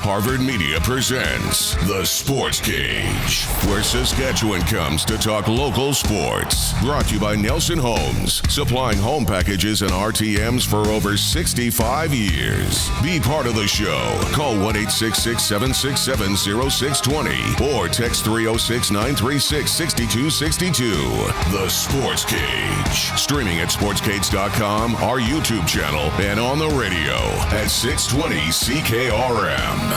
Harvard Media presents The Sports Cage, where Saskatchewan comes to talk local sports. Brought to you by Nelson Homes, supplying home packages and RTMs for over 65 years. Be part of the show. Call 1-866-767-0620 or text 306-936-6262. The Sports Cage. Streaming at sportscage.com, our YouTube channel, and on the radio at 620 CKRM.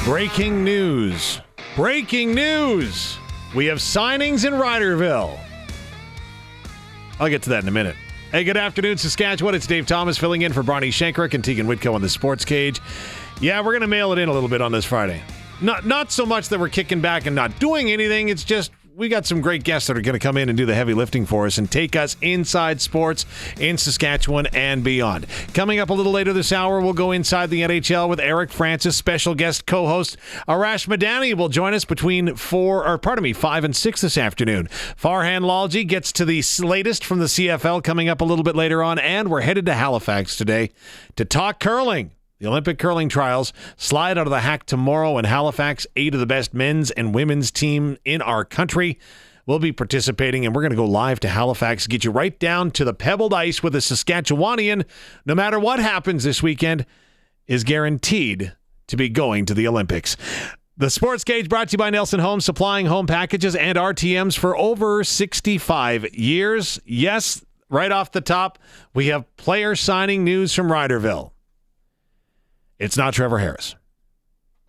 Breaking news. Breaking news. We have signings in Riderville. I'll get to that in a minute. Hey, good afternoon, Saskatchewan. It's Dave Thomas filling in for Barney Shankrick and Tegan Whitco on the Sports Cage. Yeah, we're going to mail it in a little bit on this Friday. Not so much that we're kicking back and not doing anything. It's just we got some great guests that are going to come in and do the heavy lifting for us and take us inside sports in Saskatchewan and beyond. Coming up a little later this hour, we'll go inside the NHL with Eric Francis. Special guest co-host Arash Madani will join us between 5 and 6 this afternoon. Farhan Lalji gets to the latest from the CFL coming up a little bit later on, and we're headed to Halifax today to talk curling. The Olympic curling trials slide out of the hack tomorrow in Halifax. 8 of the best men's and women's team in our country will be participating, and we're going to go live to Halifax, get you right down to the pebbled ice with a Saskatchewanian, no matter what happens this weekend, is guaranteed to be going to the Olympics. The Sports Cage brought to you by Nelson Homes, supplying home packages and RTMs for over 65 years. Yes, right off the top, we have player signing news from Riderville. It's not Trevor Harris.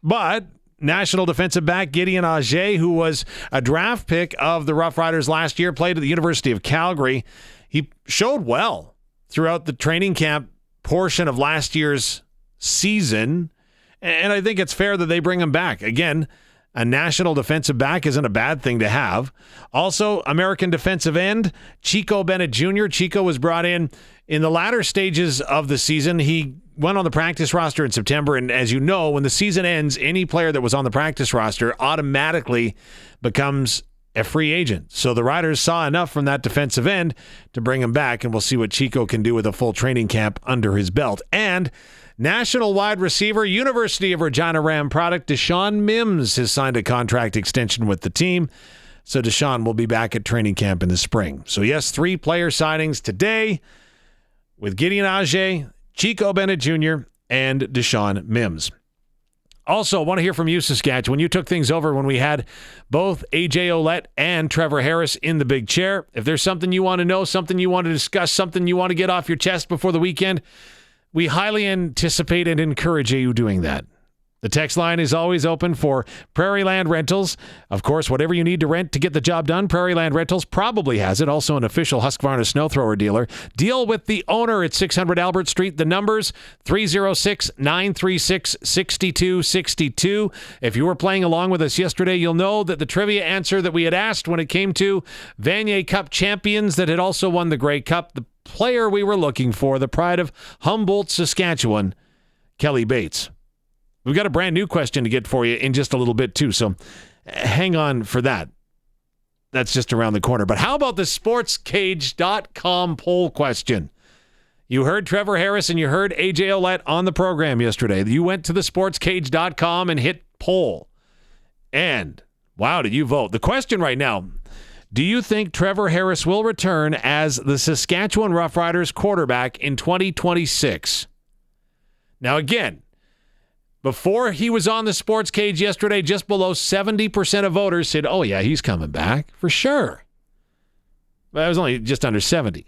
But national defensive back Gideon Auger, who was a draft pick of the Rough Riders last year, played at the University of Calgary. He showed well throughout the training camp portion of last year's season, and I think it's fair that they bring him back. Again, a national defensive back isn't a bad thing to have. Also, American defensive end Chico Bennett Jr. Chico was brought in the latter stages of the season. He went on the practice roster in September, and as you know, when the season ends, any player that was on the practice roster automatically becomes a free agent. So the Riders saw enough from that defensive end to bring him back, and we'll see what Chico can do with a full training camp under his belt. And national wide receiver, University of Regina Ram product, Deshaun Mims has signed a contract extension with the team. So Deshaun will be back at training camp in the spring. So yes, 3 player signings today with Gideon Auger, Chico Bennett Jr., and Deshaun Mims. Also, want to hear from you, Saskatchewan. You took things over when we had both AJ Ouellette and Trevor Harris in the big chair. If there's something you want to know, something you want to discuss, something you want to get off your chest before the weekend, we highly anticipate and encourage you doing that. The text line is always open for Prairie Land Rentals. Of course, whatever you need to rent to get the job done, Prairie Land Rentals probably has it. Also an official Husqvarna snow thrower dealer. Deal with the owner at 600 Albert Street. The numbers, 306-936-6262. If you were playing along with us yesterday, you'll know that the trivia answer that we had asked when it came to Vanier Cup champions that had also won the Grey Cup, the player we were looking for, the pride of Humboldt, Saskatchewan, Kelly Bates. We've got a brand new question to get for you in just a little bit, too, so hang on for that. That's just around the corner. But how about the SportsCage.com poll question? You heard Trevor Harris and you heard AJ Ouellette on the program yesterday. You went to the SportsCage.com and hit poll. And, wow, did you vote? The question right now, do you think Trevor Harris will return as the Saskatchewan Roughriders quarterback in 2026? Now, again, before he was on the Sports Cage yesterday, just below 70% of voters said, oh, yeah, he's coming back for sure. But it was only just under 70.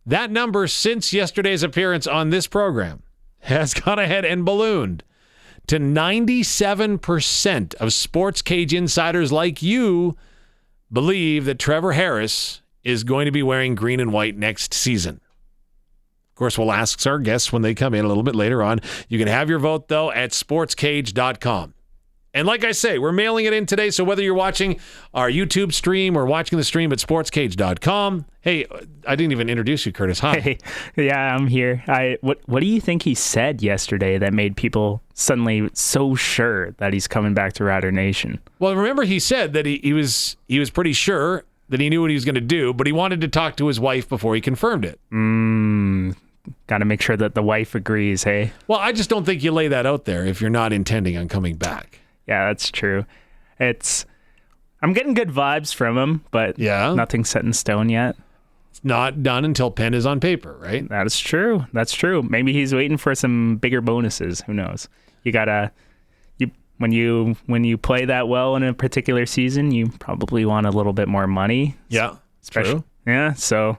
That number since yesterday's appearance on this program has gone ahead and ballooned to 97% of Sports Cage insiders like you believe that Trevor Harris is going to be wearing green and white next season. Of course, we'll ask our guests when they come in a little bit later on. You can have your vote, though, at sportscage.com. And like I say, we're mailing it in today, so whether you're watching our YouTube stream or watching the stream at sportscage.com. Hey, I didn't even introduce you, Curtis. Hi. Hey, yeah, I'm here. What do you think he said yesterday that made people suddenly so sure that he's coming back to Rider Nation? Well, remember he said that he was pretty sure that he knew what he was going to do, but he wanted to talk to his wife before he confirmed it. got to make sure that the wife agrees, hey? Well, I just don't think you lay that out there if you're not intending on coming back. Yeah, that's true. I'm getting good vibes from him, but nothing's set in stone yet. It's not done until pen is on paper, right? That is true. That's true. Maybe he's waiting for some bigger bonuses. Who knows? You gotta... When you play that well in a particular season, you probably want a little bit more money. Yeah, true. Yeah, so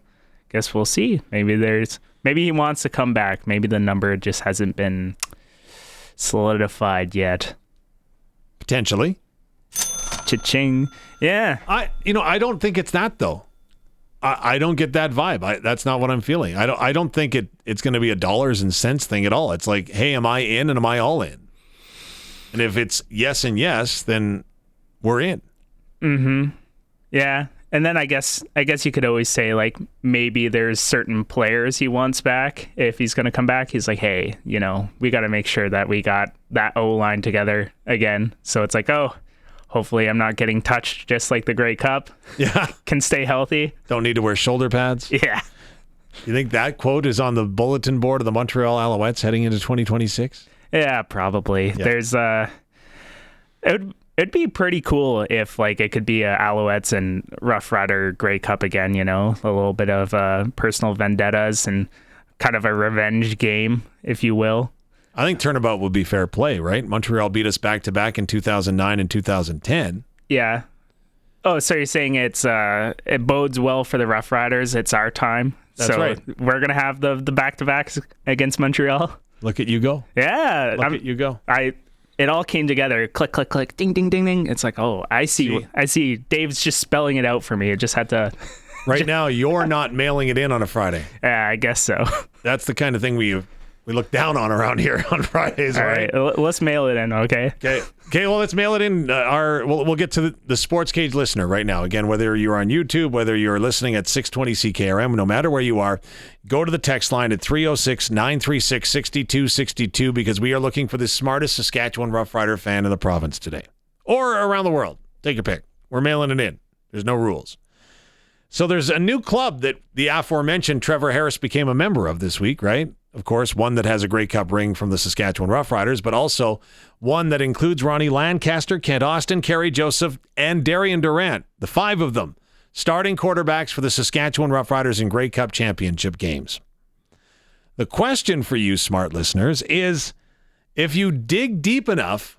guess we'll see. Maybe he wants to come back. Maybe the number just hasn't been solidified yet. Potentially. Cha-ching. Yeah. I don't think it's that though. I don't get that vibe. That's not what I'm feeling. I don't think it's going to be a dollars and cents thing at all. It's like, hey, am I in and am I all in? And if it's yes and yes, then we're in. Mm-hmm. Yeah. And then I guess you could always say, like, maybe there's certain players he wants back. If he's going to come back, he's like, hey, we got to make sure that we got that O-line together again. So it's like, oh, hopefully I'm not getting touched just like the Grey Cup. Yeah. Can stay healthy. Don't need to wear shoulder pads. Yeah. You think that quote is on the bulletin board of the Montreal Alouettes heading into 2026? Yeah, probably. Yeah. There's it'd be pretty cool if like it could be a Alouettes and Rough Rider Grey Cup again, a little bit of personal vendettas and kind of a revenge game, if you will. I think turnabout would be fair play, right? Montreal beat us back-to-back in 2009 and 2010. Yeah. Oh, so you're saying it bodes well for the Rough Riders. It's our time. That's right. We're going to have the back-to-backs against Montreal. Look at you go. Yeah. Look at you go. It all came together. Click, click, click, ding, ding, ding, ding. It's like, oh, I see. Dave's just spelling it out for me. It just had to... Right now, you're not mailing it in on a Friday. Yeah, I guess so. That's the kind of thing we look down on around here on Fridays, right? All right, let's mail it in, okay? Okay, well, let's mail it in. We'll get to the SportsCage listener right now. Again, whether you're on YouTube, whether you're listening at 620 CKRM, no matter where you are, go to the text line at 306-936-6262 because we are looking for the smartest Saskatchewan Rough Rider fan in the province today. Or around the world. Take your pick. We're mailing it in. There's no rules. So there's a new club that the aforementioned Trevor Harris became a member of this week, right? Of course, one that has a Grey Cup ring from the Saskatchewan Roughriders, but also one that includes Ronnie Lancaster, Kent Austin, Kerry Joseph, and Darian Durant, the five of them, starting quarterbacks for the Saskatchewan Roughriders in Grey Cup championship games. The question for you, smart listeners, is if you dig deep enough,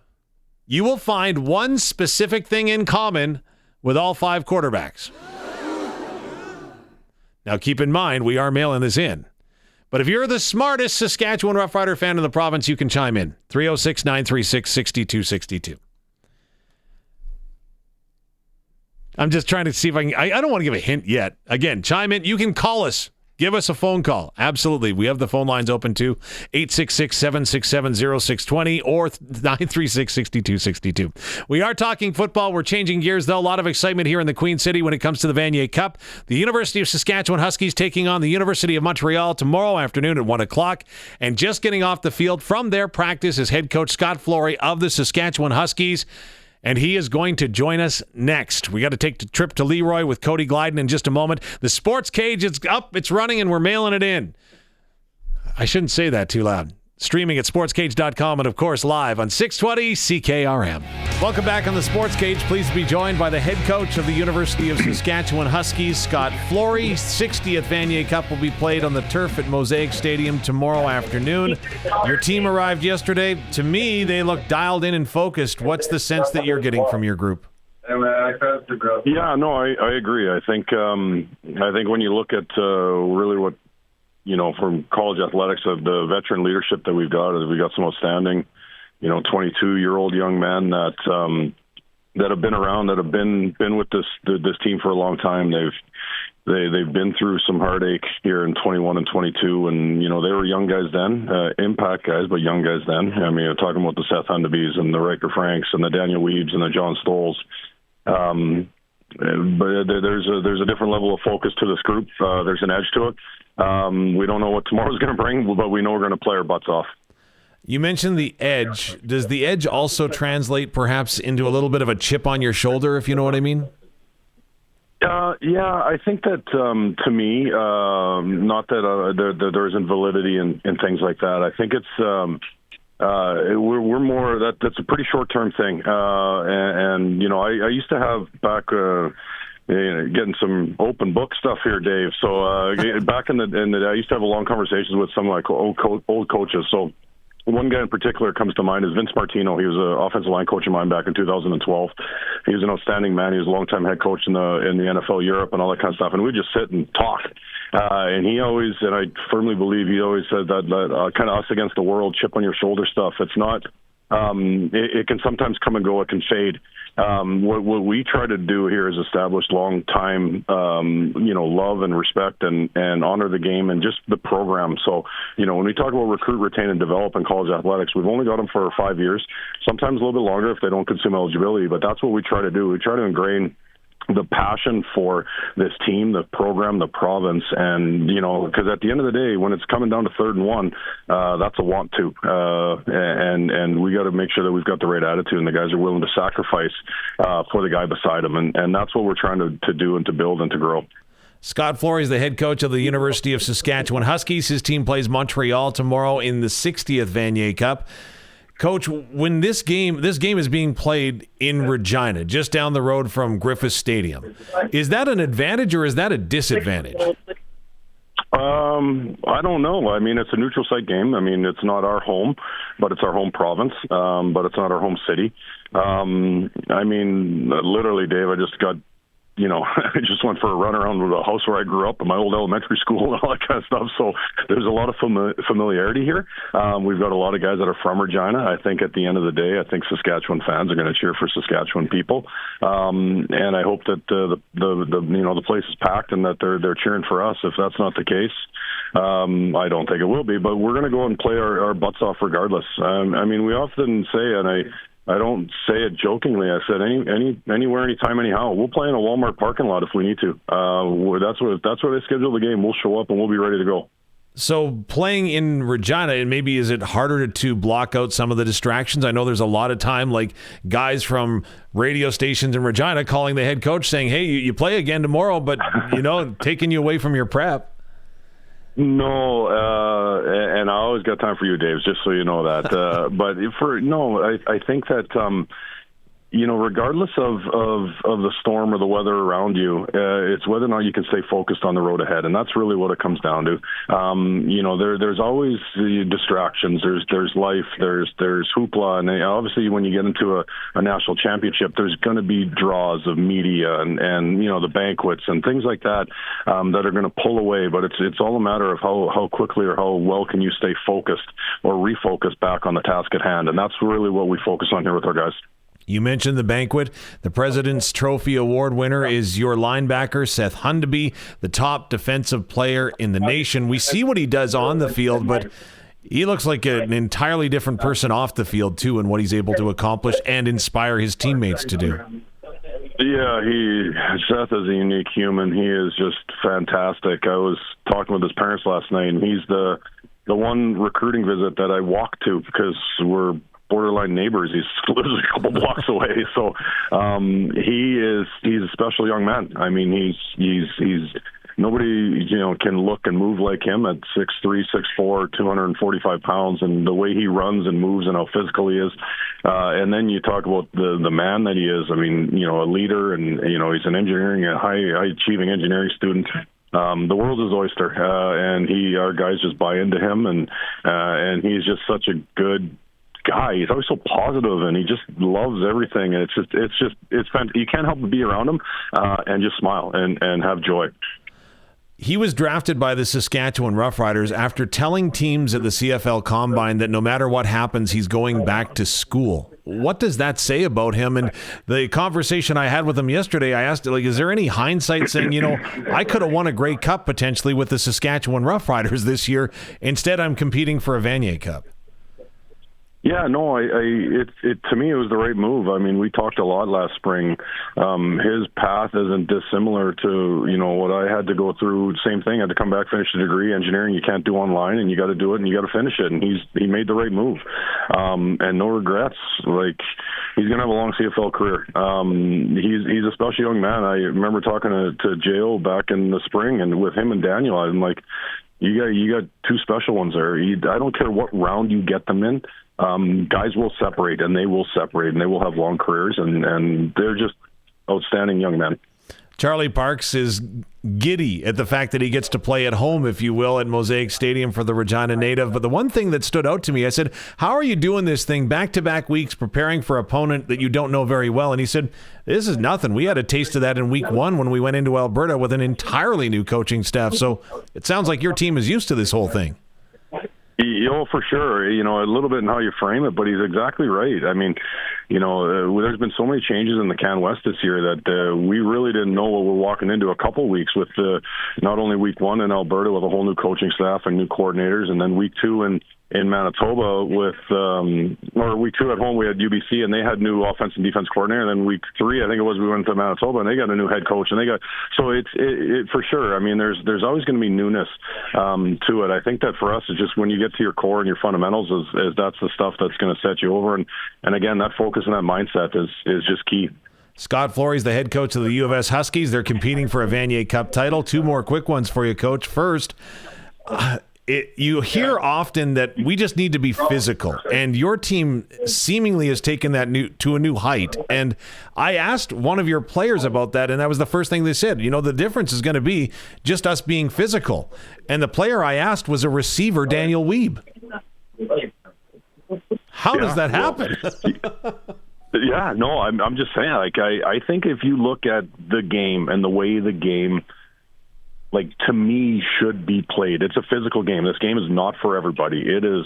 you will find one specific thing in common with all five quarterbacks. Now, keep in mind, we are mailing this in. But if you're the smartest Saskatchewan Rough Rider fan in the province, you can chime in. 306-936-6262. I'm just trying to see if I can... I don't want to give a hint yet. Again, chime in. You can call us. Give us a phone call. Absolutely. We have the phone lines open too. 866-767-0620 or 936-6262. We are talking football. We're changing gears, though. A lot of excitement here in the Queen City when it comes to the Vanier Cup. The University of Saskatchewan Huskies taking on the University of Montreal tomorrow afternoon at 1 o'clock. And just getting off the field from their practice is head coach Scott Flory of the Saskatchewan Huskies. And he is going to join us next. We got to take the trip to Leroy with Cody Glyden in just a moment. The SportsCage, it's up, it's running, and we're mailing it in. I shouldn't say that too loud. Streaming at sportscage.com and, of course, live on 620 CKRM. Welcome back on the SportsCage. Pleased to be joined by the head coach of the University of Saskatchewan Huskies, Scott Flory. 60th Vanier Cup will be played on the turf at Mosaic Stadium tomorrow afternoon. Your team arrived yesterday. To me, they look dialed in and focused. What's the sense that you're getting from your group? Yeah, no, I agree. I think when you look at really what, from college athletics, of the veteran leadership that we've got some outstanding, 22-year-old young men that have been around, that have been with this team for a long time. They've been through some heartache here in 21 and 22, and they were young guys then, impact guys, but young guys then. I mean, talking about the Seth Hundebys and the Riker Franks and the Daniel Weebs and the John Stolls. But there's a different level of focus to this group. There's an edge to it. We don't know what tomorrow's going to bring, but we know we're going to play our butts off. You mentioned the edge. Does the edge also translate perhaps into a little bit of a chip on your shoulder, if you know what I mean? Yeah, I think that to me, not that there isn't validity in things like that. I think it's we're more that's a pretty short-term thing. And you know, I used to have back. Getting some open book stuff here, Dave. So back in the I used to have a long conversations with some like old coaches. So one guy in particular comes to mind is Vince Martino. He was an offensive line coach of mine back in 2012. He was an outstanding man. He was a longtime head coach in the NFL Europe and all that kind of stuff. And we just sit and talk. And he always, and I firmly believe he always said that kind of us against the world, chip on your shoulder stuff. It's not. It can sometimes come and go. It can fade. What we try to do here is establish long time, love and respect and honor the game and just the program. So, you know, when we talk about recruit, retain, and develop in college athletics, we've only got them for 5 years, sometimes a little bit longer if they don't consume eligibility. But that's what we try to do. We try to ingrain the passion for this team, the program, the province, and, you know, because at the end of the day, when it's coming down to 3rd and 1, that's a want to. And we got to make sure that we've got the right attitude and the guys are willing to sacrifice for the guy beside them. And that's what we're trying to do and to build and to grow. Scott Flory is the head coach of the University of Saskatchewan Huskies. His team plays Montreal tomorrow in the 60th Vanier Cup. Coach, when this game is being played in Regina, just down the road from Griffith Stadium, is that an advantage or is that a disadvantage? I don't know. I mean, it's a neutral site game. I mean, it's not our home, but it's our home province, but it's not our home city. I mean, literally, Dave, I just got, you know, I just went for a run around with the house where I grew up in my old elementary school and all that kind of stuff. So there's a lot of familiarity here. We've got a lot of guys that are from Regina. I think at the end of the day, I think Saskatchewan fans are going to cheer for Saskatchewan people. And I hope that the place is packed and that they're cheering for us. If that's not the case, I don't think it will be, but we're going to go and play our butts off regardless. I mean, we often say, and I don't say it jokingly. I said anywhere, anytime, anyhow. We'll play in a Walmart parking lot if we need to. That's where they schedule the game. We'll show up and we'll be ready to go. So playing in Regina, and maybe is it harder to block out some of the distractions? I know there's a lot of time, like guys from radio stations in Regina calling the head coach saying, "Hey, you play again tomorrow," but you know, taking you away from your prep. No, and I always got time for you, Dave, just so you know that. But I think that, you know, regardless of the storm or the weather around you, it's whether or not you can stay focused on the road ahead, and that's really what it comes down to. You know, there's always the distractions. There's life. There's hoopla, and obviously when you get into a national championship, there's going to be draws of media and you know, the banquets and things like that that are going to pull away. But it's all a matter of how quickly or how well can you stay focused or refocus back on the task at hand, and that's really what we focus on here with our guys. You mentioned the banquet. The President's Trophy Award winner is your linebacker, Seth Hundeby, the top defensive player in the nation. We see what he does on the field, but he looks like an entirely different person off the field, too, and what he's able to accomplish and inspire his teammates to do. Yeah, Seth is a unique human. He is just fantastic. I was talking with his parents last night, and he's the one recruiting visit that I walked to because we're borderline neighbors. He lives a couple blocks away. So he's a special young man. I mean, he's nobody, you know, can look and move like him at 6'3", 6'4", 245 pounds, and the way he runs and moves and how physical he is. And then you talk about the man that he is. I mean, you know, a leader, and you know, he's an a high achieving engineering student. The world is oyster, and our guys just buy into him, and he's just such a good guy. He's always so positive, and he just loves everything. And it's fun. You can't help but be around him and just smile and have joy. He was drafted by the Saskatchewan Roughriders after telling teams at the CFL Combine that no matter what happens, he's going back to school. What does that say about him? And the conversation I had with him yesterday, I asked, like, is there any hindsight saying, you know, I could have won a Grey Cup potentially with the Saskatchewan Roughriders this year. Instead, I'm competing for a Vanier Cup. Yeah, no, it to me, it was the right move. I mean, we talked a lot last spring. His path isn't dissimilar to, you know, what I had to go through. Same thing. I had to come back, finish the degree. Engineering, you can't do online, and you got to do it, and you got to finish it. And he made the right move. And no regrets. Like, he's going to have a long CFL career. He's a special young man. I remember talking to J.O. back in the spring, and with him and Daniel, I'm like, you got two special ones there. I don't care what round you get them in. Guys will separate, and they will have long careers, and they're just outstanding young men. Charlie Parks is giddy at the fact that he gets to play at home, if you will, at Mosaic Stadium for the Regina native. But the one thing that stood out to me, I said, how are you doing this thing back-to-back weeks preparing for an opponent that you don't know very well? And he said, this is nothing. We had a taste of that in week 1 when we went into Alberta with an entirely new coaching staff. So it sounds like your team is used to this whole thing. For sure. A little bit in how you frame it, but he's exactly right. I mean, there's been so many changes in the Can West this year that we really didn't know what we're walking into a couple weeks with not only week 1 in Alberta with a whole new coaching staff and new coordinators, and then week 2 in Manitoba with, or week 2 at home, we had UBC and they had new offense and defense coordinator. And then week 3, I think it was, we went to Manitoba and they got a new head coach, and so it's for sure. I mean, there's always going to be newness to it. I think that for us, it's just when you get to your core and your fundamentals is that's the stuff that's going to set you over. And again, that focus and that mindset is just key. Scott Flory is the head coach of the U of S Huskies. They're competing for a Vanier Cup title. 2 more quick ones for you, Coach. First, you hear often that we just need to be physical, and your team seemingly has taken that to a new height. And I asked one of your players about that, and that was the first thing they said. The difference is going to be just us being physical. And the player I asked was a receiver, Daniel Wiebe. How does that happen? Yeah, no, I'm just saying, I think if you look at the game and the way the game, to me, should be played. It's a physical game. This game is not for everybody. It is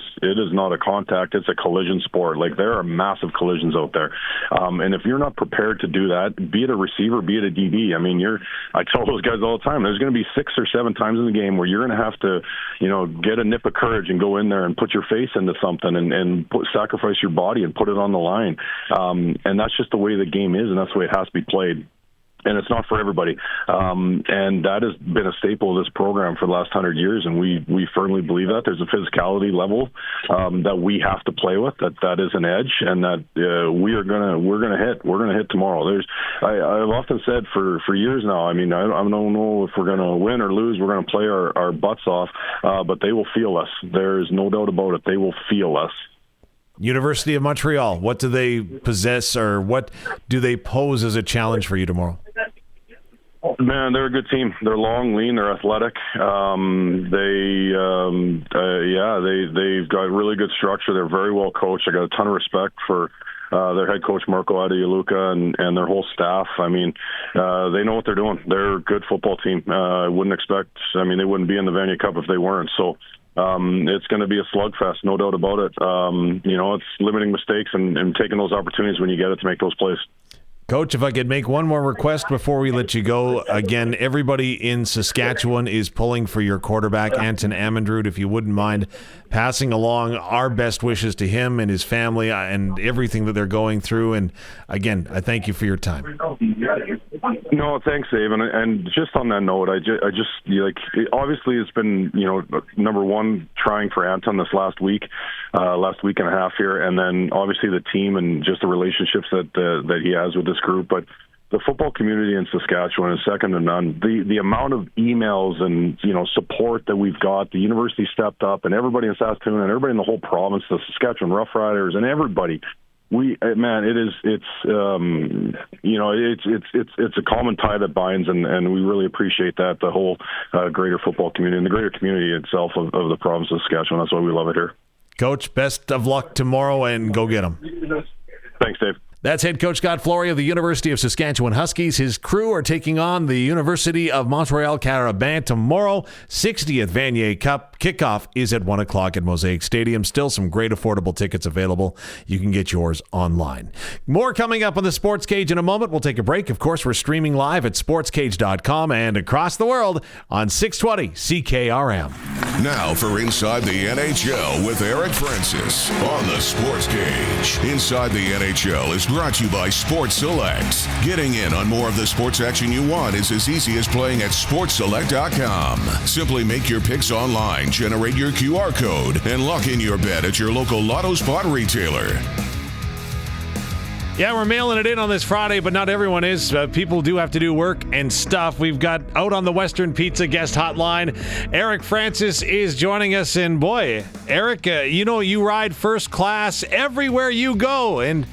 not a contact. It's a collision sport. There are massive collisions out there. And if you're not prepared to do that, be it a receiver, be it a DB, I mean, I tell those guys all the time, there's going to be 6 or 7 times in the game where you're going to have to, get a nip of courage and go in there and put your face into something and sacrifice your body and put it on the line. And that's just the way the game is, and that's the way it has to be played. And it's not for everybody. And that has been a staple of this program for the last 100 years, and we firmly believe that. There's a physicality level that we have to play with, that is an edge, and that we're gonna hit tomorrow. I've often said for years now, I mean, I don't know if we're gonna win or lose, we're gonna play our butts off, but they will feel us. There's no doubt about it. They will feel us. University of Montreal, what do they possess, or what do they pose as a challenge for you tomorrow? Man, they're a good team. They're long, lean, they're athletic. They've got really good structure. They're very well coached. I got a ton of respect for their head coach, Marco Adialuca, and their whole staff. I mean, they know what they're doing. They're a good football team. I wouldn't expect, they wouldn't be in the Vanier Cup if they weren't. So it's going to be a slugfest, no doubt about it. It's limiting mistakes and taking those opportunities when you get it to make those plays. Coach, if I could make one more request before we let you go. Again, everybody in Saskatchewan is pulling for your quarterback, Anton Amandroud. If you wouldn't mind passing along our best wishes to him and his family and everything that they're going through. And again, I thank you for your time. No, thanks, Dave. And just on that note, I just obviously it's been, number one, trying for Anton this last week and a half here. And then obviously the team and just the relationships that he has with this group. But the football community in Saskatchewan is second to none. The amount of emails and support that we've got, the university stepped up, and everybody in Saskatoon and everybody in the whole province, the Saskatchewan Roughriders and everybody. It's a common tie that binds, and we really appreciate that, the whole greater football community and the greater community itself of the province of Saskatchewan. That's why we love it here. Coach, best of luck tomorrow, and go get them. Thanks, Dave. That's head coach Scott Flory of the University of Saskatchewan Huskies. His crew are taking on the University of Montreal Carabin tomorrow. 60th Vanier Cup. Kickoff is at 1 o'clock at Mosaic Stadium. Still some great affordable tickets available. You can get yours online. More coming up on the Sports Cage in a moment. We'll take a break. Of course, we're streaming live at sportscage.com and across the world on 620 CKRM. Now for Inside the NHL with Eric Francis on the Sports Cage. Inside the NHL is brought to you by Sports Select. Getting in on more of the sports action you want is as easy as playing at sportsselect.com. Simply make your picks online, generate your QR code, and lock in your bet at your local Lotto Spot retailer. Yeah, we're mailing it in on this Friday, but not everyone is. People do have to do work and stuff. We've got out on the Western Pizza guest hotline, Eric Francis is joining us. And boy, Eric, you ride first class everywhere you go. And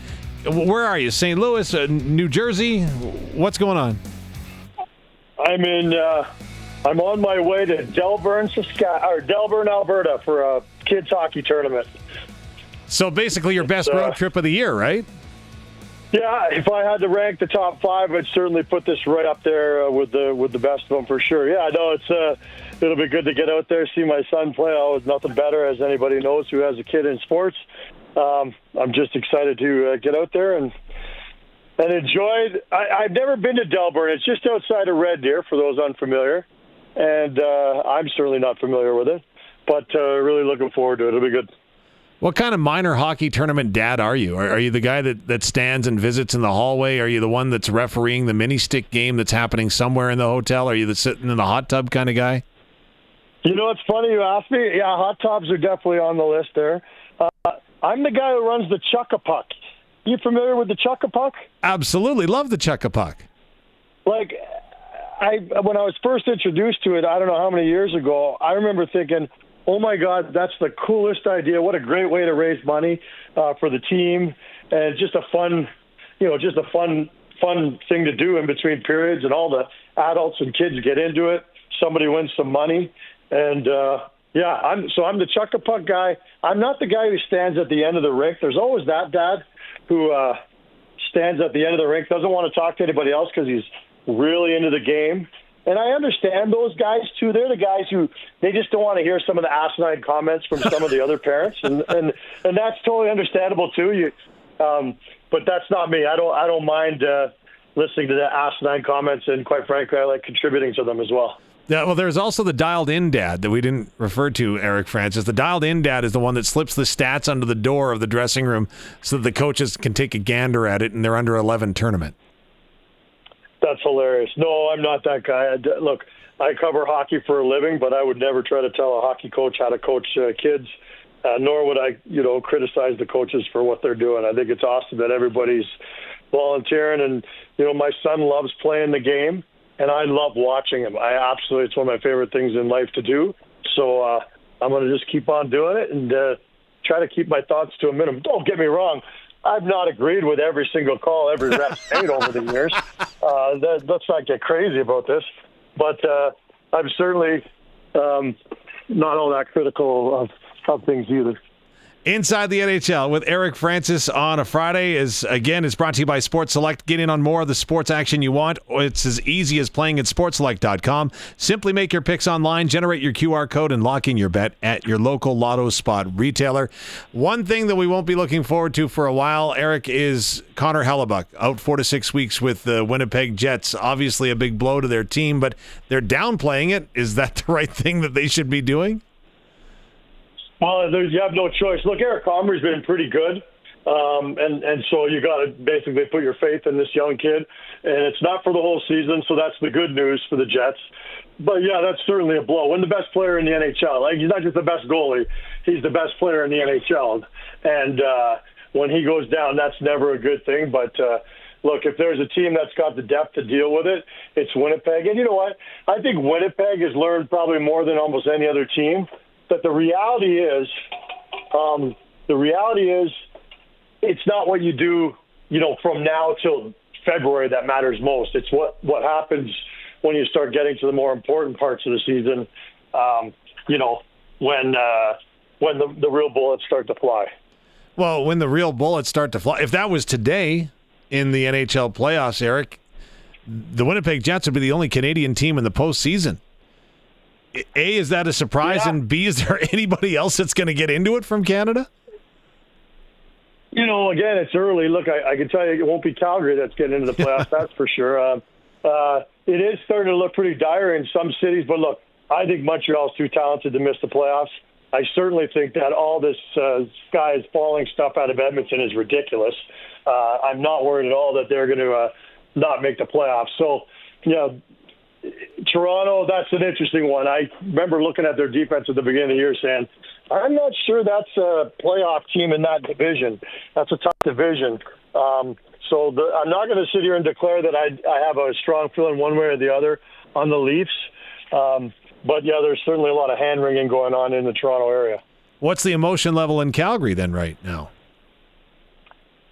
where are you? St. Louis, New Jersey? What's going on? I'm on my way to Delburn, Alberta for a kids hockey tournament. So basically your best road trip of the year, right? Yeah, if I had to rank the top 5, I'd certainly put this right up there with the best of them for sure. Yeah, no, it'll be good to get out there, see my son play. Always nothing better, as anybody knows who has a kid in sports. I'm just excited to get out there and enjoy. I've never been to Delburn. It's just outside of Red Deer, for those unfamiliar, and I'm certainly not familiar with it, but really looking forward to it. It'll be good. What kind of minor hockey tournament dad are you? Are you the guy that stands and visits in the hallway? Are you the one that's refereeing the mini stick game that's happening somewhere in the hotel? Are you the sitting in the hot tub kind of guy? You know, it's funny you asked me. Yeah, hot tubs are definitely on the list there. I'm the guy who runs the Chuck-a-Puck. You familiar with the Chuck-a-Puck? Absolutely. Love the Chuck-a-Puck. Like, when I was first introduced to it, I don't know how many years ago, I remember thinking, oh my God, that's the coolest idea. What a great way to raise money for the team. And just a fun thing to do in between periods, and all the adults and kids get into it. Somebody wins some money. And I'm the Chuck-a-Puck guy. I'm not the guy who stands at the end of the rink. There's always that dad who stands at the end of the rink, doesn't want to talk to anybody else because he's really into the game. And I understand those guys, too. They're the guys who they just don't want to hear some of the asinine comments from some of the other parents. And that's totally understandable, too. But that's not me. I don't mind listening to the asinine comments. And quite frankly, I like contributing to them as well. Yeah, well, there's also the dialed-in dad that we didn't refer to, Eric Francis. The dialed-in dad is the one that slips the stats under the door of the dressing room so that the coaches can take a gander at it in their under-11 tournament. That's hilarious. No, I'm not that guy. Look, I cover hockey for a living, but I would never try to tell a hockey coach how to coach kids, nor would I, criticize the coaches for what they're doing. I think it's awesome that everybody's volunteering, and, my son loves playing the game, and I love watching him. It's one of my favorite things in life to do. So I'm going to just keep on doing it and try to keep my thoughts to a minimum. Don't get me wrong. I've not agreed with every single call every ref made over the years. Let's not get crazy about this. But I'm certainly not all that critical of things either. Inside the NHL with Eric Francis on a Friday is brought to you by Sports Select. Get in on more of the sports action you want. It's as easy as playing at sportselect.com. Simply make your picks online, generate your QR code, and lock in your bet at your local lotto spot retailer. One thing that we won't be looking forward to for a while, Eric, is Connor Hellebuck out 4 to 6 weeks with the Winnipeg Jets. Obviously a big blow to their team, but they're downplaying it. Is that the right thing that they should be doing? Well, you have no choice. Look, Eric Comrie's been pretty good, and so you got to basically put your faith in this young kid. And it's not for the whole season, so that's the good news for the Jets. But, yeah, that's certainly a blow. When the best player in the NHL, he's not just the best goalie, he's the best player in the NHL. And when he goes down, that's never a good thing. But, look, if there's a team that's got the depth to deal with it, it's Winnipeg. And you know what? I think Winnipeg has learned probably more than almost any other team. But the reality is, it's not what you do, from now till February that matters most. It's what happens when you start getting to the more important parts of the season, when the real bullets start to fly. Well, when the real bullets start to fly, if that was today in the NHL playoffs, Eric, the Winnipeg Jets would be the only Canadian team in the postseason. A, is that a surprise? Yeah. And B, is there anybody else that's going to get into it from Canada? Again, it's early. Look, I can tell you it won't be Calgary that's getting into the playoffs, that's for sure. It is starting to look pretty dire in some cities, but look, I think Montreal's too talented to miss the playoffs. I certainly think that all this sky is falling stuff out of Edmonton is ridiculous. I'm not worried at all that they're going to not make the playoffs. So, Toronto, that's an interesting one. I remember looking at their defense at the beginning of the year saying, I'm not sure that's a playoff team in that division. That's a tough division. I'm not going to sit here and declare that I have a strong feeling one way or the other on the Leafs. But, yeah, there's certainly a lot of hand-wringing going on in the Toronto area. What's the emotion level in Calgary then right now?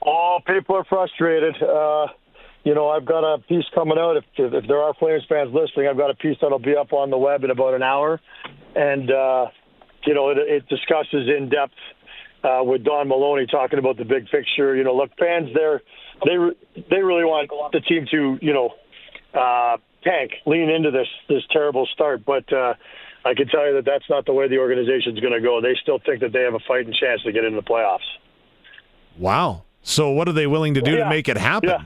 Oh, people are frustrated. I've got a piece coming out. If there are Flames fans listening, I've got a piece that'll be up on the web in about an hour. And, it discusses in depth with Don Maloney talking about the big picture. Look, fans there, they really want the team to, tank, lean into this terrible start. But I can tell you that that's not the way the organization's going to go. They still think that they have a fighting chance to get into the playoffs. Wow. So what are they willing to do to make it happen? Yeah.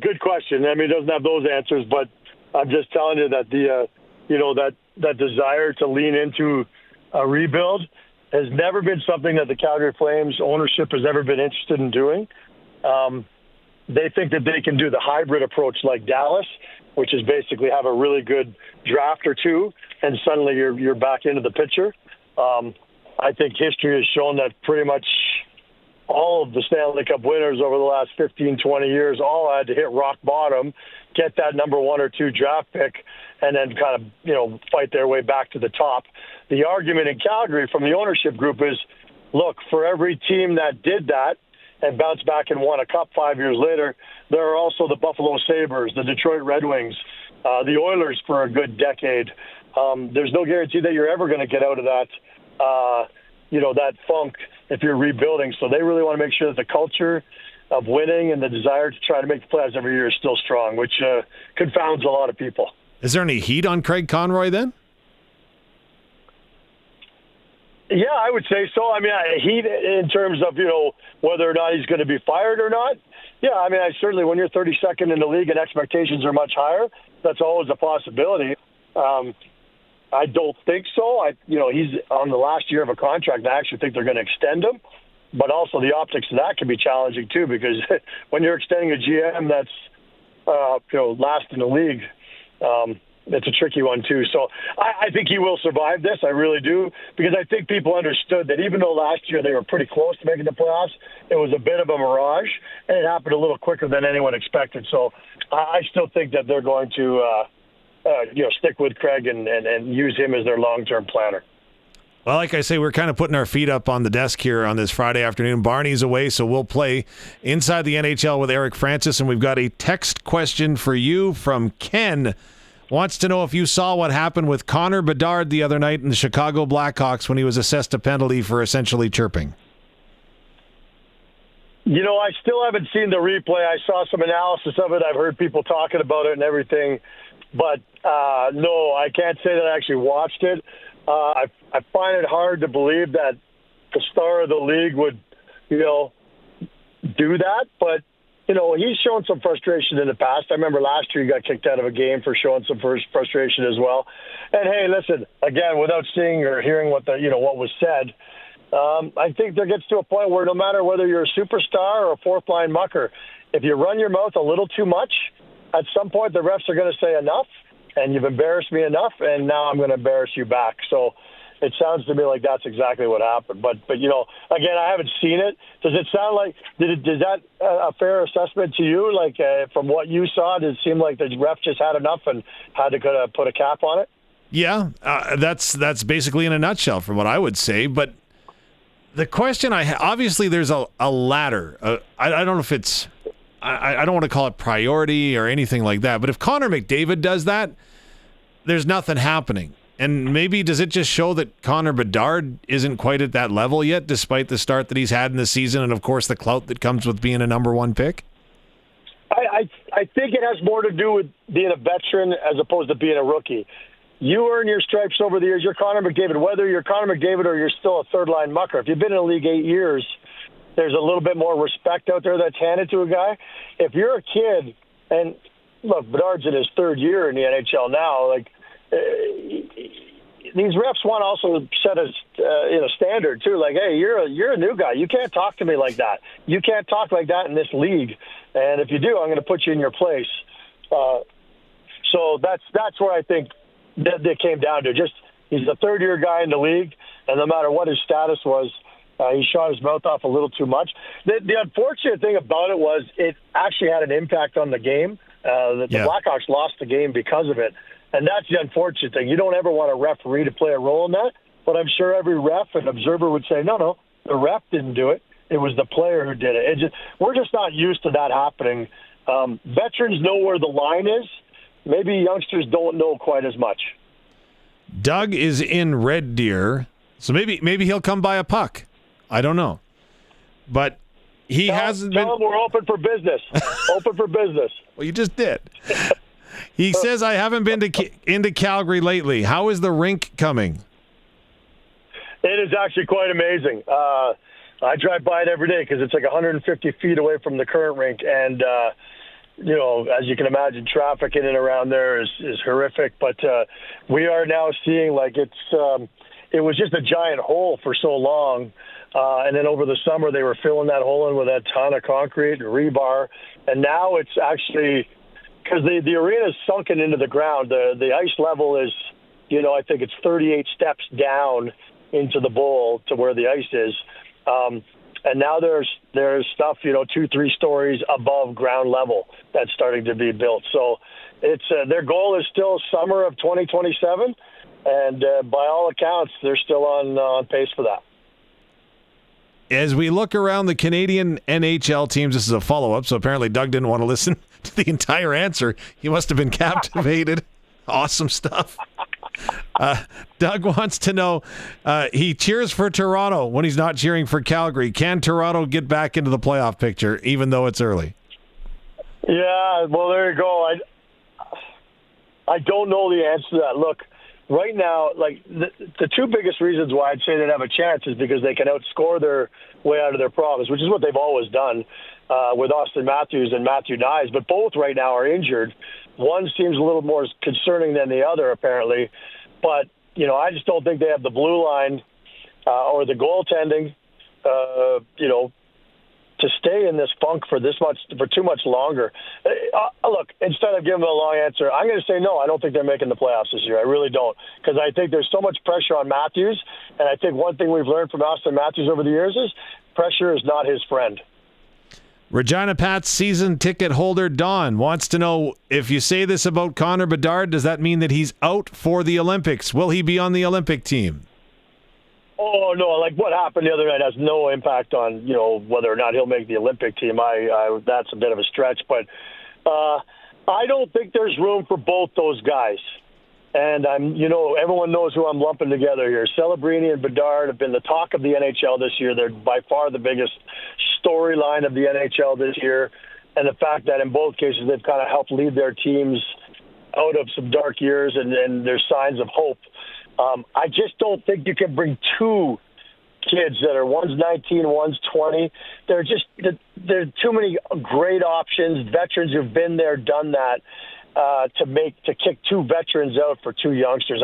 Good question. I mean, it doesn't have those answers, but I'm just telling you that that desire to lean into a rebuild has never been something that the Calgary Flames ownership has ever been interested in doing. They think that they can do the hybrid approach like Dallas, which is basically have a really good draft or two, and suddenly you're back into the picture. I think history has shown that pretty much all of the Stanley Cup winners over the last 15, 20 years all had to hit rock bottom, get that number 1 or 2 draft pick, and then kind of, fight their way back to the top. The argument in Calgary from the ownership group is, look, for every team that did that and bounced back and won a cup 5 years later, there are also the Buffalo Sabres, the Detroit Red Wings, the Oilers for a good decade. There's no guarantee that you're ever going to get out of that, that funk if you're rebuilding. So they really want to make sure that the culture of winning and the desire to try to make the playoffs every year is still strong, which confounds a lot of people. Is there any heat on Craig Conroy then? Yeah, I would say so. I mean, heat in terms of, whether or not he's going to be fired or not. Yeah, I mean, certainly when you're 32nd in the league and expectations are much higher, that's always a possibility. I don't think so. He's on the last year of a contract, and I actually think they're going to extend him. But also the optics of that can be challenging too, because when you're extending a GM that's last in the league, it's a tricky one too. So I think he will survive this. I really do, because I think people understood that even though last year they were pretty close to making the playoffs, it was a bit of a mirage, and it happened a little quicker than anyone expected. So I still think that they're going to stick with Craig and use him as their long-term planner. Well, like I say, we're kind of putting our feet up on the desk here on this Friday afternoon. Barney's away, so we'll play Inside the NHL with Eric Francis, and we've got a text question for you from Ken. Wants to know if you saw what happened with Connor Bedard the other night in the Chicago Blackhawks when he was assessed a penalty for essentially chirping. I still haven't seen the replay. I saw some analysis of it. I've heard people talking about it and everything. But, no, I can't say that I actually watched it. I find it hard to believe that the star of the league would, do that. But, he's shown some frustration in the past. I remember last year he got kicked out of a game for showing some frustration as well. And, hey, listen, again, without seeing or hearing what was said, I think there gets to a point where no matter whether you're a superstar or a fourth-line mucker, if you run your mouth a little too much, at some point the refs are going to say enough, and you've embarrassed me enough, and now I'm going to embarrass you back. So it sounds to me like that's exactly what happened. But again, I haven't seen it. Does it sound like is that a fair assessment to you? Like from what you saw, did it seem like the ref just had enough and had to kind of put a cap on it? Yeah, that's basically in a nutshell from what I would say. But the question obviously there's a ladder. I don't know if it's I don't want to call it priority or anything like that. But if Connor McDavid does that, there's nothing happening. And maybe does it just show that Connor Bedard isn't quite at that level yet, despite the start that he's had in the season and, of course, the clout that comes with being a number one pick? I think it has more to do with being a veteran as opposed to being a rookie. You earn your stripes over the years. You're Connor McDavid, whether you're Connor McDavid or you're still a third-line mucker. If you've been in the league 8 years, there's a little bit more respect out there that's handed to a guy. If you're a kid, and look, Bedard's in his third year in the NHL now, these refs want to also set a standard too. Like, hey, you're a new guy. You can't talk to me like that. You can't talk like that in this league. And if you do, I'm going to put you in your place. So that's where I think that it came down to. Just he's a third-year guy in the league, and no matter what his status was, he shot his mouth off a little too much. The unfortunate thing about it was it actually had an impact on the game. The Blackhawks lost the game because of it, and that's the unfortunate thing. You don't ever want a referee to play a role in that, but I'm sure every ref and observer would say, no, the ref didn't do it. It was the player who did it. We're just not used to that happening. Veterans know where the line is. Maybe youngsters don't know quite as much. Doug is in Red Deer, so maybe he'll come by a puck. I don't know. But he hasn't been... Tell him we're open for business. Open for business. Well, you just did. He says, I haven't been into Calgary lately. How is the rink coming? It is actually quite amazing. I drive by it every day because it's like 150 feet away from the current rink. And, as you can imagine, traffic in and around there is horrific. But we are now seeing it was just a giant hole for so long. And then over the summer, they were filling that hole in with a ton of concrete and rebar. And now it's actually, because the arena is sunken into the ground, the ice level is, I think it's 38 steps down into the bowl to where the ice is. And now there's stuff, 2-3 stories above ground level that's starting to be built. So it's their goal is still summer of 2027. And by all accounts, they're still on pace for that. As we look around the Canadian NHL teams, this is a follow-up, so apparently Doug didn't want to listen to the entire answer. He must have been captivated. Awesome stuff. Doug wants to know, he cheers for Toronto when he's not cheering for Calgary. Can Toronto get back into the playoff picture, even though it's early? Yeah, well, there you go. I don't know the answer to that. Look, right now, the two biggest reasons why I'd say they'd have a chance is because they can outscore their way out of their problems, which is what they've always done with Austin Matthews and Matthew Nyes. But both right now are injured. One seems a little more concerning than the other, apparently. But, I just don't think they have the blue line or the goaltending, to stay in this funk for too much longer. Look, instead of giving a long answer, I'm going to say no. I don't think they're making the playoffs this year. I really don't, because I think there's so much pressure on Matthews, and I think one thing we've learned from Austin Matthews over the years is pressure is not his friend. Regina Pat's season ticket holder Don wants to know, if you say this about Connor Bedard, does that mean that he's out for the Olympics? Will he be on the Olympic team? Oh, no, what happened the other night has no impact on, whether or not he'll make the Olympic team. That's a bit of a stretch, but I don't think there's room for both those guys. And everyone knows who I'm lumping together here. Celebrini and Bedard have been the talk of the NHL this year. They're by far the biggest storyline of the NHL this year. And the fact that in both cases they've kind of helped lead their teams out of some dark years, and there's signs of hope. I just don't think you can bring two kids that are one's 19, one's 20. There are too many great options, veterans who've been there, done that, to kick two veterans out for two youngsters.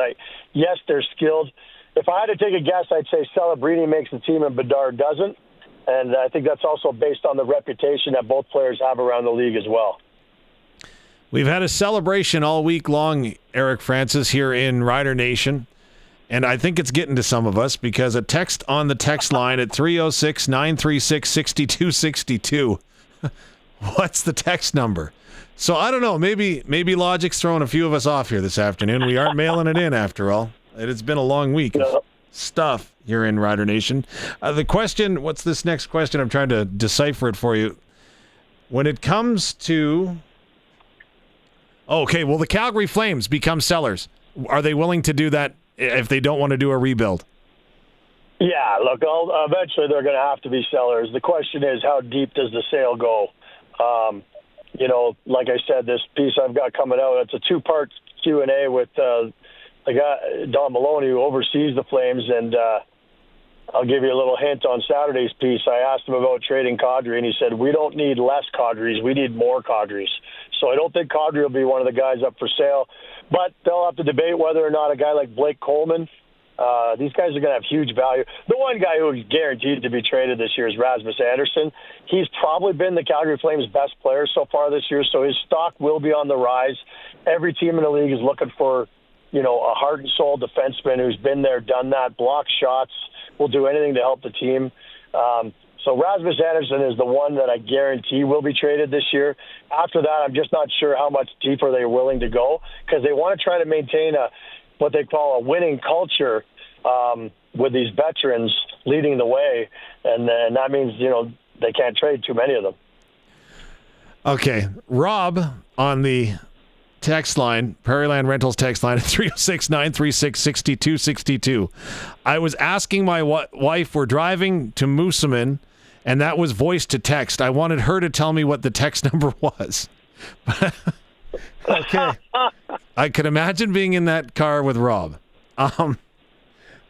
Yes, they're skilled. If I had to take a guess, I'd say Celebrini makes the team and Bedard doesn't. And I think that's also based on the reputation that both players have around the league as well. We've had a celebration all week long, Eric Francis, here in Rider Nation. And I think it's getting to some of us, because a text on the text line at 306-936-6262. What's the text number? So I don't know. Maybe Logic's throwing a few of us off here this afternoon. We aren't mailing it in after all. It's been a long week of stuff here in Rider Nation. The question, what's this next question? I'm trying to decipher it for you. When it comes to... Okay, will the Calgary Flames become sellers? Are they willing to do that if they don't want to do a rebuild? Yeah, look, eventually they're going to have to be sellers. The question is, how deep does the sale go? Like I said, this piece I've got coming out, it's a two-part Q&A with the guy, Don Maloney, who oversees the Flames, and I'll give you a little hint on Saturday's piece. I asked him about trading Kadri, and he said, we don't need less Kadris, we need more Kadris. So I don't think Kadri will be one of the guys up for sale, but they'll have to debate whether or not a guy like Blake Coleman These guys are going to have huge value. The one guy who is guaranteed to be traded this year is Rasmus Andersson. He's probably been the Calgary Flames' best player so far this year, so his stock will be on the rise. Every team in the league is looking for, a heart and soul defenseman who's been there, done that, blocks shots, will do anything to help the team. So Rasmus Andersson is the one that I guarantee will be traded this year. After that, I'm just not sure how much deeper they're willing to go because they want to try to maintain what they call a winning culture with these veterans leading the way, and that means they can't trade too many of them. Okay, Rob on the text line, Prairie Land Rentals text line at 306-936-6262. I was asking my wife, we're driving to Moosomin, and that was voice to text. I wanted her to tell me what the text number was. Okay. I could imagine being in that car with Rob.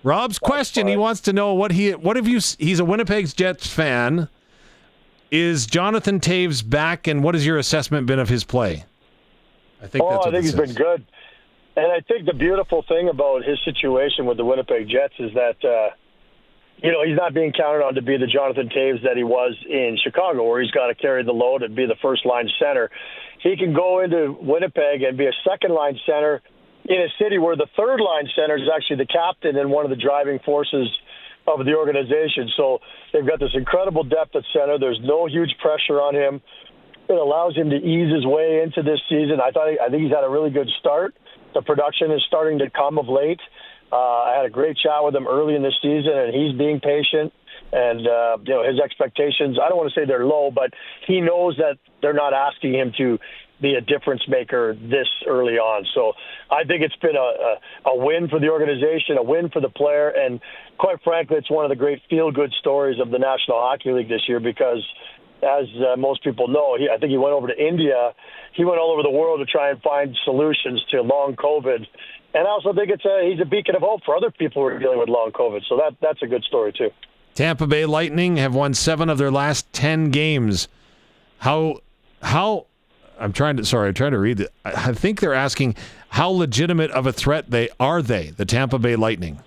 Rob's question, he wants to know he's a Winnipeg Jets fan. Is Jonathan Toews back, and what has your assessment been of his play? I think he's been good. And I think the beautiful thing about his situation with the Winnipeg Jets is that, he's not being counted on to be the Jonathan Toews that he was in Chicago, where he's got to carry the load and be the first-line center. He can go into Winnipeg and be a second-line center in a city where the third-line center is actually the captain and one of the driving forces of the organization. So they've got this incredible depth at center. There's no huge pressure on him. It allows him to ease his way into this season. I think he's had a really good start. The production is starting to come of late. I had a great chat with him early in the season, and he's being patient. And, his expectations, I don't want to say they're low, but he knows that they're not asking him to be a difference maker this early on. So I think it's been a win for the organization, a win for the player, and quite frankly, it's one of the great feel-good stories of the National Hockey League this year because, as most people know, I think he went over to India. He went all over the world to try and find solutions to long COVID. And I also think he's a beacon of hope for other people who are dealing with long COVID. So that's a good story, too. Tampa Bay Lightning have won 7 of their last 10 games. How I'm trying to read it. I think they're asking how legitimate of a threat the Tampa Bay Lightning?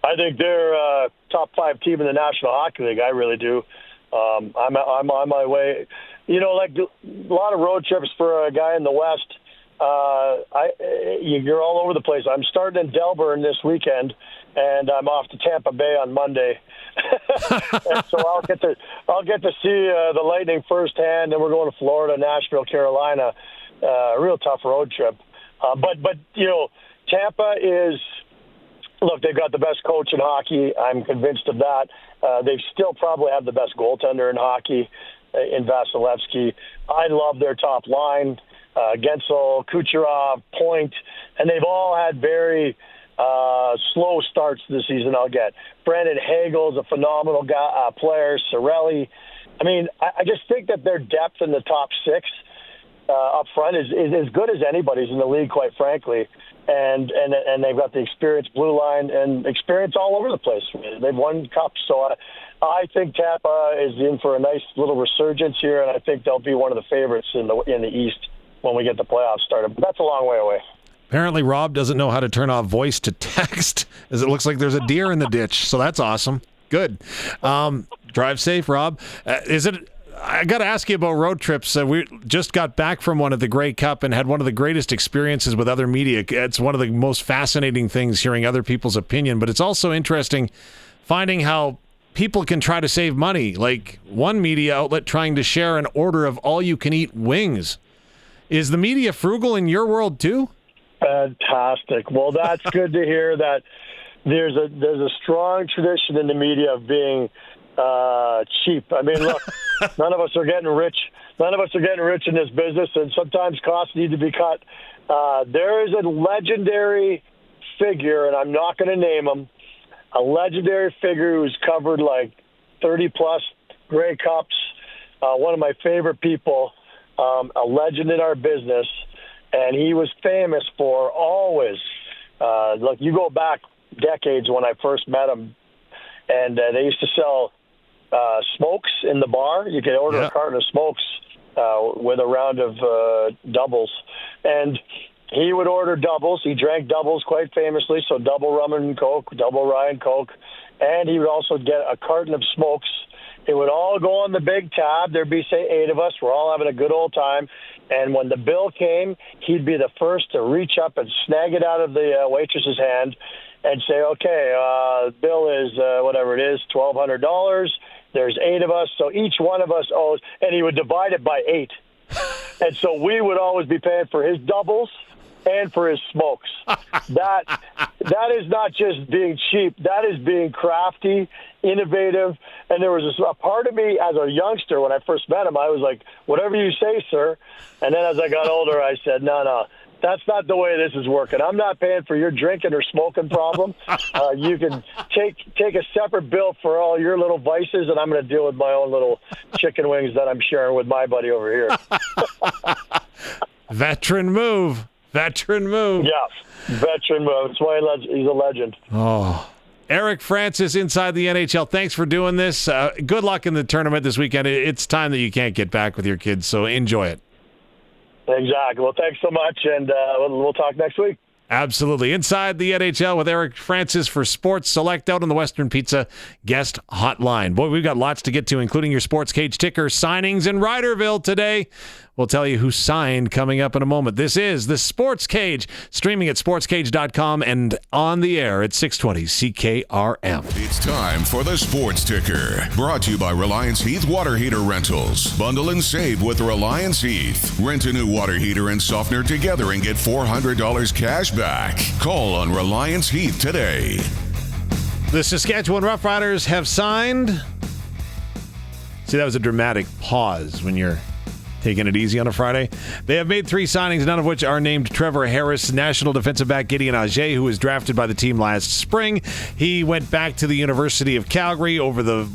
I think they're a top 5 team in the National Hockey League. I really do. I'm on my way. Like a lot of road trips for a guy in the West. You're all over the place. I'm starting in Delburn this weekend, and I'm off to Tampa Bay on Monday. And so I'll get to see the Lightning firsthand. Then we're going to Florida, Nashville, Carolina. A real tough road trip. But Tampa is. Look, they've got the best coach in hockey. I'm convinced of that. They still probably have the best goaltender in hockey in Vasilevsky. I love their top line, Gensel, Kucherov, Point, and they've all had very slow starts this season, I'll get. Brandon Hagel's a phenomenal guy, player, Cirelli. I mean, I just think that their depth in the top 6 up front is as good as anybody's in the league, quite frankly. And they've got the experience blue line and experience all over the place. They've won cups, so I think Tampa is in for a nice little resurgence here, and I think they'll be one of the favorites in the East when we get the playoffs started. But that's a long way away. Apparently, Rob doesn't know how to turn off voice to text, as it looks like there's a deer in the ditch. So that's awesome. Good. Drive safe, Rob. I got to ask you about road trips. We just got back from one at the Grey Cup and had one of the greatest experiences with other media. It's one of the most fascinating things hearing other people's opinion, but it's also interesting finding how people can try to save money, like one media outlet trying to share an order of all-you-can-eat wings. Is the media frugal in your world too? Fantastic. Well, that's good to hear that there's a strong tradition in the media of being cheap. I mean, look, none of us are getting rich. None of us are getting rich in this business, and sometimes costs need to be cut. There is a legendary figure, and I'm not going to name him, a legendary figure who's covered like 30-plus Grey Cups, one of my favorite people, a legend in our business, and he was famous for always, look, you go back decades when I first met him, and they used to sell smokes in the bar. You could order a carton of smokes with a round of doubles. And he would order doubles. He drank doubles quite famously, so double rum and Coke, double rye and Coke. And he would also get a carton of smokes. It would all go on the big tab. There'd be, say, 8 of us. We're all having a good old time. And when the bill came, he'd be the first to reach up and snag it out of the waitress's hand and say, okay, bill is whatever it is, $1,200. There's 8 of us, so each one of us owes, and he would divide it by 8. And so we would always be paying for his doubles and for his smokes. That is not just being cheap. That is being crafty, innovative. And there was a part of me as a youngster when I first met him, I was like, whatever you say, sir. And then as I got older, I said, no, that's not the way this is working. I'm not paying for your drinking or smoking problem. You can take a separate bill for all your little vices, and I'm going to deal with my own little chicken wings that I'm sharing with my buddy over here. Veteran move. Yeah, veteran move. That's why he's a legend. Oh, Eric Francis inside the NHL. Thanks for doing this. Good luck in the tournament this weekend. It's time that you can't get back with your kids, so enjoy it. Exactly. Well, thanks so much, and we'll talk next week. Absolutely. Inside the NHL with Eric Francis for Sports Select out on the Western Pizza Guest Hotline. Boy, we've got lots to get to, including your SportsCage ticker signings in Riderville today. We'll tell you who signed coming up in a moment. This is the SportsCage, streaming at sportscage.com and on the air at 620 CKRM. It's time for the Sports Ticker, brought to you by Reliance Heath Water Heater Rentals. Bundle and save with Reliance Heath. Rent a new water heater and softener together and get $400 cash back. Call on Reliance Heath today. The Saskatchewan Roughriders have signed. See, that was a dramatic pause when you're taking it easy on a Friday. They have made 3 signings, none of which are named Trevor Harris. National defensive back Gideon Auger, who was drafted by the team last spring. He went back to the University of Calgary over the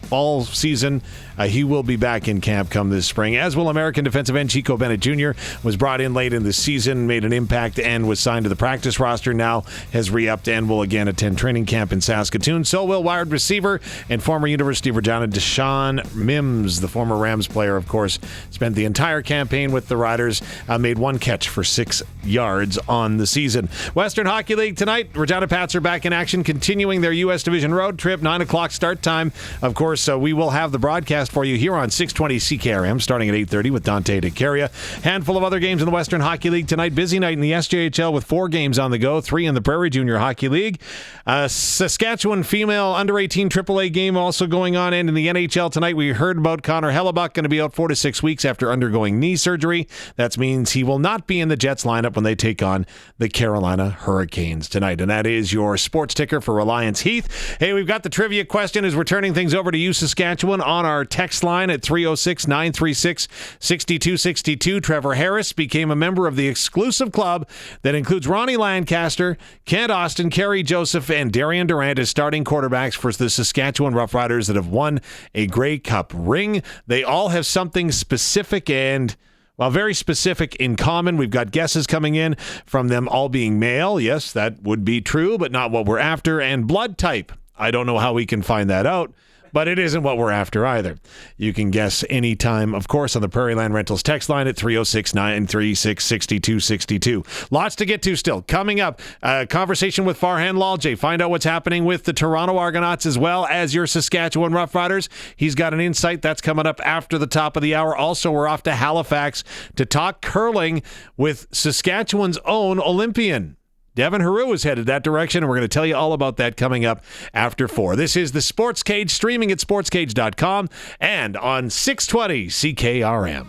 fall season. He will be back in camp come this spring, as will American defensive end Chico Bennett Jr. Was brought in late in the season, made an impact, and was signed to the practice roster. Now has re-upped and will again attend training camp in Saskatoon. So will wide receiver and former University of Regina Deshaun Mims, the former Rams player, of course, spent the entire campaign with the Riders, made 1 catch for 6 yards on the season. Western Hockey League tonight, Regina Pats are back in action, continuing their U.S. Division road trip, 9 o'clock start time. Of course, so we will have the broadcast for you here on 620 CKRM starting at 8:30 with Dante DeCaria. Handful of other games in the Western Hockey League tonight. Busy night in the SJHL with 4 games on the go, 3 in the Prairie Junior Hockey League. Saskatchewan female under-18 AAA game also going on. And in the NHL tonight, we heard about Connor Hellebuck, going to be out 4 to 6 weeks after undergoing knee surgery. That means he will not be in the Jets lineup when they take on the Carolina Hurricanes tonight. And that is your sports ticker for Reliance Heath. Hey, we've got the trivia question as we're turning things over to you, Saskatchewan, on our text line at 306-936-6262. Trevor Harris became a member of the exclusive club that includes Ronnie Lancaster, Kent Austin, Kerry Joseph, and Darian Durant as starting quarterbacks for the Saskatchewan Roughriders that have won a Grey Cup ring. They all have something specific and very specific in common. We've got guesses coming in from them all being male. Yes, that would be true, but not what we're after. And blood type. I don't know how we can find that out, but it isn't what we're after either. You can guess anytime, of course, on the Prairie Land Rentals text line at 306-936-6262. Lots to get to still. Coming up, a conversation with Farhan Lalji. Find out what's happening with the Toronto Argonauts as well as your Saskatchewan Roughriders. He's got an insight that's coming up after the top of the hour. Also, we're off to Halifax to talk curling with Saskatchewan's own Olympian. Devin Heroux is headed that direction, and we're going to tell you all about that coming up after 4. This is the Sports Cage, streaming at sportscage.com and on 620 CKRM.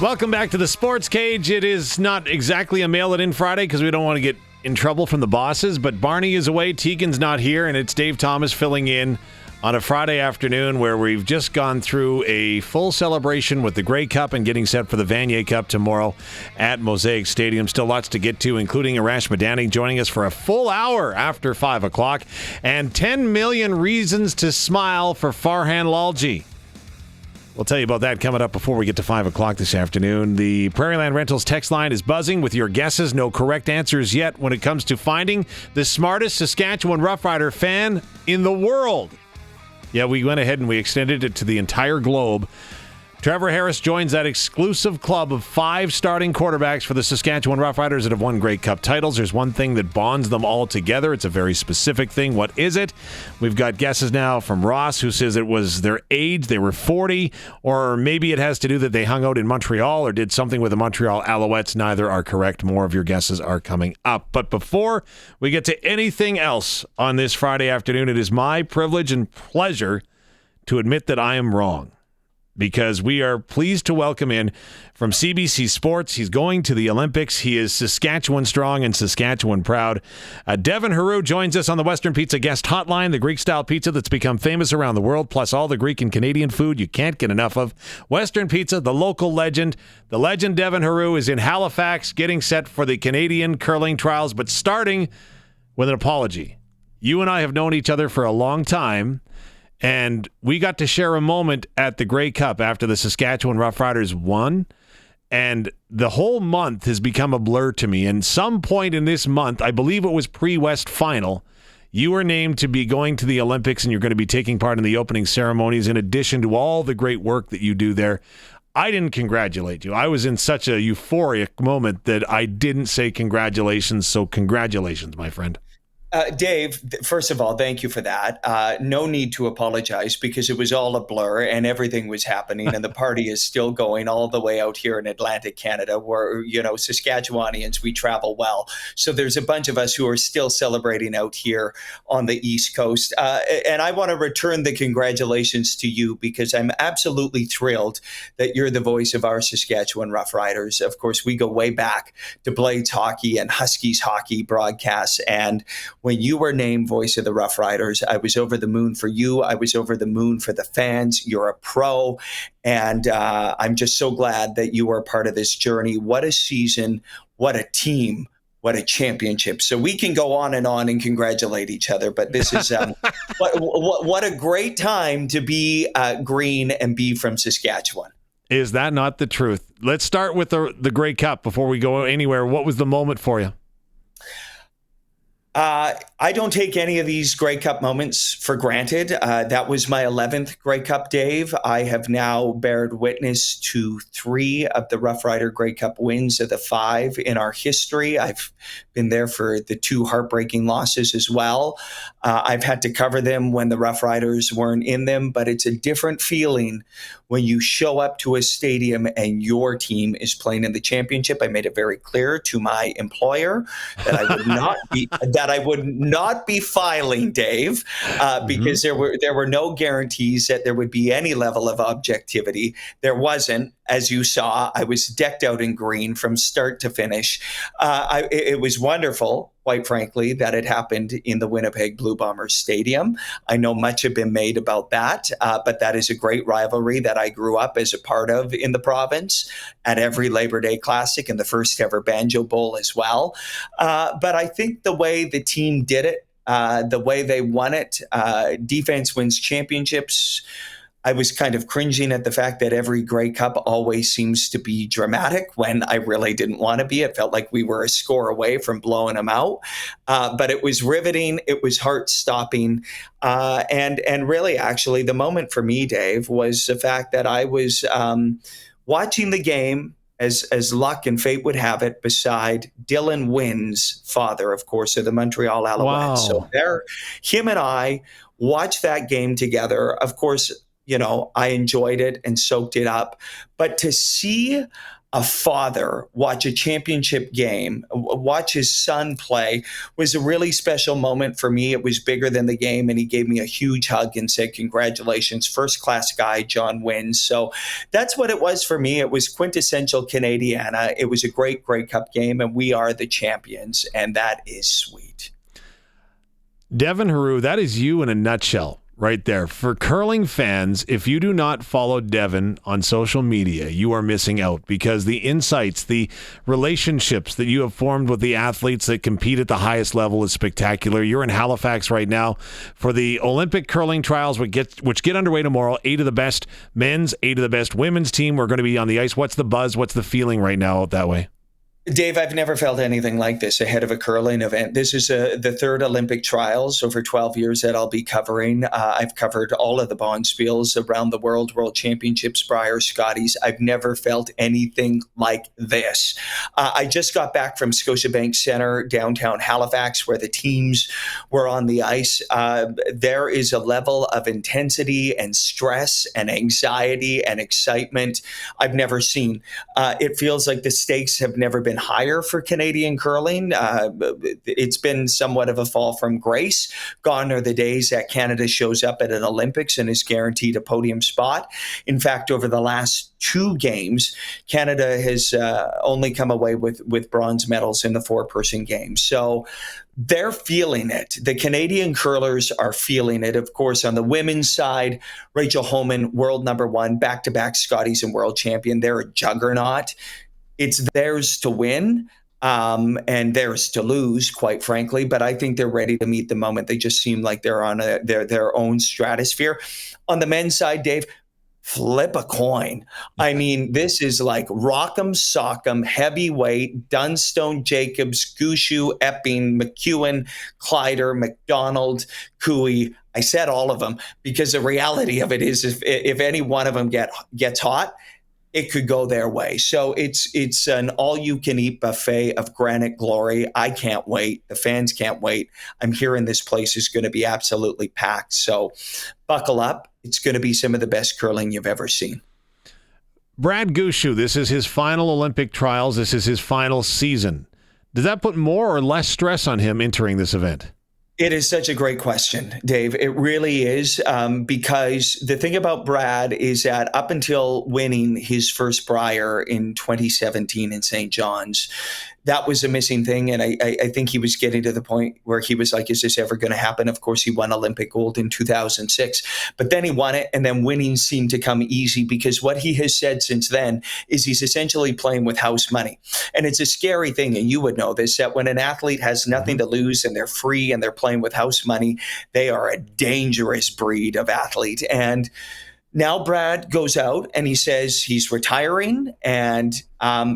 Welcome back to the Sports Cage. It is not exactly a mail-it-in Friday because we don't want to get in trouble from the bosses, but Barney is away, Tegan's not here, and it's Dave Thomas filling in on a Friday afternoon where we've just gone through a full celebration with the Grey Cup and getting set for the Vanier Cup tomorrow at Mosaic Stadium. Still lots to get to, including Arash Madani joining us for a full hour after 5 o'clock. And 10 million reasons to smile for Farhan Lalji. We'll tell you about that coming up before we get to 5 o'clock this afternoon. The Prairie Land Rentals text line is buzzing with your guesses. No correct answers yet when it comes to finding the smartest Saskatchewan Roughrider fan in the world. Yeah, we went ahead and we extended it to the entire globe Trevor Harris joins that exclusive club of 5 starting quarterbacks for the Saskatchewan Roughriders that have won Grey Cup titles. There's one thing that bonds them all together. It's a very specific thing. What is it? We've got guesses now from Ross, who says it was their age. They were 40, or maybe it has to do that they hung out in Montreal or did something with the Montreal Alouettes. Neither are correct. More of your guesses are coming up. But before we get to anything else on this Friday afternoon, it is my privilege and pleasure to admit that I am wrong, because we are pleased to welcome in from CBC Sports. He's going to the Olympics. He is Saskatchewan strong and Saskatchewan proud. Devin Heroux joins us on the Western Pizza Guest Hotline, the Greek-style pizza that's become famous around the world, plus all the Greek and Canadian food you can't get enough of. Western Pizza, the local legend. The legend Devin Heroux is in Halifax getting set for the Canadian curling trials, but starting with an apology. You and I have known each other for a long time, and we got to share a moment at the Grey Cup after the Saskatchewan Roughriders won. And the whole month has become a blur to me. And some point in this month, I believe it was pre-West final, you were named to be going to the Olympics, and you're going to be taking part in the opening ceremonies in addition to all the great work that you do there. I didn't congratulate you. I was in such a euphoric moment that I didn't say congratulations. So congratulations, my friend. Dave, first of all, thank you for that. No need to apologize, because it was all a blur and everything was happening, and the party is still going all the way out here in Atlantic Canada, where, Saskatchewanians, we travel well. So there's a bunch of us who are still celebrating out here on the East Coast. And I want to return the congratulations to you, because I'm absolutely thrilled that you're the voice of our Saskatchewan Roughriders. Of course, we go way back to Blades hockey and Huskies hockey broadcasts, and when you were named voice of the Roughriders, I was over the moon for you. I was over the moon for the fans. You're a pro. And I'm just so glad that you are part of this journey. What a season. What a team. What a championship. So we can go on and congratulate each other. But this is what a great time to be green and be from Saskatchewan. Is that not the truth? Let's start with the Grey Cup before we go anywhere. What was the moment for you? I don't take any of these Grey Cup moments for granted. That was my 11th Grey Cup, Dave. I have now bared witness to 3 of the Rough Rider Grey Cup wins of the 5 in our history. I've been there for the 2 heartbreaking losses as well. I've had to cover them when the Rough Riders weren't in them, but it's a different feeling when you show up to a stadium and your team is playing in the championship. I made it very clear to my employer that I would not be filing, Dave, because there were no guarantees that there would be any level of objectivity. There wasn't. As you saw, I was decked out in green from start to finish. It was wonderful, quite frankly, that it happened in the Winnipeg Blue Bombers Stadium. I know much had been made about that, but that is a great rivalry that I grew up as a part of in the province at every Labor Day Classic and the first ever Banjo Bowl as well. But I think the way the team did it, the way they won it, defense wins championships. I was kind of cringing at the fact that every Grey Cup always seems to be dramatic when I really didn't want to be. It felt like we were a score away from blowing them out. But it was riveting. It was heart-stopping. And really, actually, the moment for me, Dave, was the fact that I was watching the game, as luck and fate would have it, beside Dylan Wynn's father, of course, of the Montreal Alouettes. Wow. So him and I watched that game together. Of course, I enjoyed it and soaked it up. But to see a father watch a championship game, watch his son play, was a really special moment for me. It was bigger than the game, and he gave me a huge hug and said, "Congratulations, first-class guy, John Wynn." So that's what it was for me. It was quintessential Canadiana. It was a great Grey Cup game, and we are the champions, and that is sweet. Devin Heroux, that is you in a nutshell. Right there. For curling fans, if you do not follow Devin on social media, you are missing out, because the insights, the relationships that you have formed with the athletes that compete at the highest level is spectacular. You're in Halifax right now for the Olympic curling trials, which get underway tomorrow. 8 of the best men's, 8 of the best women's team are going to be on the ice. What's the buzz? What's the feeling right now out that way? Dave, I've never felt anything like this ahead of a curling event. This is the third Olympic trials over 12 years that I'll be covering. I've covered all of the bonspiels around the world, World Championships, Brier, Scotties. I've never felt anything like this. I just got back from Scotiabank Centre, downtown Halifax, where the teams were on the ice. There is a level of intensity and stress and anxiety and excitement I've never seen. It feels like the stakes have never been higher for Canadian curling. It's been somewhat of a fall from grace. Gone are the days that Canada shows up at an Olympics and is guaranteed a podium spot. In fact, over the last 2 games, Canada has only come away with bronze medals in the 4-person game. So they're feeling it. The Canadian curlers are feeling it. Of course, on the women's side, Rachel Homan, world number 1, back-to-back Scotties and world champion. They're a juggernaut. It's theirs to win and theirs to lose, quite frankly. But I think they're ready to meet the moment. They just seem like they're on their own stratosphere. On the men's side, Dave, flip a coin. I mean, this is like rock'em, sock'em, heavyweight, Dunstone, Jacobs, Gushu, Epping, McEwen, Kleider, McDonald, Cooey. I said all of them because the reality of it is if any one of them gets hot, it could go their way. So it's an all-you-can-eat buffet of granite glory. I can't wait. The fans can't wait. I'm hearing this place is going to be absolutely packed. So buckle up. It's going to be some of the best curling you've ever seen. Brad Gushu, this is his final Olympic trials. This is his final season. Does that put more or less stress on him entering this event? It is such a great question, Dave. It really is, because the thing about Brad is that up until winning his first Brier in 2017 in St. John's, that was a missing thing. And I think he was getting to the point where he was like, is this ever going to happen? Of course, he won Olympic gold in 2006, but then he won it. And then winning seemed to come easy because what he has said since then is he's essentially playing with house money. And it's a scary thing. And you would know this, that when an athlete has nothing to lose and they're free and they're playing with house money, they are a dangerous breed of athlete. And now Brad goes out and he says he's retiring, and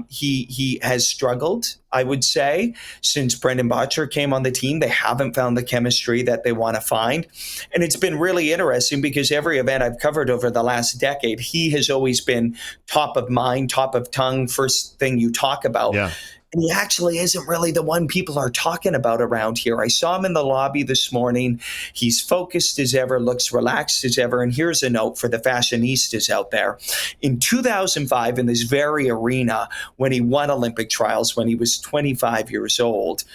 he has struggled, I would say, since Brendan Botcher came on the team. They haven't found the chemistry that they want to find. And it's been really interesting because every event I've covered over the last decade, he has always been top of mind, top of tongue, first thing you talk about. Yeah. And he actually isn't really the one people are talking about around here. I saw him in the lobby this morning. He's focused as ever, looks relaxed as ever. And here's a note for the fashionistas out there. In 2005, in this very arena, when he won Olympic trials, when he was 25 years old,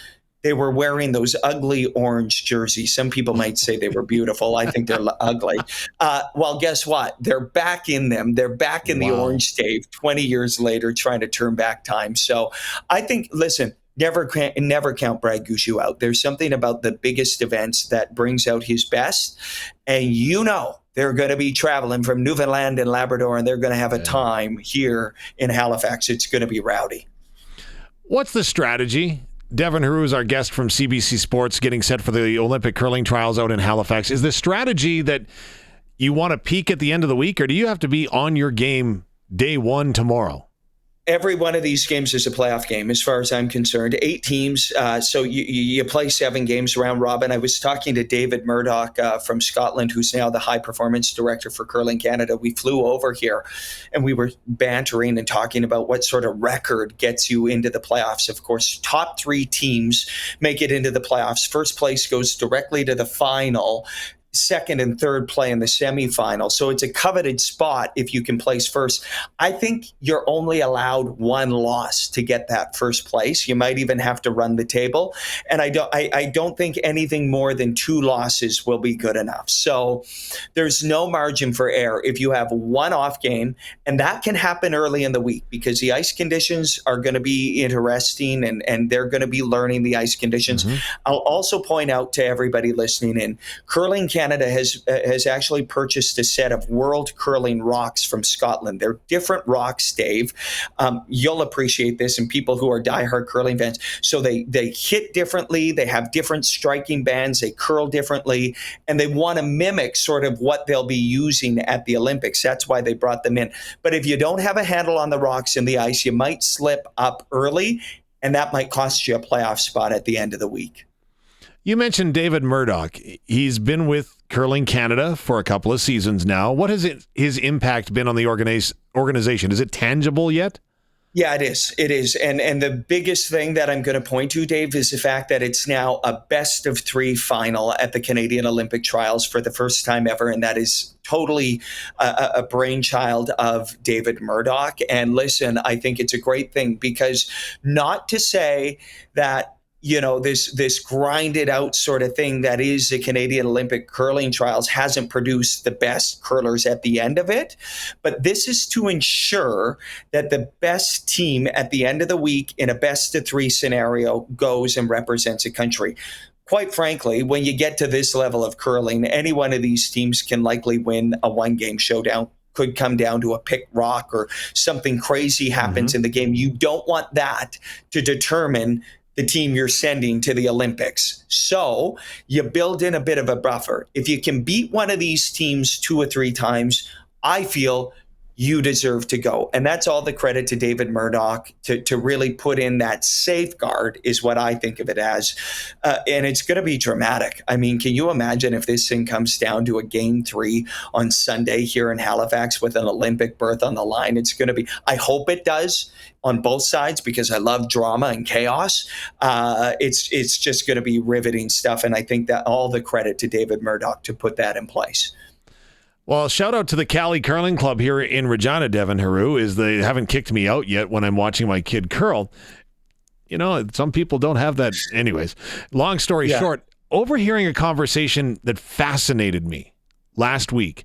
they were wearing those ugly orange jerseys. Some people might say they were beautiful. I think they're ugly. Well, guess what? They're back in them. They're back in the orange, Dave, 20 years later, trying to turn back time. So I think, listen, never count Brad Gushu out. There's something about the biggest events that brings out his best. And they're going to be traveling from Newfoundland and Labrador, and they're going to have a time here in Halifax. It's going to be rowdy. What's the strategy? Devin Heroux is our guest from CBC Sports, getting set for the Olympic curling trials out in Halifax. Is the strategy that you want to peak at the end of the week, or do you have to be on your game day one tomorrow? Every one of these games is a playoff game, as far as I'm concerned. 8 teams, so you play 7 games round robin. I was talking to David Murdoch from Scotland, who's now the high performance director for Curling Canada. We flew over here, and we were bantering and talking about what sort of record gets you into the playoffs. Of course, top 3 teams make it into the playoffs. First place goes directly to the final. Second and third play in the semifinal. So it's a coveted spot if you can place first. I think you're only allowed 1 loss to get that first place. You might even have to run the table. And I don't think anything more than 2 losses will be good enough. So there's no margin for error if you have 1 off game, and that can happen early in the week because the ice conditions are going to be interesting and they're going to be learning the ice conditions. Mm-hmm. I'll also point out to everybody listening in, Curling Canada has actually purchased a set of world curling rocks from Scotland. They're different rocks, Dave. You'll appreciate this, and people who are diehard curling fans. So they hit differently. They have different striking bands. They curl differently, and they want to mimic sort of what they'll be using at the Olympics. That's why they brought them in. But if you don't have a handle on the rocks and the ice, you might slip up early. and that might cost you a playoff spot at the end of the week. You mentioned David Murdoch. He's been with Curling Canada for a couple of seasons now. What has his impact been on the organization? Is it tangible yet? Yeah, it is. It is. And the biggest thing that I'm going to point to, Dave, is the fact that it's now a best of 3 final at the Canadian Olympic Trials for the first time ever. And that is totally a brainchild of David Murdoch. And listen, I think it's a great thing, because not to say that, you know, this grinded out sort of thing that is the Canadian Olympic Curling Trials hasn't produced the best curlers at the end of it. But this is to ensure that the best team at the end of the week in a best of 3 scenario goes and represents a country. Quite frankly, when you get to this level of curling, any one of these teams can likely win a 1-game showdown. Could come down to a pick rock or something crazy happens in the game. You don't want that to determine the team you're sending to the Olympics. So you build in a bit of a buffer. If you can beat one of these teams 2 or 3 times, I feel you deserve to go. And that's all the credit to David Murdoch to really put in that safeguard, is what I think of it as. And it's going to be dramatic. I mean, can you imagine if this thing comes down to a game 3 on Sunday here in Halifax with an Olympic berth on the line? It's going to be, I hope it does on both sides, because I love drama and chaos. It's just going to be riveting stuff. And I think that all the credit to David Murdoch to put that in place. Well, shout out to the Cali Curling Club here in Regina, Devin Heroux, is they haven't kicked me out yet when I'm watching my kid curl. You know, some people don't have that. Anyways, long story short, overhearing a conversation that fascinated me last week.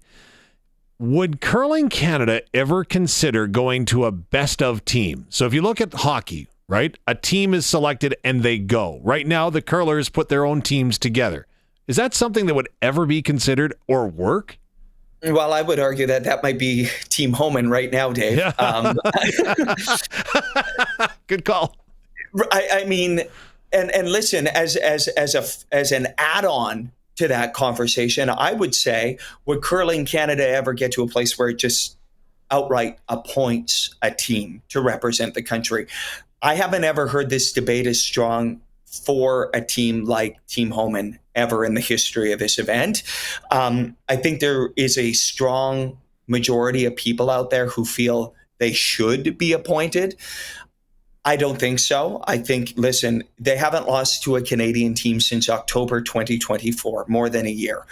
Would Curling Canada ever consider going to a best of team? So if you look at hockey, right, a team is selected and they go. Right now, the curlers put their own teams together. Is that something that would ever be considered or work? Well, I would argue that might be Team Homan right now, Dave. Yeah. Good call. I mean, and listen, as an add-on to that conversation, I would say, would Curling Canada ever get to a place where it just outright appoints a team to represent the country? I haven't ever heard this debate as strong for a team like Team Homan ever in the history of this event. I think there is a strong majority of people out there who feel they should be appointed. I don't think so. I think, listen, they haven't lost to a Canadian team since October 2024, more than a year.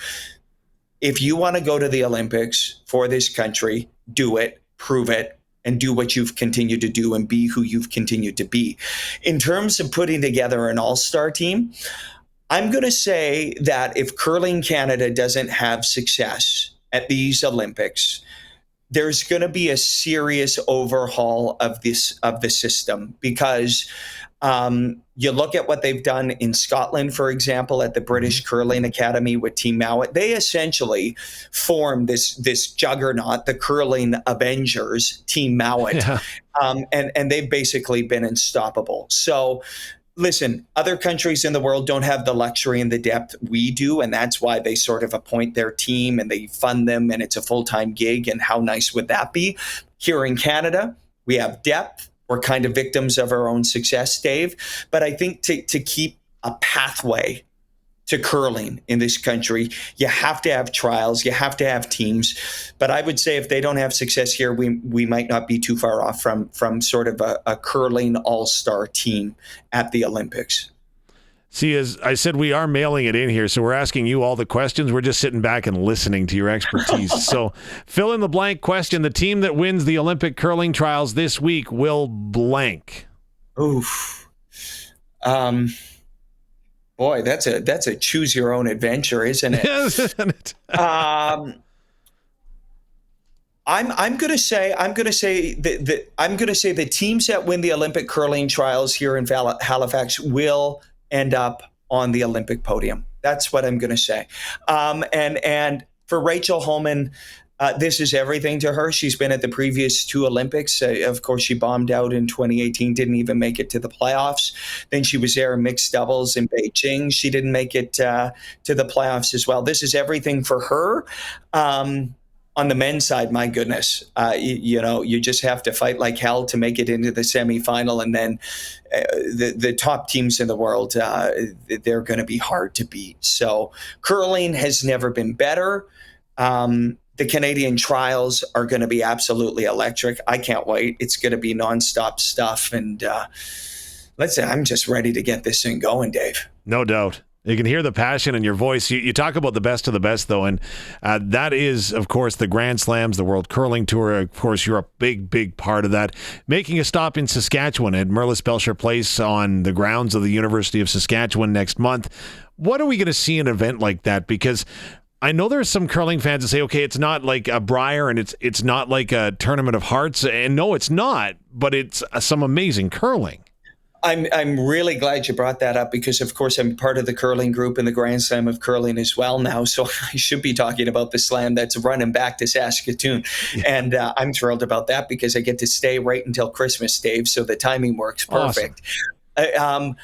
If you want to go to the Olympics for this country, do it, prove it, and do what you've continued to do and be who you've continued to be. In terms of putting together an all-star team, I'm going to say that if Curling Canada doesn't have success at these Olympics, there's going to be a serious overhaul of the system, because you look at what they've done in Scotland, for example, at the British Curling Academy with Team Mowat. They essentially formed this juggernaut, the Curling Avengers, Team Mowat, and they've basically been unstoppable. So listen, other countries in the world don't have the luxury and the depth we do, and that's why they sort of appoint their team and they fund them, and it's a full-time gig, and how nice would that be? Here in Canada, we have depth. We're kind of victims of our own success, Dave. But I think to keep a pathway to curling in this country, you have to have trials, you have to have teams. But I would say if they don't have success here, we might not be too far off from sort of a curling all-star team at the Olympics. See, as I said, we are mailing it in here, so we're asking you all the questions. We're just sitting back and listening to your expertise. So fill in the blank question. The team that wins the Olympic curling trials this week will blank. Oof. Boy, that's a choose your own adventure, isn't it? Yes, isn't it? I'm going to say the teams that win the Olympic curling trials here in Halifax will end up on the Olympic podium. That's what I'm going to say. And for Rachel Homan, this is everything to her. She's been at the previous 2 Olympics. Of course, she bombed out in 2018, didn't even make it to the playoffs. Then she was there in mixed doubles in Beijing. She didn't make it to the playoffs as well. This is everything for her. on the men's side, my goodness, you just have to fight like hell to make it into the semifinal. And then the top teams in the world, they're going to be hard to beat. So curling has never been better. The Canadian trials are going to be absolutely electric. I can't wait. It's going to be nonstop stuff. And let's say I'm just ready to get this thing going, Dave. No doubt. You can hear the passion in your voice. You talk about the best of the best, though, and that is, of course, the Grand Slams, the World Curling Tour. Of course, you're a big, big part of that. Making a stop in Saskatchewan at Merlis Belcher Place on the grounds of the University of Saskatchewan next month. What are we going to see in an event like that? Because I know there's some curling fans that say, okay, it's not like a Brier and it's not like a Tournament of Hearts. And no, it's not, but it's some amazing curling. I'm really glad you brought that up because, of course, I'm part of the curling group in the Grand Slam of curling as well now. So I should be talking about the slam that's running back to Saskatoon. And I'm thrilled about that because I get to stay right until Christmas, Dave. So the timing works perfect. Awesome.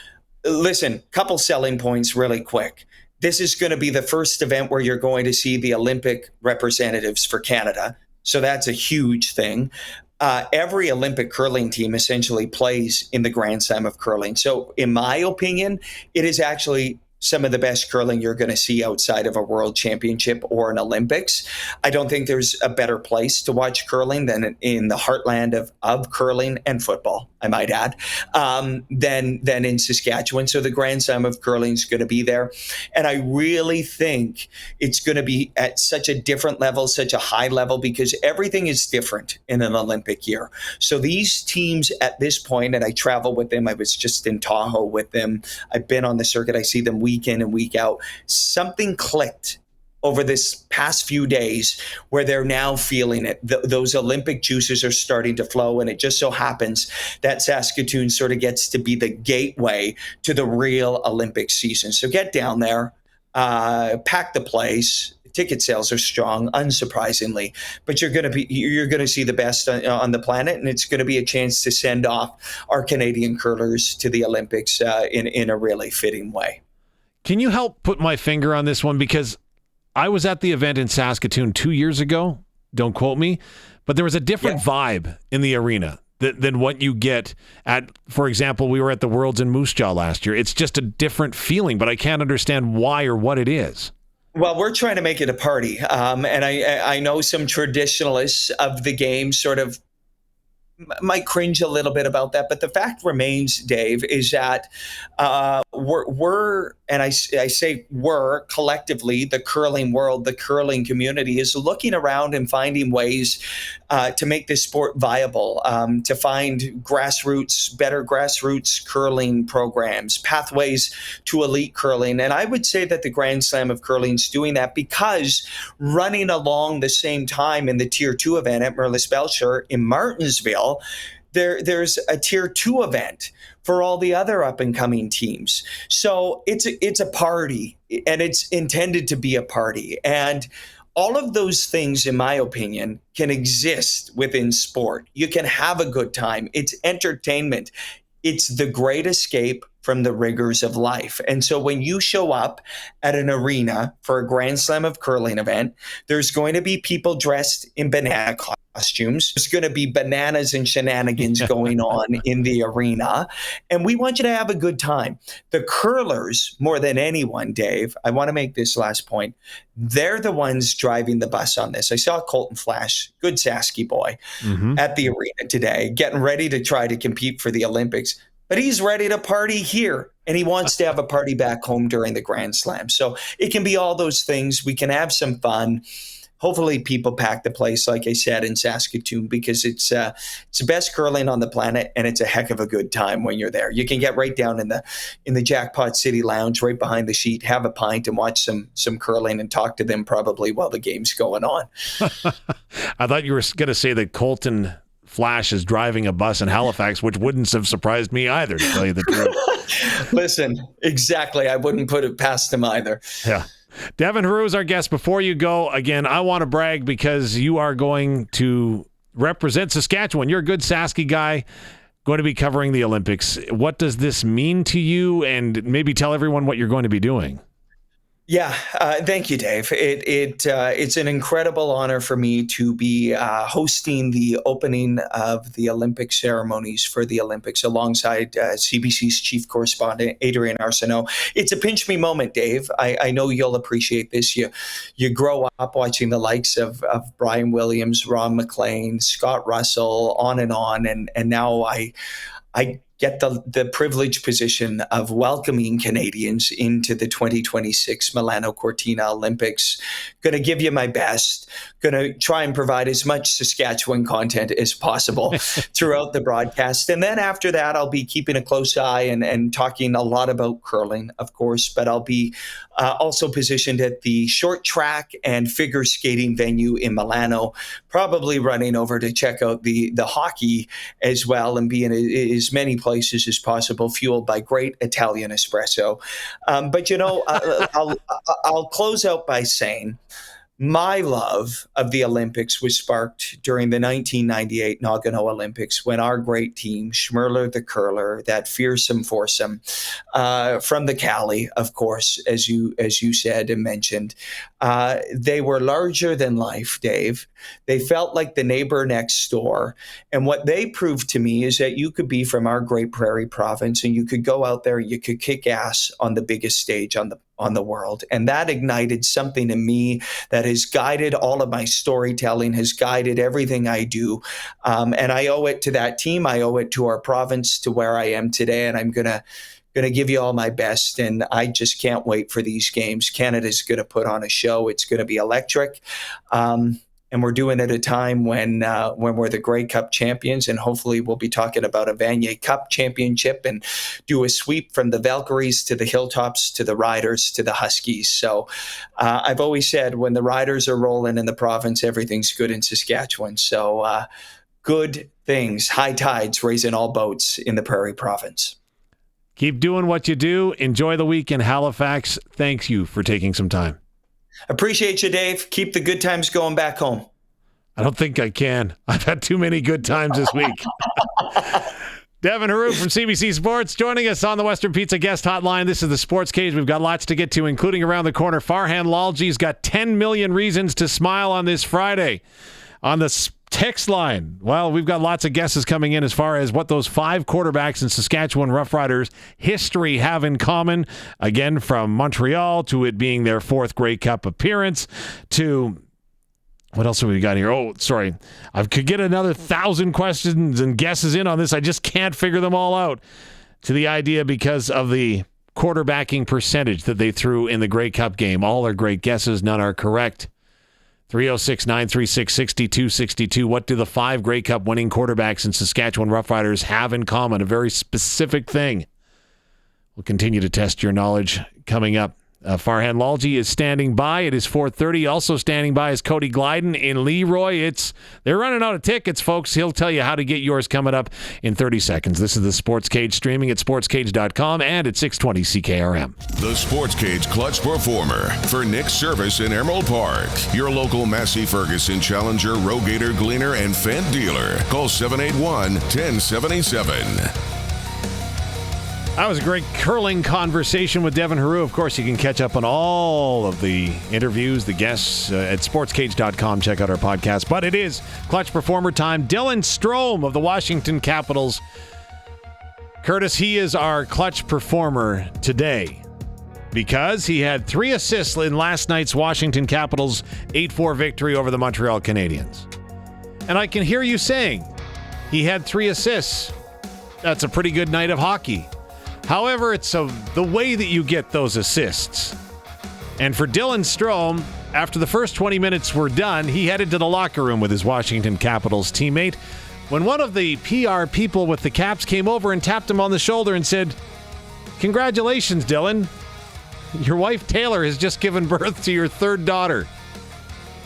Listen, couple selling points really quick. This is going to be the first event where you're going to see the Olympic representatives for Canada. So that's a huge thing. Every Olympic curling team essentially plays in the Grand Slam of curling. So in my opinion, it is actually some of the best curling you're going to see outside of a world championship or an Olympics. I don't think there's a better place to watch curling than in the heartland of curling and football, I might add, than in Saskatchewan. So the Grand Slam of curling is going to be there. And I really think it's going to be at such a different level, such a high level, because everything is different in an Olympic year. So these teams at this point, and I travel with them, I was just in Tahoe with them, I've been on the circuit, I see them week in and week out. Something clicked over this past few days where they're now feeling it. Those Olympic juices are starting to flow, and it just so happens that Saskatoon sort of gets to be the gateway to the real Olympic season. So get down there, pack the place. Ticket sales are strong, unsurprisingly, but you're going to see the best on the planet, and it's going to be a chance to send off our Canadian curlers to the Olympics in a really fitting way. Can you help put my finger on this one? Because I was at the event in Saskatoon 2 years ago. Don't quote me, but there was a different vibe in the arena than what you get at, for example, we were at the Worlds in Moose Jaw last year. It's just a different feeling, but I can't understand why or what it is. Well, we're trying to make it a party. And I know some traditionalists of the game sort of might cringe a little bit about that, but the fact remains, Dave, is that we're and I say we're collectively, the curling world, the curling community is looking around and finding ways to make this sport viable, to find better grassroots curling programs, pathways to elite curling. And I would say that the Grand Slam of curling is doing that because running along the same time in the Tier 2 event at Merlis Belcher in Martinsville, there's a Tier 2 event for all the other up-and-coming teams. So it's a party, and it's intended to be a party. And all of those things, in my opinion, can exist within sport. You can have a good time. It's entertainment. It's the great escape from the rigors of life. And so when you show up at an arena for a Grand Slam of curling event, there's going to be people dressed in banana costumes. There's going to be bananas and shenanigans going on in the arena. And we want you to have a good time. The curlers, more than anyone, Dave, I want to make this last point. They're the ones driving the bus on this. I saw Colton Flash, good Sasky boy, at the arena today, getting ready to try to compete for the Olympics. But he's ready to party here, and he wants to have a party back home during the Grand Slam. So it can be all those things. We can have some fun. Hopefully people pack the place, like I said, in Saskatoon, because it's the best curling on the planet, and it's a heck of a good time when you're there. You can get right down in the Jackpot City Lounge, right behind the sheet, have a pint, and watch some curling and talk to them probably while the game's going on. I thought you were going to say that Colton Flash is driving a bus in Halifax, which wouldn't have surprised me either, to tell you the truth. Listen, exactly. I wouldn't put it past him either. Yeah. Devin Heroux is our guest. Before you go, again, I want to brag because you are going to represent Saskatchewan. You're a good Sasky guy, going to be covering the Olympics. What does this mean to you? And maybe tell everyone what you're going to be doing. Yeah, thank you, Dave. It's an incredible honor for me to be hosting the opening of the Olympic ceremonies for the Olympics alongside CBC's chief correspondent Adrian Arsenault. It's a pinch me moment, Dave. I know you'll appreciate this. You grow up watching the likes of Brian Williams, Ron McLean, Scott Russell, on, and now I get the privileged position of welcoming Canadians into the 2026 Milano Cortina Olympics. Going to give you my best. Going to try and provide as much Saskatchewan content as possible throughout the broadcast. And then after that, I'll be keeping a close eye and talking a lot about curling, of course, but I'll be also positioned at the short track and figure skating venue in Milano, probably running over to check out the hockey as well and be in as many places as possible, fueled by great Italian espresso. But I'll close out by saying my love of the Olympics was sparked during the 1998 Nagano Olympics when our great team, Schmerler the curler, that fearsome foursome from the Cali, of course, as you said and mentioned, they were larger than life, Dave. They felt like the neighbor next door. And what they proved to me is that you could be from our great prairie province and you could go out there and you could kick ass on the biggest stage on the world. And that ignited something in me that has guided all of my storytelling, has guided everything I do. And I owe it to that team. I owe it to our province, to where I am today. And I'm going to give you all my best. And I just can't wait for these games. Canada's going to put on a show. It's going to be electric. And we're doing it at a time when we're the Grey Cup champions, and hopefully we'll be talking about a Vanier Cup championship and do a sweep from the Valkyries to the Hilltops to the Riders to the Huskies. So I've always said when the Riders are rolling in the province, everything's good in Saskatchewan. So good things, high tides raising all boats in the Prairie Province. Keep doing what you do. Enjoy the week in Halifax. Thank you for taking some time. Appreciate you, Dave. Keep the good times going back home. I don't think I can. I've had too many good times this week. Devin Heroux from CBC Sports joining us on the Western Pizza Guest Hotline. This is the Sports Cage. We've got lots to get to, including around the corner. Farhan Lalji's got 10 million reasons to smile on this Friday. On the text line, well, we've got lots of guesses coming in as far as what those 5 quarterbacks in Saskatchewan Roughriders history have in common. Again, from Montreal to it being their 4th Grey Cup appearance to what else have we got here? Oh, sorry. I could get another 1,000 questions and guesses in on this. I just can't figure them all out. To the idea because of the quarterbacking percentage that they threw in the Grey Cup game. All are great guesses. None are correct. 306-936-6262. What do the 5 Grey Cup winning quarterbacks in Saskatchewan Roughriders have in common? A very specific thing. We'll continue to test your knowledge coming up. Farhan Lalji is standing by. It is 4:30. Also standing by is Cody Glyden in Leroy. They're running out of tickets, folks. He'll tell you how to get yours coming up in 30 seconds. This is the Sports Cage, streaming at sportscage.com and at 620 CKRM. The Sports Cage Clutch Performer for Nick's Service in Emerald Park. Your local Massey Ferguson Challenger, Rogator, Gleaner, and Fendt dealer. Call 781-1077. That was a great curling conversation with Devin Heroux. Of course, you can catch up on all of the interviews, the guests at sportscage.com. Check out our podcast. But it is Clutch Performer time. Dylan Strome of the Washington Capitals. Curtis, he is our Clutch Performer today because he had 3 assists in last night's Washington Capitals 8-4 victory over the Montreal Canadiens. And I can hear you saying he had 3 assists. That's a pretty good night of hockey. However, it's the way that you get those assists. And for Dylan Strome, after the first 20 minutes were done, he headed to the locker room with his Washington Capitals teammate when one of the PR people with the Caps came over and tapped him on the shoulder and said, "Congratulations, Dylan. Your wife Taylor has just given birth to your 3rd daughter."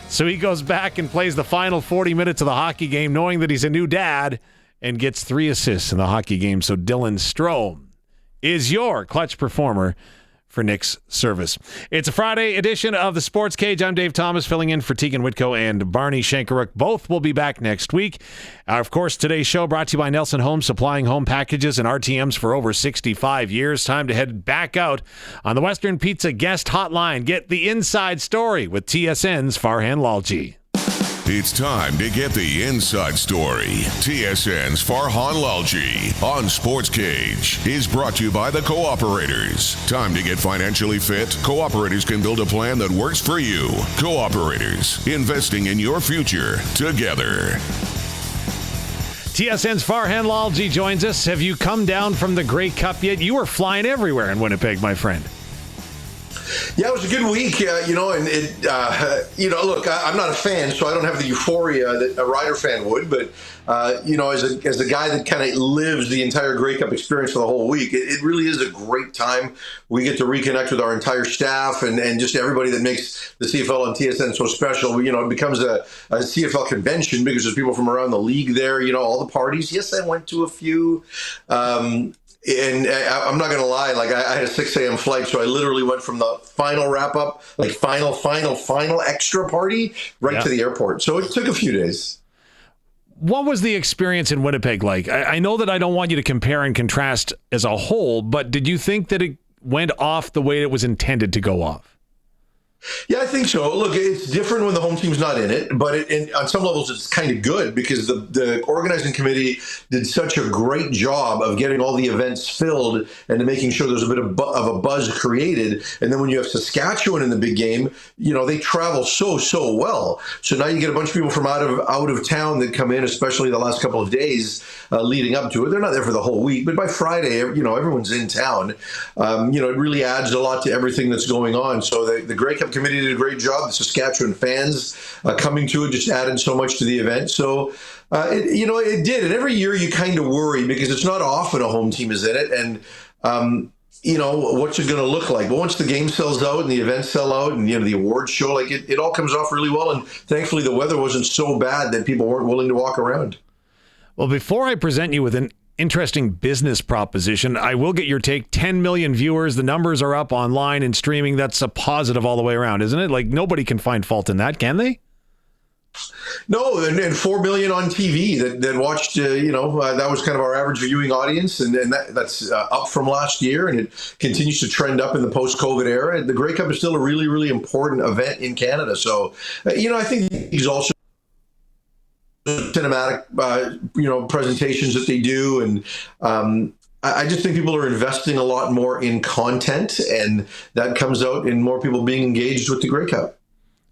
So he goes back and plays the final 40 minutes of the hockey game knowing that he's a new dad and gets 3 assists in the hockey game. So Dylan Strome is your Clutch Performer for Nick's service. It's a Friday edition of the Sports Cage. I'm Dave Thomas, filling in for Tegan Whitco and Barney Shankaruk. Both will be back next week. Of course, today's show brought to you by Nelson Homes, supplying home packages and RTMs for over 65 years. Time to head back out on the Western Pizza Guest Hotline. Get the inside story with TSN's Farhan Lalji. It's time to get the inside story. TSN's Farhan Lalji on SportsCage is brought to you by the Cooperators. Time to get financially fit? Cooperators can build a plan that works for you. Cooperators, investing in your future together. TSN's Farhan Lalji joins us. Have you come down from the Grey Cup yet? You were flying everywhere in Winnipeg, my friend. Yeah, it was a good week, look, I'm not a fan, so I don't have the euphoria that a Rider fan would, but, as a guy that kind of lives the entire Grey Cup experience for the whole week, it really is a great time. We get to reconnect with our entire staff and just everybody that makes the CFL and TSN so special. It becomes a CFL convention because there's people from around the league there, all the parties. Yes, I went to a few. And I'm not going to lie, I had a 6 a.m. flight, so I literally went from the final wrap-up, final extra party, to the airport. So it took a few days. What was the experience in Winnipeg like? I know that I don't want you to compare and contrast as a whole, but did you think that it went off the way it was intended to go off? Yeah, I think so. Look, it's different when the home team's not in it, but on some levels it's kind of good because the organizing committee did such a great job of getting all the events filled and making sure there's a bit of a buzz created. And then when you have Saskatchewan in the big game, they travel so well. So now you get a bunch of people from out of town that come in, especially the last couple of days leading up to it. They're not there for the whole week, but by Friday, everyone's in town. It really adds a lot to everything that's going on. So the Grey Cup committee did a great job. The Saskatchewan fans coming to it just added so much to the event. So, it did. And every year you kind of worry because it's not often a home team is in it. And, what's it going to look like? But once the game sells out and the events sell out and, the awards show, it all comes off really well. And thankfully the weather wasn't so bad that people weren't willing to walk around. Well, before I present you with an interesting business proposition, I will get your take. 10 million viewers. The numbers are up online and streaming. That's a positive all the way around, isn't it? Nobody can find fault in that, can they? No, and 4 million on TV that watched, that was kind of our average viewing audience. And that's up from last year. And it continues to trend up in the post-COVID era. The Grey Cup is still a really, really important event in Canada. So, I think he's also cinematic, presentations that they do. And I just think people are investing a lot more in content, and that comes out in more people being engaged with the Grey Cup.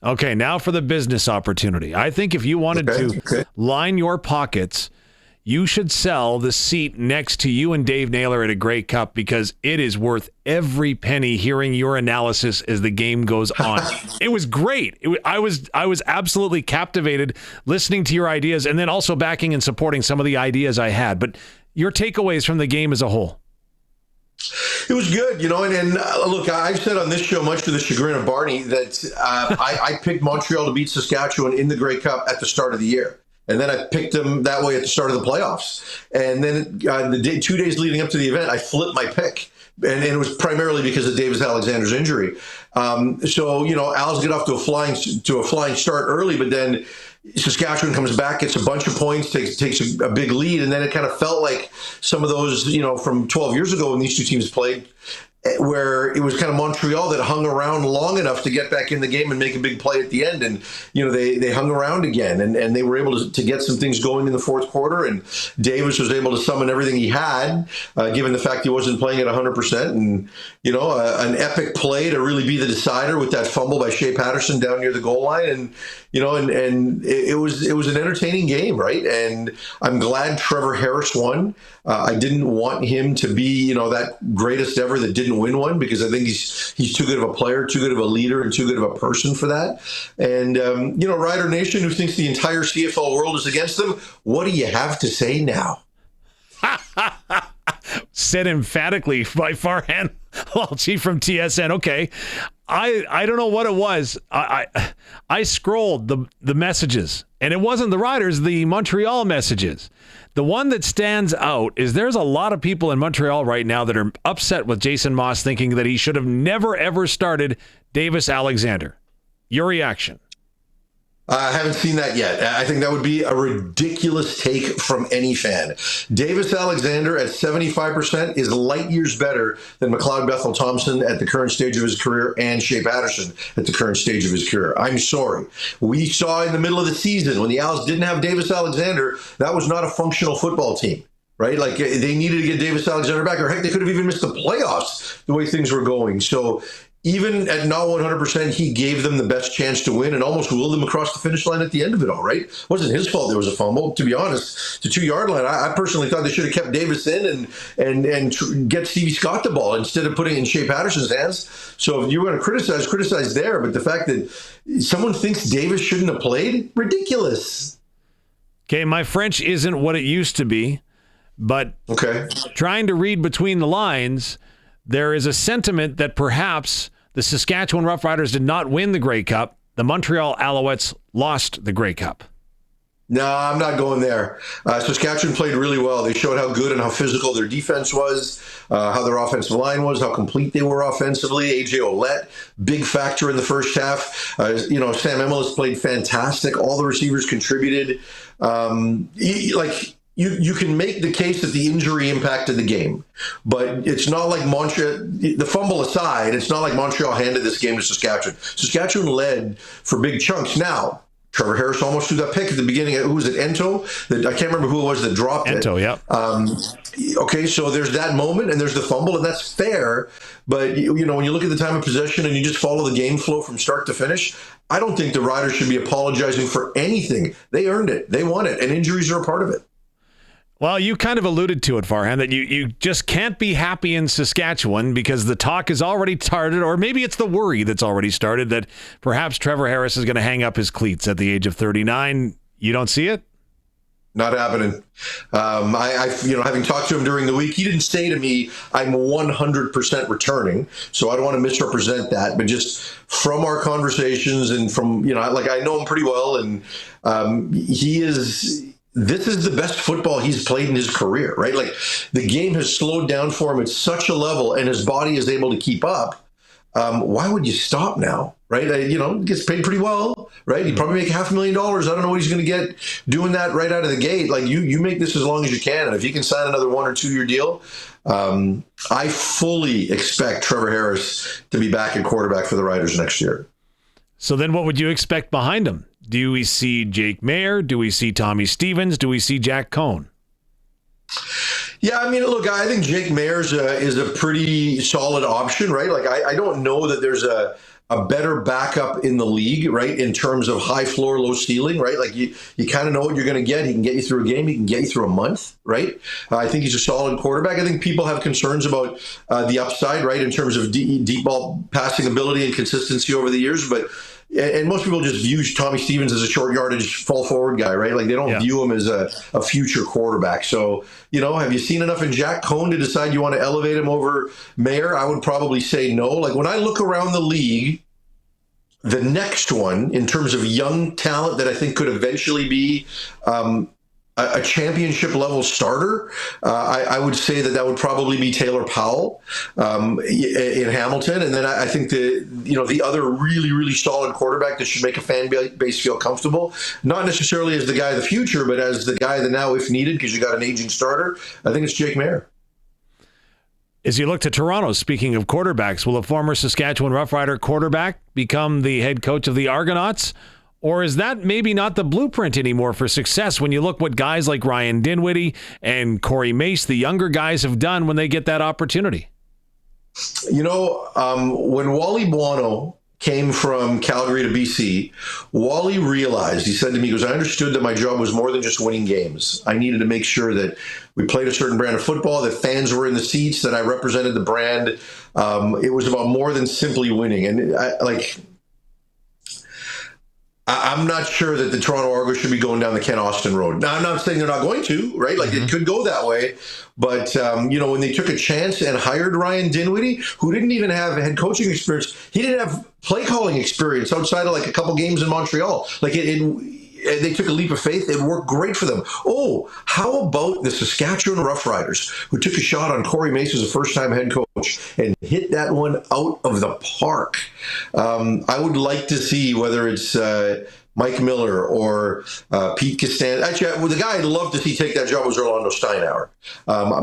Okay, now for the business opportunity. I think if you wanted to line your pockets, you should sell the seat next to you and Dave Naylor at a Grey Cup because it is worth every penny hearing your analysis as the game goes on. It was great. I was absolutely captivated listening to your ideas and then also backing and supporting some of the ideas I had. But your takeaways from the game as a whole. It was good, and look, I've said on this show, much to the chagrin of Barney, that I picked Montreal to beat Saskatchewan in the Grey Cup at the start of the year. And then I picked them that way at the start of the playoffs. And then 2 days leading up to the event, I flipped my pick. And it was primarily because of Davis Alexander's injury. Al's get off to a flying start early, but then Saskatchewan comes back, gets a bunch of points, takes a big lead, and then it kind of felt like some of those, from 12 years ago when these two teams played, where it was kind of Montreal that hung around long enough to get back in the game and make a big play at the end. And, they hung around again and they were able to get some things going in the fourth quarter. And Davis was able to summon everything he had, given the fact he wasn't playing at 100%. And, an epic play to really be the decider with that fumble by Shea Patterson down near the goal line. And, it was an entertaining game, right? And I'm glad Trevor Harris won. I didn't want him to be, that greatest ever that didn't win one because I think he's too good of a player, too good of a leader, and too good of a person for that. And, Rider Nation, who thinks the entire CFL world is against them, what do you have to say now? Said emphatically by Farhan Lalji from TSN. Okay. I don't know what it was. I scrolled the messages And it wasn't the Riders, the Montreal messages. The one that stands out is there's a lot of people in Montreal right now that are upset with Jason Moss, thinking that he should have never, ever started Davis Alexander. Your reaction? I haven't seen that yet. I think that would be a ridiculous take from any fan. Davis Alexander at 75% is light years better than McLeod Bethel Thompson at the current stage of his career and Shea Patterson at the current stage of his career. I'm sorry. We saw in the middle of the season when the Owls didn't have Davis Alexander, that was not a functional football team. Right? Like they needed to get Davis Alexander back, or heck, they could have even missed the playoffs the way things were going. So even at not 100%, he gave them the best chance to win and almost willed them across the finish line at the end of it all, right? It wasn't his fault there was a fumble. To be honest, the 2-yard line, I personally thought they should have kept Davis in and get Stevie Scott the ball instead of putting it in Shea Patterson's hands. So if you want to criticize there. But the fact that someone thinks Davis shouldn't have played, ridiculous. Okay, my French isn't what it used to be, but trying to read between the lines, there is a sentiment that perhaps the Saskatchewan Roughriders did not win the Grey Cup. The Montreal Alouettes lost the Grey Cup. No, I'm not going there. Saskatchewan played really well. They showed how good and how physical their defense was, how their offensive line was, how complete they were offensively. AJ Ouellette, big factor in the first half. Sam Emilus played fantastic. All the receivers contributed. You can make the case that the injury impacted the game, but it's not like Montreal, the fumble aside, it's not like Montreal handed this game to Saskatchewan. Saskatchewan led for big chunks. Now, Trevor Harris almost threw that pick at the beginning. Who was it, Ento? I can't remember who it was that dropped it. Ento, yeah. So there's that moment, and there's the fumble, and that's fair. But, when you look at the time of possession and you just follow the game flow from start to finish, I don't think the Riders should be apologizing for anything. They earned it. They won it, and injuries are a part of it. Well, you kind of alluded to it, Farhan, that you just can't be happy in Saskatchewan because the talk is already started, or maybe it's the worry that's already started that perhaps Trevor Harris is going to hang up his cleats at the age of 39. You don't see it? Not happening. Having talked to him during the week, he didn't say to me, I'm 100% returning. So I don't want to misrepresent that. But just from our conversations and from, I know him pretty well, and this is the best football he's played in his career, right? Like the game has slowed down for him at such a level and his body is able to keep up. Why would you stop now, right? Gets paid pretty well, right? He'd probably make $500,000. I don't know what he's going to get doing that right out of the gate. Like you make this as long as you can. And if you can sign another 1 or 2 year deal, I fully expect Trevor Harris to be back at quarterback for the Riders next year. So then what would you expect behind him? Do we see Jake Mayer? Do we see Tommy Stevens? Do we see Jack Cohn? Yeah, look, I think Jake Mayer is a pretty solid option, right? Like, I don't know that there's a better backup in the league, right, in terms of high floor, low ceiling, right? Like, you kind of know what you're going to get. He can get you through a game. He can get you through a month, right? I think he's a solid quarterback. I think people have concerns about the upside, right, in terms of deep ball passing ability and consistency over the years, but and most people just view Tommy Stevens as a short yardage fall forward guy, right? Like they don't view him as a future quarterback. So, have you seen enough in Jack Cohn to decide you want to elevate him over Mayer? I would probably say no. Like when I look around the league, the next one in terms of young talent that I think could eventually be a championship level starter, I would say that would probably be Taylor Powell in Hamilton. And then I think the other really, really solid quarterback that should make a fan base feel comfortable, not necessarily as the guy of the future, but as the guy that now, if needed, because you got an aging starter, I think it's Jake Mayer. As you look to Toronto, speaking of quarterbacks, will a former Saskatchewan Roughrider quarterback become the head coach of the Argonauts? Or is that maybe not the blueprint anymore for success when you look what guys like Ryan Dinwiddie and Corey Mace, the younger guys, have done when they get that opportunity? When Wally Buono came from Calgary to BC, Wally realized, he said to me, he goes, I understood that my job was more than just winning games. I needed to make sure that we played a certain brand of football, that fans were in the seats, that I represented the brand. It was about more than simply winning. And I'm not sure that the Toronto Argos should be going down the Ken Austin road. Now, I'm not saying they're not going to, right? Like, it could go that way. But, when they took a chance and hired Ryan Dinwiddie, who didn't even have head coaching experience, he didn't have play calling experience outside of like a couple games in Montreal. Like, they took a leap of faith. It worked great for them. Oh, how about the Saskatchewan Roughriders, who took a shot on Corey Mace as a first-time head coach and hit that one out of the park? I would like to see whether it's Mike Miller or Pete Castan. Actually, the guy I'd love to see take that job was Orlando Steinauer,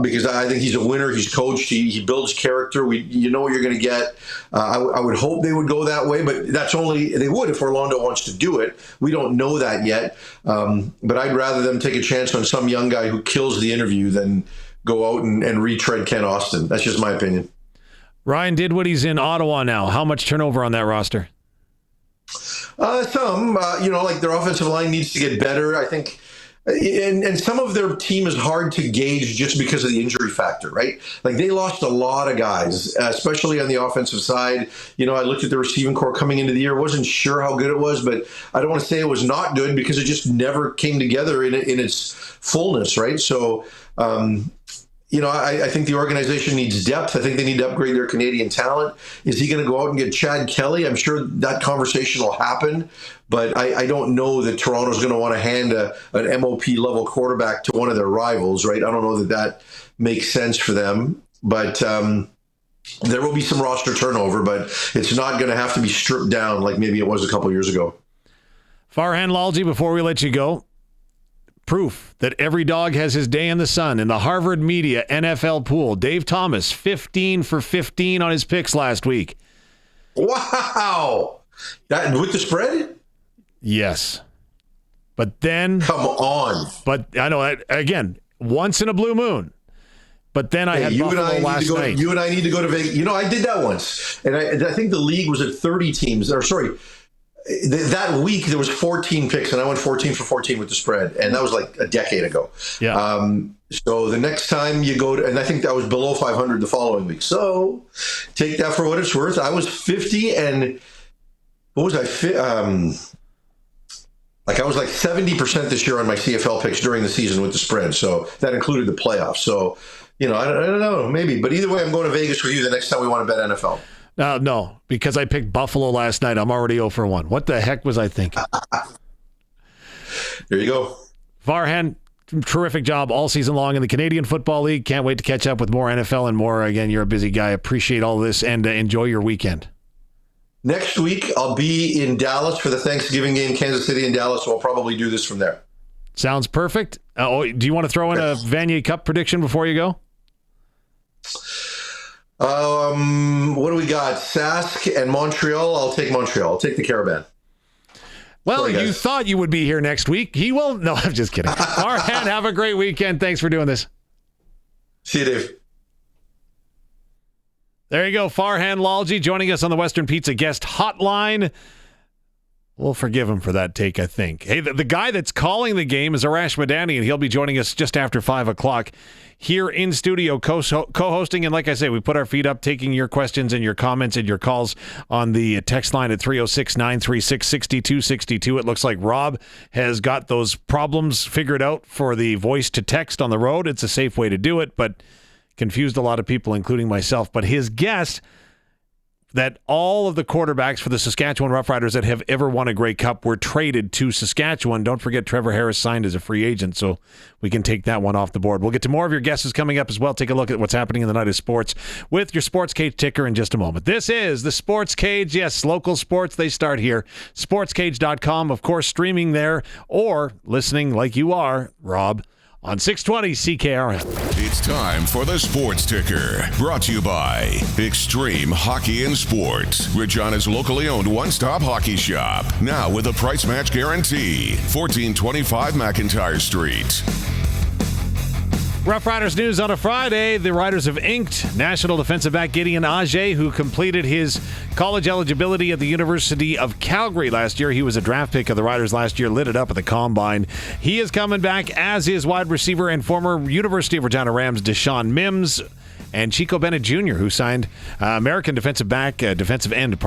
because I think he's a winner. He's coached. He builds character. You know what you're going to get. I would hope they would go that way, but they would if Orlando wants to do it. We don't know that yet. But I'd rather them take a chance on some young guy who kills the interview than go out and retread Ken Austin. That's just my opinion. Ryan Dinwiddie's in Ottawa now. How much turnover on that roster? Some, like their offensive line needs to get better, I think. And some of their team is hard to gauge just because of the injury factor, right? Like they lost a lot of guys, especially on the offensive side. I looked at the receiving corps coming into the year, wasn't sure how good it was, but I don't want to say it was not good because it just never came together in its fullness, right? So, I think the organization needs depth. I think they need to upgrade their Canadian talent. Is he going to go out and get Chad Kelly? I'm sure that conversation will happen, but I don't know that Toronto's going to want to hand an MOP level quarterback to one of their rivals, right? I don't know that makes sense for them, but there will be some roster turnover, but it's not going to have to be stripped down like maybe it was a couple years ago. Farhan Lalji, before we let you go, proof that every dog has his day in the sun in the Harvard Media NFL pool. Dave Thomas, 15 for 15 on his picks last week. Wow. That with the spread? Yes. But then... Come on. But I know, again, once in a blue moon. But then I had Buffalo last night. You and I need to go to Vegas. I did that once. And I think the league was at 30 teams. That week there was 14 picks, and I went 14 for 14 with the spread, and that was like a decade ago. Yeah. So the next time you go to, and I think that was below 500 the following week. So take that for what it's worth. I was 50, and what was I? I was like 70% this year on my CFL picks during the season with the spread. So that included the playoffs. So I don't know, maybe, but either way, I'm going to Vegas with you the next time we want to bet NFL. No, because I picked Buffalo last night. I'm already 0 for 1. What the heck was I thinking? There you go. Farhan, terrific job all season long in the Canadian Football League. Can't wait to catch up with more NFL and more. Again, you're a busy guy. Appreciate all this, and enjoy your weekend. Next week, I'll be in Dallas for the Thanksgiving game, Kansas City and Dallas, so I'll probably do this from there. Sounds perfect. Do you want to throw in a Vanier Cup prediction before you go? What do we got? Sask and Montreal. I'll take Montreal. I'll take the Caravan. Well, you thought you would be here next week. He will. No, I'm just kidding. Farhan, have a great weekend. Thanks for doing this. See you, Dave. There you go. Farhan Lalji joining us on the Western Pizza Guest Hotline. We'll forgive him for that take, I think. Hey, the guy that's calling the game is Arash Madani, and he'll be joining us just after 5 o'clock here in studio, co-hosting. And like I say, we put our feet up, taking your questions and your comments and your calls on the text line at 306-936-6262. It looks like Rob has got those problems figured out for the voice to text on the road. It's a safe way to do it, but confused a lot of people, including myself. But his guess that all of the quarterbacks for the Saskatchewan Roughriders that have ever won a Grey Cup were traded to Saskatchewan. Don't forget, Trevor Harris signed as a free agent, so we can take that one off the board. We'll get to more of your guesses coming up as well. Take a look at what's happening in the night of sports with your SportsCage ticker in just a moment. This is the SportsCage. Yes, local sports, they start here. SportsCage.com, of course, streaming there or listening like you are, Rob, on 620 CKRM. It's time for the Sports Ticker, brought to you by Extreme Hockey and Sports, Regina's locally owned one-stop hockey shop. Now with a price match guarantee. 1425 McIntyre Street. Rough Riders news on a Friday. The Riders have inked national defensive back Gideon Ajay, who completed his college eligibility at the University of Calgary last year. He was a draft pick of the Riders last year, lit it up at the Combine. He is coming back, as is wide receiver and former University of Regina Rams Deshaun Mims, and Chico Bennett Jr., who signed American defensive end,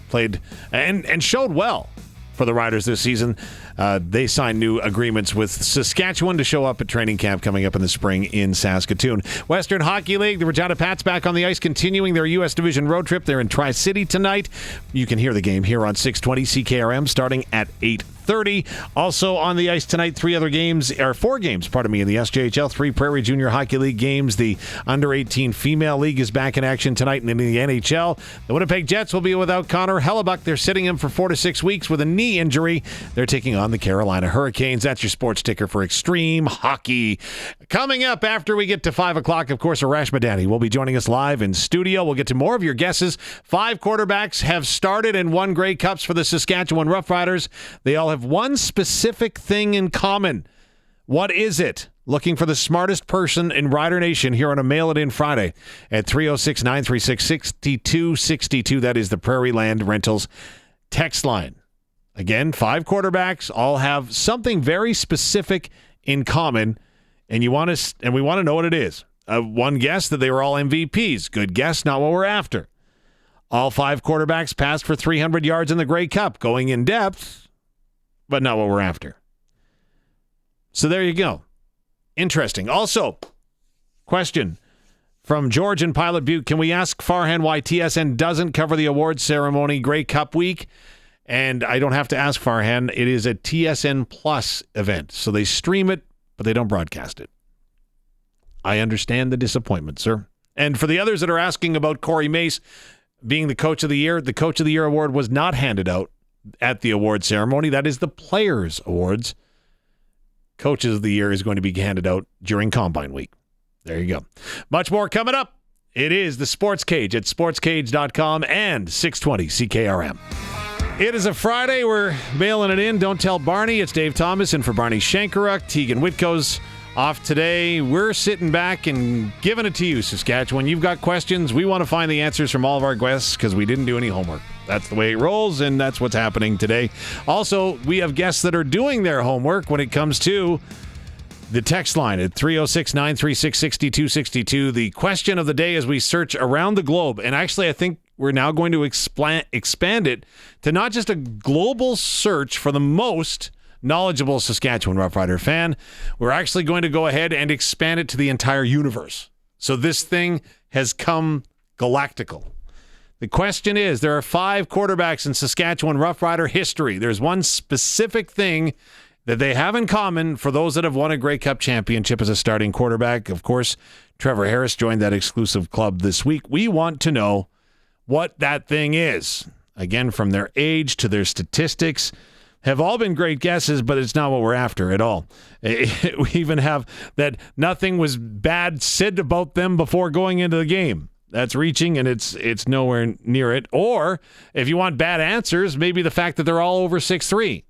played and showed well for the Riders this season. They signed new agreements with Saskatchewan to show up at training camp coming up in the spring in Saskatoon. Western Hockey League, the Regina Pats back on the ice, continuing their U.S. Division road trip. They're in Tri-City tonight. You can hear the game here on 620 CKRM starting at 8:30. 4:30. Also on the ice tonight, four games, in the SJHL, 3 Prairie Junior Hockey League games. The under-18 Female League is back in action tonight, and in the NHL, the Winnipeg Jets will be without Connor Hellebuck. They're sitting him for 4 to 6 weeks with a knee injury. They're taking on the Carolina Hurricanes. That's your sports ticker for Extreme Hockey. Coming up after we get to 5 o'clock, of course, Arash Madani will be joining us live in studio. We'll get to more of your guesses. 5 quarterbacks have started and won Grey Cups for the Saskatchewan Roughriders. They all have one specific thing in common. What is it? Looking for the smartest person in Rider Nation here on a Mail It In Friday at 306-936-6262. That is the Prairie Land Rentals text line. Again, 5 quarterbacks all have something very specific in common, and we want to know what it is. One guess that they were all MVPs. Good guess, not what we're after. All 5 quarterbacks passed for 300 yards in the Grey Cup, going in depth, but not what we're after. So there you go. Interesting. Also, question from George in Pilot Butte. Can we ask Farhan why TSN doesn't cover the awards ceremony Grey Cup week? And I don't have to ask Farhan. It is a TSN Plus event. So they stream it, but they don't broadcast it. I understand the disappointment, sir. And for the others that are asking about Corey Mace being the Coach of the Year award was not handed out at the award ceremony. That is the Players' Awards. Coaches of the Year is going to be handed out during Combine Week. There you go. Much more coming up. It is the Sports Cage at sportscage.com and 620 CKRM. It is a Friday. We're mailing it in. Don't tell Barney. It's Dave Thomas in for Barney Shankaruk. Tegan Whitco's off today. We're sitting back and giving it to you, Saskatchewan. You've got questions. We want to find the answers from all of our guests because we didn't do any homework. That's the way it rolls, and that's what's happening today. Also, we have guests that are doing their homework when it comes to the text line at 306-936-6262. The question of the day as we search around the globe, and actually I think we're now going to expand it to not just a global search for the most knowledgeable Saskatchewan Roughrider fan. We're actually going to go ahead and expand it to the entire universe. So this thing has come galactical. The question is, there are 5 quarterbacks in Saskatchewan Roughrider history. There's one specific thing that they have in common for those that have won a Grey Cup championship as a starting quarterback. Of course, Trevor Harris joined that exclusive club this week. We want to know what that thing is. Again, from their age to their statistics, have all been great guesses, but it's not what we're after at all. We even have that nothing was bad said about them before going into the game. That's reaching, and it's nowhere near it. Or, if you want bad answers, maybe the fact that they're all over 6'3".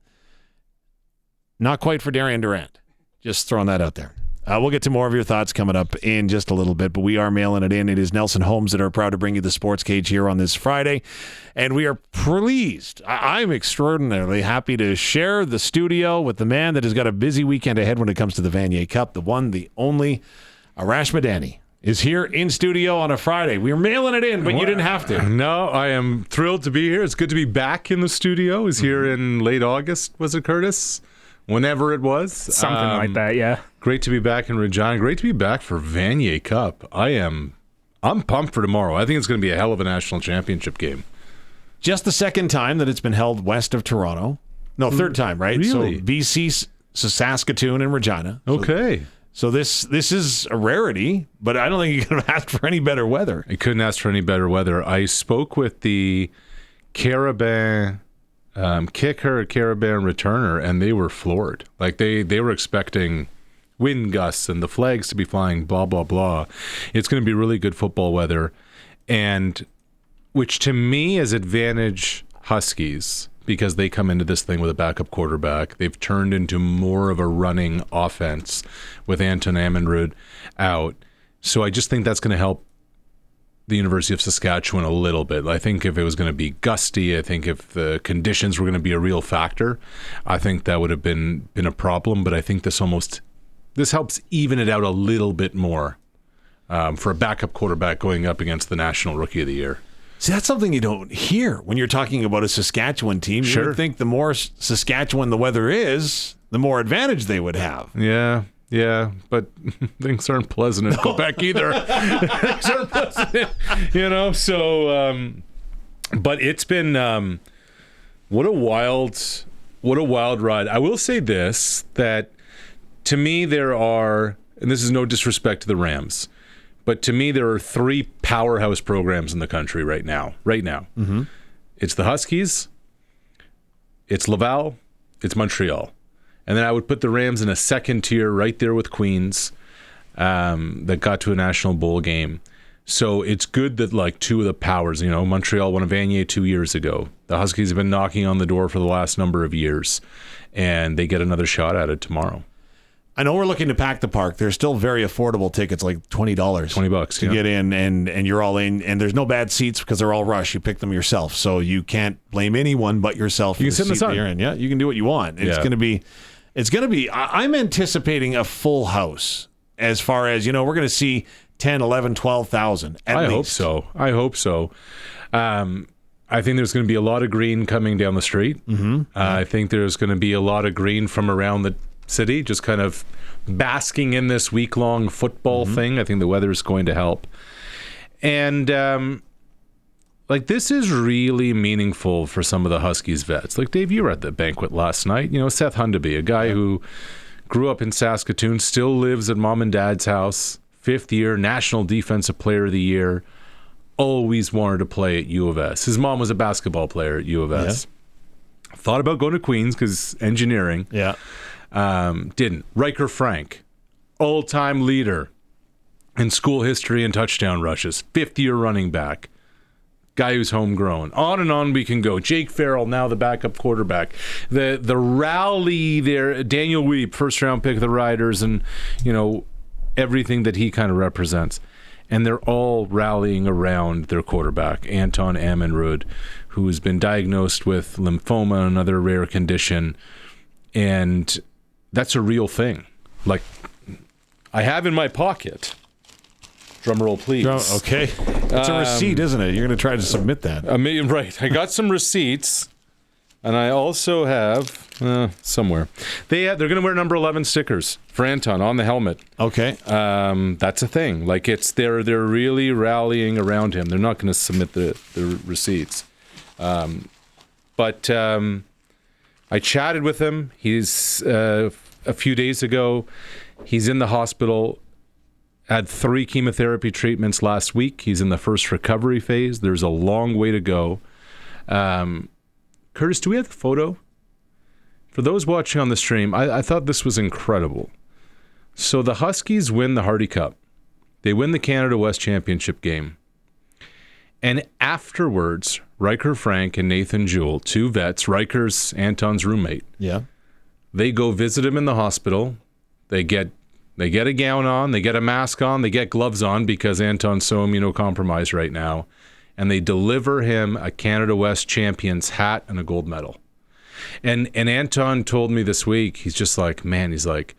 Not quite for Darian Durant. Just throwing that out there. We'll get to more of your thoughts coming up in just a little bit, but we are mailing it in. It is Nelson Holmes that are proud to bring you the Sports Cage here on this Friday, and we are pleased. I'm extraordinarily happy to share the studio with the man that has got a busy weekend ahead when it comes to the Vanier Cup. The one, the only, Arash Madani is here in studio on a Friday. We were mailing it in, but you didn't have to. No, I am thrilled to be here. It's good to be back in the studio. I was here in late August, was it, Curtis? Whenever it was. Something like that, yeah. Great to be back in Regina. Great to be back for Vanier Cup. I'm pumped for tomorrow. I think it's going to be a hell of a national championship game. Just the second time that it's been held west of Toronto. No, third time, right? Really? So BC, Saskatoon, and Regina. Okay. So this is a rarity, but I don't think you could have asked for any better weather. I couldn't ask for any better weather. I spoke with the Carabin kicker, Carabin returner, and they were floored. Like they were expecting wind gusts and the flags to be flying, blah, blah, blah. It's going to be really good football weather, and which to me is advantage Huskies because they come into this thing with a backup quarterback. They've turned into more of a running offense with Anton Ammonrud out. So I just think that's going to help the University of Saskatchewan a little bit. I think if it was going to be gusty, I think if the conditions were going to be a real factor, I think that would have been a problem. But I think this helps even it out a little bit more for a backup quarterback going up against the National Rookie of the Year. See, that's something you don't hear when you're talking about a Saskatchewan team. Sure. You would think the more Saskatchewan the weather is, the more advantage they would have. Yeah, but things aren't pleasant at Quebec either. Things aren't pleasant, so, but it's been, what a wild What a wild ride. I will say this, that to me there are, and this is no disrespect to the Rams, but to me there are 3 powerhouse programs in the country right now. Mm-hmm. It's the Huskies, it's Laval, it's Montreal. And then I would put the Rams in a second tier right there with Queens, that got to a national bowl game. So it's good that like 2 of the powers, Montreal won a Vanier 2 years ago. The Huskies have been knocking on the door for the last number of years, and they get another shot at it tomorrow. I know we're looking to pack the park. They're still very affordable tickets, like $20. $20 to get in, and you're all in. And there's no bad seats because they're all rush. You pick them yourself, so you can't blame anyone but yourself. You can sit in the sun. You're in. Yeah, you can do what you want. It's going to be. I'm anticipating a full house. As far as we're going to see 10, 11, 12,000. I hope so. I think there's going to be a lot of green coming down the street. Mm-hmm. I think there's going to be a lot of green from around the city, just kind of basking in this week-long football thing. I think the weather is going to help. And this is really meaningful for some of the Huskies vets. Like, Dave, you were at the banquet last night. Seth Hundeby, a guy who grew up in Saskatoon, still lives at mom and dad's house, 5th year, National Defensive Player of the Year, always wanted to play at U of S. His mom was a basketball player at U of S. Yeah. Thought about going to Queens because engineering. Yeah. Didn't. Riker Frank, all-time leader in school history and touchdown rushes, 5th year running back. Guy who's homegrown. On and on we can go. Jake Farrell, now the backup quarterback. The rally there, Daniel Weep, 1st-round pick of the Riders, and, everything that he kind of represents. And they're all rallying around their quarterback, Anton Ammonrud, who has been diagnosed with lymphoma, another rare condition. And that's a real thing. Like, I have in my pocket... Drum roll, please. Okay. It's a receipt, isn't it? You're going to try to submit that. Right. I got some receipts, and I also have somewhere. They're going to wear number 11 stickers for Anton on the helmet. Okay. That's a thing. Like, they're really rallying around him. They're not going to submit the receipts. But I chatted with him. He's a few days ago. He's in the hospital. Had 3 chemotherapy treatments last week. He's in the first recovery phase. There's a long way to go. Curtis, do we have the photo? For those watching on the stream, I thought this was incredible. So the Huskies win the Hardy Cup. They win the Canada West Championship game. And afterwards, Riker Frank and Nathan Jewell, 2 vets, Riker's Anton's roommate. Yeah. They go visit him in the hospital. They get a gown on, they get a mask on, they get gloves on because Anton's so immunocompromised right now, and they deliver him a Canada West Champions hat and a gold medal. And Anton told me this week, he's just like, man, he's like,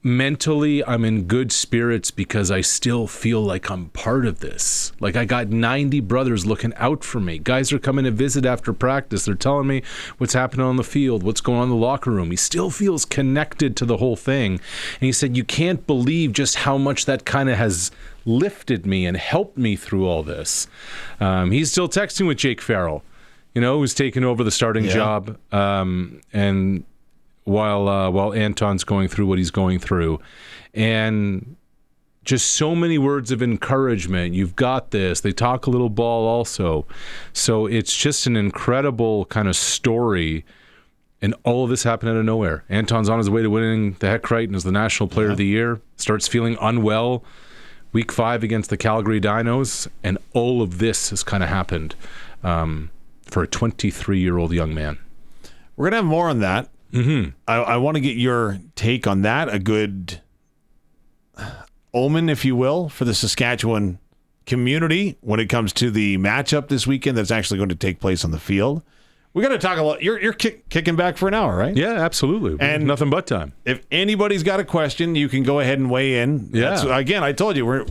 mentally I'm in good spirits because I still feel like I'm part of this. Like, I got 90 brothers looking out for me. Guys are coming to visit after practice. They're telling me what's happening on the field, what's going on in the locker room. He still feels connected to the whole thing. And he said, you can't believe just how much that kind of has lifted me and helped me through all this. He's still texting with Jake Farrell, who's taken over the starting job. And while Anton's going through what he's going through. And just so many words of encouragement. You've got this. They talk a little ball also. So it's just an incredible kind of story. And all of this happened out of nowhere. Anton's on his way to winning the Heck Crichton as the National Player of the Year. Starts feeling unwell week 5 against the Calgary Dinos. And all of this has kind of happened for a 23-year-old young man. We're going to have more on that. Mm-hmm. I want to get your take on that. A good omen, if you will, for the Saskatchewan community when it comes to the matchup this weekend that's actually going to take place on the field. We got to talk a lot. You're kicking back for an hour, right? Yeah, absolutely. And nothing but time. If anybody's got a question, you can go ahead and weigh in. Yeah. Again, I told you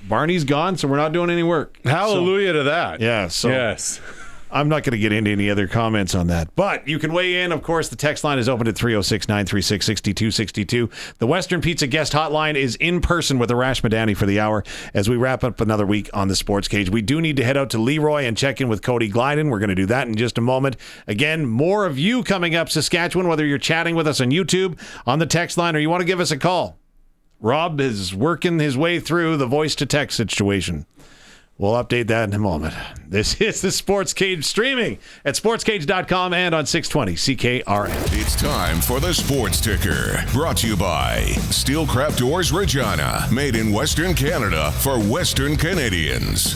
Barney's gone, so we're not doing any work. Hallelujah to that. Yeah. So yes. I'm not going to get into any other comments on that. But you can weigh in. Of course, the text line is open at 306-936-6262. The Western Pizza guest hotline is in person with Arash Madani for the hour as we wrap up another week on the Sports Cage. We do need to head out to Leroy and check in with Cody Glyden. We're going to do that in just a moment. Again, more of you coming up, Saskatchewan, whether you're chatting with us on YouTube, on the text line, or you want to give us a call. Rob is working his way through the voice-to-text situation. We'll update that in a moment. This is the Sports Cage, streaming at sportscage.com and on 620 CKRM. It's time for the Sports Ticker, brought to you by Steelcraft Doors Regina, made in Western Canada for Western Canadians.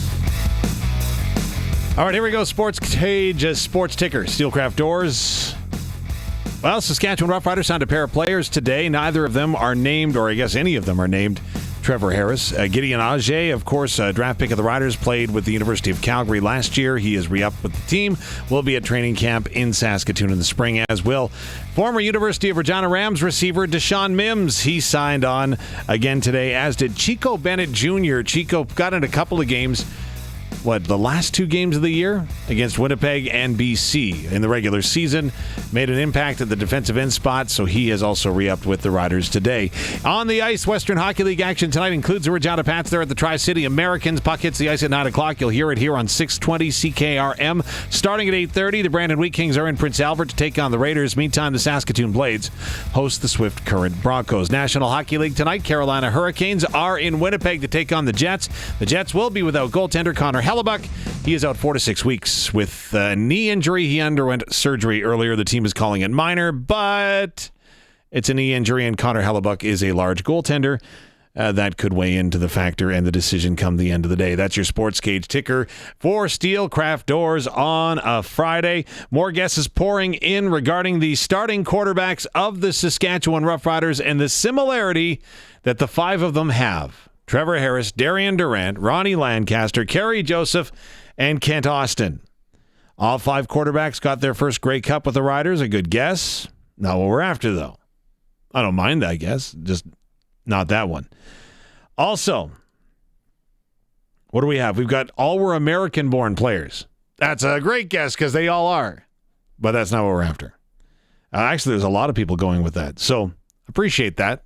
All right, here we go. Sports Cage, Sports Ticker, Steelcraft Doors. Well, Saskatchewan Roughriders signed a pair of players today. Neither of them are named, or I guess any of them are named, Trevor Harris. Gideon Auger, of course, draft pick of the Riders, played with the University of Calgary last year. He is re-upped with the team. Will be at training camp in Saskatoon in the spring, as will former University of Regina Rams receiver Deshaun Mims. He signed on again today, as did Chico Bennett Jr. Chico got in a couple of games. The last two games of the year against Winnipeg and BC in the regular season, made an impact at the defensive end spot, so he has also re-upped with the Riders today. On the ice, Western Hockey League action tonight includes the Regina Pats there at the Tri-City Americans. Puck hits the ice at 9 o'clock. You'll hear it here on 620 CKRM. Starting at 8:30, the Brandon Wheat Kings are in Prince Albert to take on the Raiders. Meantime, the Saskatoon Blades host the Swift Current Broncos. National Hockey League tonight, Carolina Hurricanes are in Winnipeg to take on the Jets. The Jets will be without goaltender Connor Hellebuck. He is out 4 to 6 weeks with a knee injury. He underwent surgery earlier. The team is calling it minor, but it's a knee injury, and Connor Hellebuck is a large goaltender. That could weigh into the factor and the decision come the end of the day. That's your Sports Cage ticker for Steelcraft Doors on a Friday. More guesses pouring in regarding the starting quarterbacks of the Saskatchewan Roughriders and the similarity that the five of them have. Trevor Harris, Darian Durant, Ronnie Lancaster, Kerry Joseph, and Kent Austin. All five quarterbacks got their first Grey Cup with the Riders. A good guess. Not what we're after, though. I don't mind that guess. Just not that one. Also, what do we have? We've got all were American-born players. That's a great guess because they all are. But that's not what we're after. Actually, there's a lot of people going with that. So appreciate that.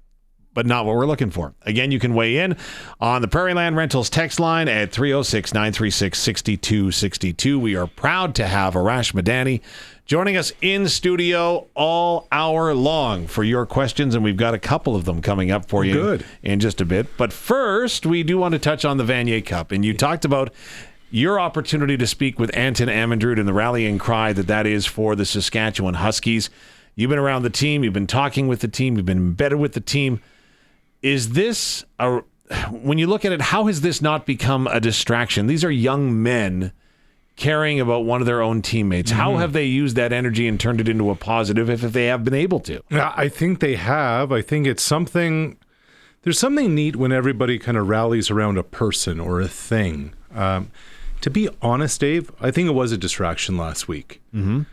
But not what we're looking for. Again, you can weigh in on the Prairie Land Rentals text line at 306-936-6262. We are proud to have Arash Madani joining us in studio all hour long for your questions, and we've got a couple of them coming up for you in just a bit. But first, we do want to touch on the Vanier Cup, and you talked about your opportunity to speak with Anton Amandroud and the rallying cry that is for the Saskatchewan Huskies. You've been around the team, you've been talking with the team, you've been embedded with the team. Is this, when you look at it, how has this not become a distraction? These are young men caring about one of their own teammates. Mm-hmm. How have they used that energy and turned it into a positive if they have been able to? Yeah, I think they have. I think it's something, there's something neat when everybody kind of rallies around a person or a thing. To be honest, Dave, I think it was a distraction last week. Mm-hmm.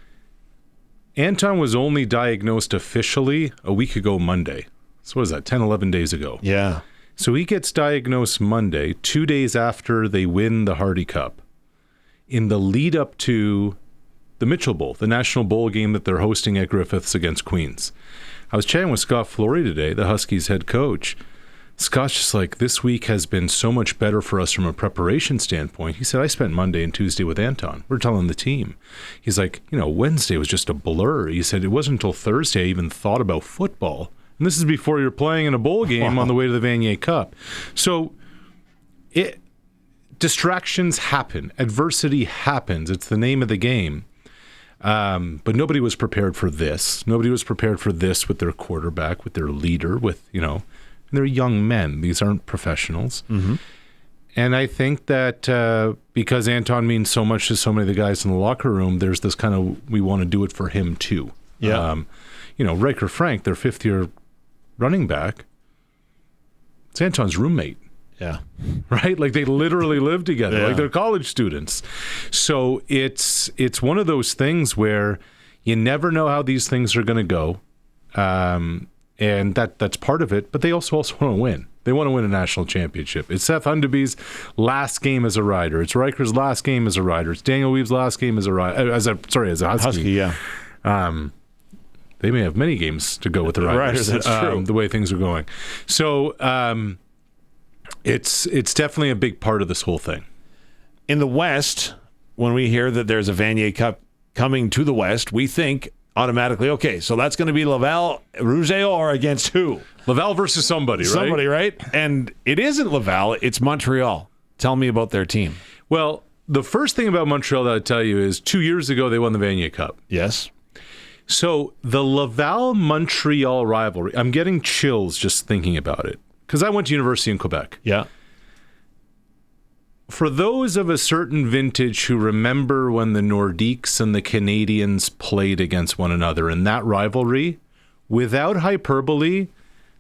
Anton was only diagnosed officially a week ago Monday. So what is that, 10, 11 days ago? Yeah. So he gets diagnosed Monday, 2 days after they win the Hardy Cup, in the lead up to the Mitchell Bowl, the national bowl game that they're hosting at Griffiths against Queens. I was chatting with Scott Flory today, the Huskies head coach. Scott's just like, this week has been so much better for us from a preparation standpoint. He said, I spent Monday and Tuesday with Anton. We're telling the team. He's like, Wednesday was just a blur. He said, it wasn't until Thursday I even thought about football. And this is before you're playing in a bowl game on the way to the Vanier Cup. So distractions happen. Adversity happens. It's the name of the game. But nobody was prepared for this. Nobody was prepared for this with their quarterback, with their leader, and they're young men. These aren't professionals. Mm-hmm. And I think that because Anton means so much to so many of the guys in the locker room, there's this kind of, we want to do it for him too. Yeah. Riker Frank, their fifth-year running back, it's Anton's roommate. Yeah. Right? Like they literally live together. Yeah. Like they're college students. So it's one of those things where you never know how these things are going to go. And that's part of it, but they also want to win. They want to win a national championship. It's Seth Hundeby's last game as a rider. It's Riker's last game as a rider. It's Daniel Weave's last game as a rider. As a Husky. Yeah. They may have many games to go with the Riders. That's true. The way things are going. So it's definitely a big part of this whole thing. In the West, when we hear that there's a Vanier Cup coming to the West, we think automatically, okay, so that's going to be Laval Rougeau against who? Laval versus somebody, right? Somebody, right? And it isn't Laval, it's Montreal. Tell me about their team. Well, the first thing about Montreal that I'd tell you is 2 years ago they won the Vanier Cup. Yes. So the Laval-Montreal rivalry, I'm getting chills just thinking about it because I went to university in Quebec. Yeah. For those of a certain vintage who remember when the Nordiques and the Canadians played against one another in that rivalry, without hyperbole,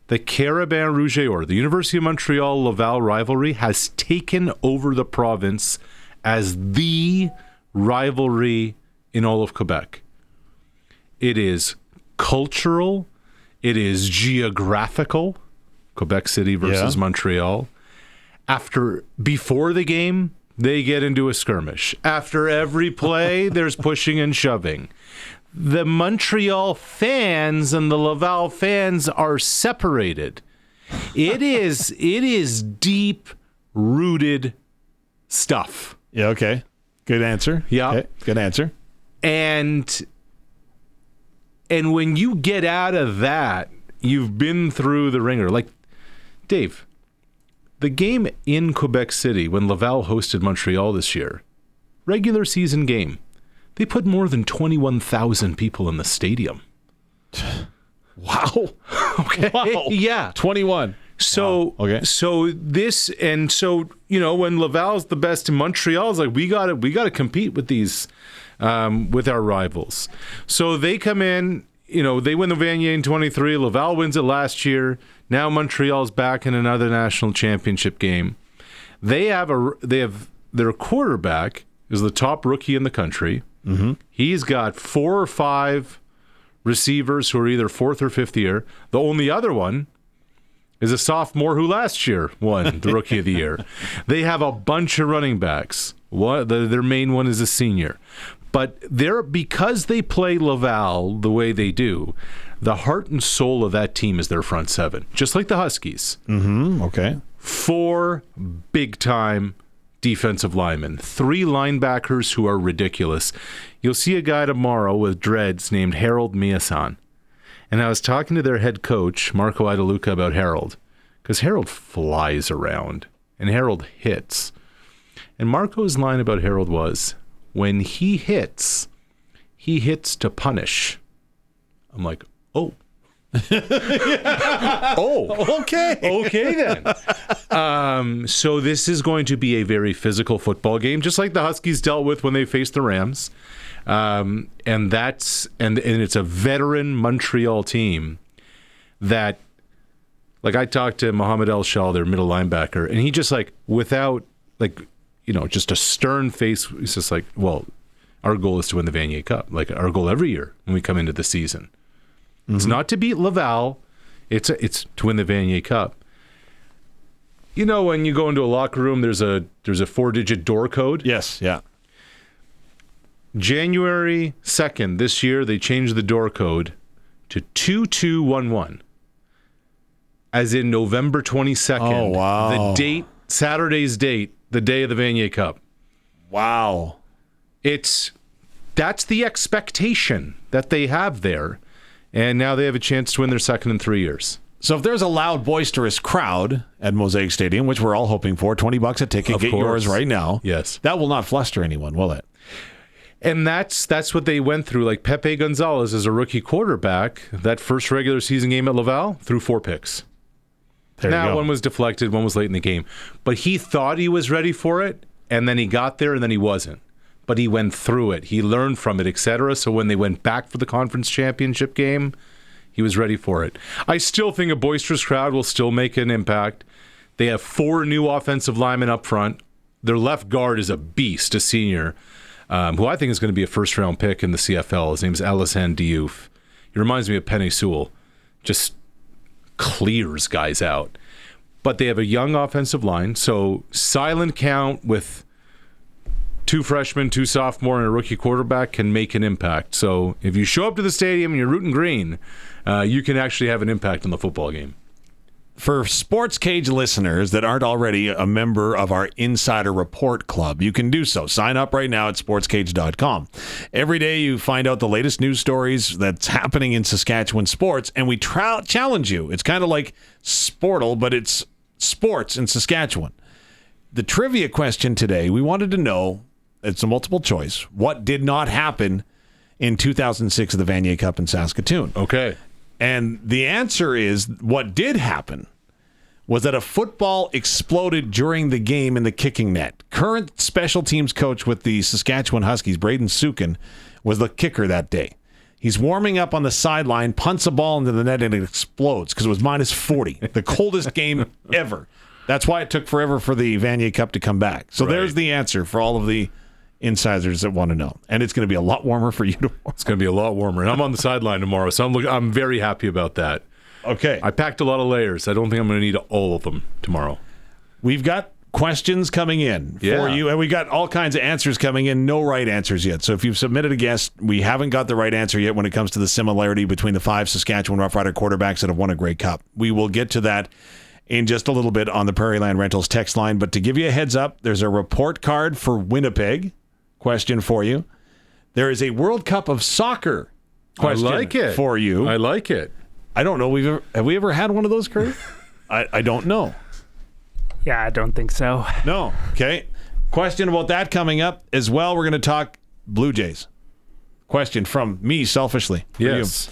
the Carabin Rougeau, the University of Montreal-Laval rivalry, has taken over the province as the rivalry in all of Quebec. It is cultural. It is geographical. Quebec City versus Montreal. Before the game, they get into a skirmish. After every play, there's pushing and shoving. The Montreal fans and the Laval fans are separated. It is deep-rooted stuff. Yeah, okay. Good answer. Yeah. Okay. Good answer. And when you get out of that, you've been through the ringer. Like, Dave, the game in Quebec City when Laval hosted Montreal this year, regular season game, they put more than 21,000 people in the stadium. Wow. Okay. Wow. Yeah. 21. So, wow. Okay. So this, and so, you know, when Laval's the best in Montreal, it's like, we got to compete with these, with our rivals. So they come in, you know, they win the Vanier in 23. Laval wins it last year. Now Montreal's back in another national championship game. They have their quarterback is the top rookie in the country. Mm-hmm. He's got 4 or 5 receivers who are either 4th or 5th year. The only other one is a sophomore who last year won the Rookie of the Year. They have a bunch of running backs. Their main one is a senior. But because they play Laval the way they do, the heart and soul of that team is their front 7, just like the Huskies. Mm-hmm. Okay. 4 big-time defensive linemen, 3 linebackers who are ridiculous. You'll see a guy tomorrow with dreads named Harold Miasan. And I was talking to their head coach, Marco Idaluca, about Harold, because Harold flies around and Harold hits. And Marco's line about Harold was, when he hits to punish. I'm like, oh. Oh, okay. Okay, then. So this is going to be a very physical football game, just like the Huskies dealt with when they faced the Rams. And it's a veteran Montreal team that, like, I talked to Mohamed El Shal, their middle linebacker, and he just, like, without, like, you know, just a stern face, he's just like, well, our goal is to win the Vanier Cup. Like, our goal every year when we come into the season. Mm-hmm. It's not to beat Laval. It's to win the Vanier Cup. You know, when you go into a locker room, there's a 4-digit door code. Yes, yeah. January 2nd this year, they changed the door code to 2211. As in November 22nd. Oh, wow. The date, Saturday's date, the day of the Vanier Cup. Wow. That's the expectation that they have there. And now they have a chance to win their second in 3 years. So if there's a loud, boisterous crowd at Mosaic Stadium, which we're all hoping for, $20 a ticket, get yours right now. Yes. That will not fluster anyone, will it? And that's what they went through. Like Pepe Gonzalez as a rookie quarterback, that first regular season game at Laval, threw 4 picks. Now, one was deflected, one was late in the game. But he thought he was ready for it, and then he got there, and then he wasn't. But he went through it. He learned from it, etc. So when they went back for the conference championship game, he was ready for it. I still think a boisterous crowd will still make an impact. They have 4 new offensive linemen up front. Their left guard is a beast, a senior, who I think is going to be a first-round pick in the CFL. His name is Alassane Diouf. He reminds me of Penny Sewell. Just clears guys out. but they have a young offensive line. So silent count with 2 freshmen, 2 sophomore, and a rookie quarterback can make an impact. So if you show up to the stadium and you're rooting green, you can actually have an impact on the football game. For SportsCage listeners that aren't already a member of our Insider Report Club, you can do so. Sign up right now at sportscage.com. Every day you find out the latest news stories that's happening in Saskatchewan sports, and we challenge you. It's kind of like Sportle, but it's sports in Saskatchewan. The trivia question today, we wanted to know, it's a multiple choice, what did not happen in 2006 of the Vanier Cup in Saskatoon? Okay. And the answer is what did happen was that a football exploded during the game in the kicking net. Current special teams coach with the Saskatchewan Huskies, Braden Sukin, was the kicker that day. He's warming up on the sideline, punts a ball into the net, and it explodes because it was minus 40. The coldest game ever. That's why it took forever for the Vanier Cup to come back. So There's the answer for all of the insiders that want to know. And it's going to be a lot warmer for you tomorrow. It's going to be a lot warmer. And I'm on the sideline tomorrow, so I'm very happy about that. Okay. I packed a lot of layers. I don't think I'm going to need all of them tomorrow. We've got questions coming in for you, and we got all kinds of answers coming in. No right answers yet. So if you've submitted a guess, we haven't got the right answer yet when it comes to the similarity between the 5 Saskatchewan Rough Rider quarterbacks that have won a Grey Cup. We will get to that in just a little bit on the Prairie Land Rentals text line. But to give you a heads up, there's a report card for Winnipeg question for you. There is a World Cup of Soccer question for you. I like it. I don't know. Have we ever had one of those, Kurt? I don't know. Yeah, I don't think so. No. Okay. Question about that coming up as well. We're going to talk Blue Jays. Question from me, selfishly. Yes.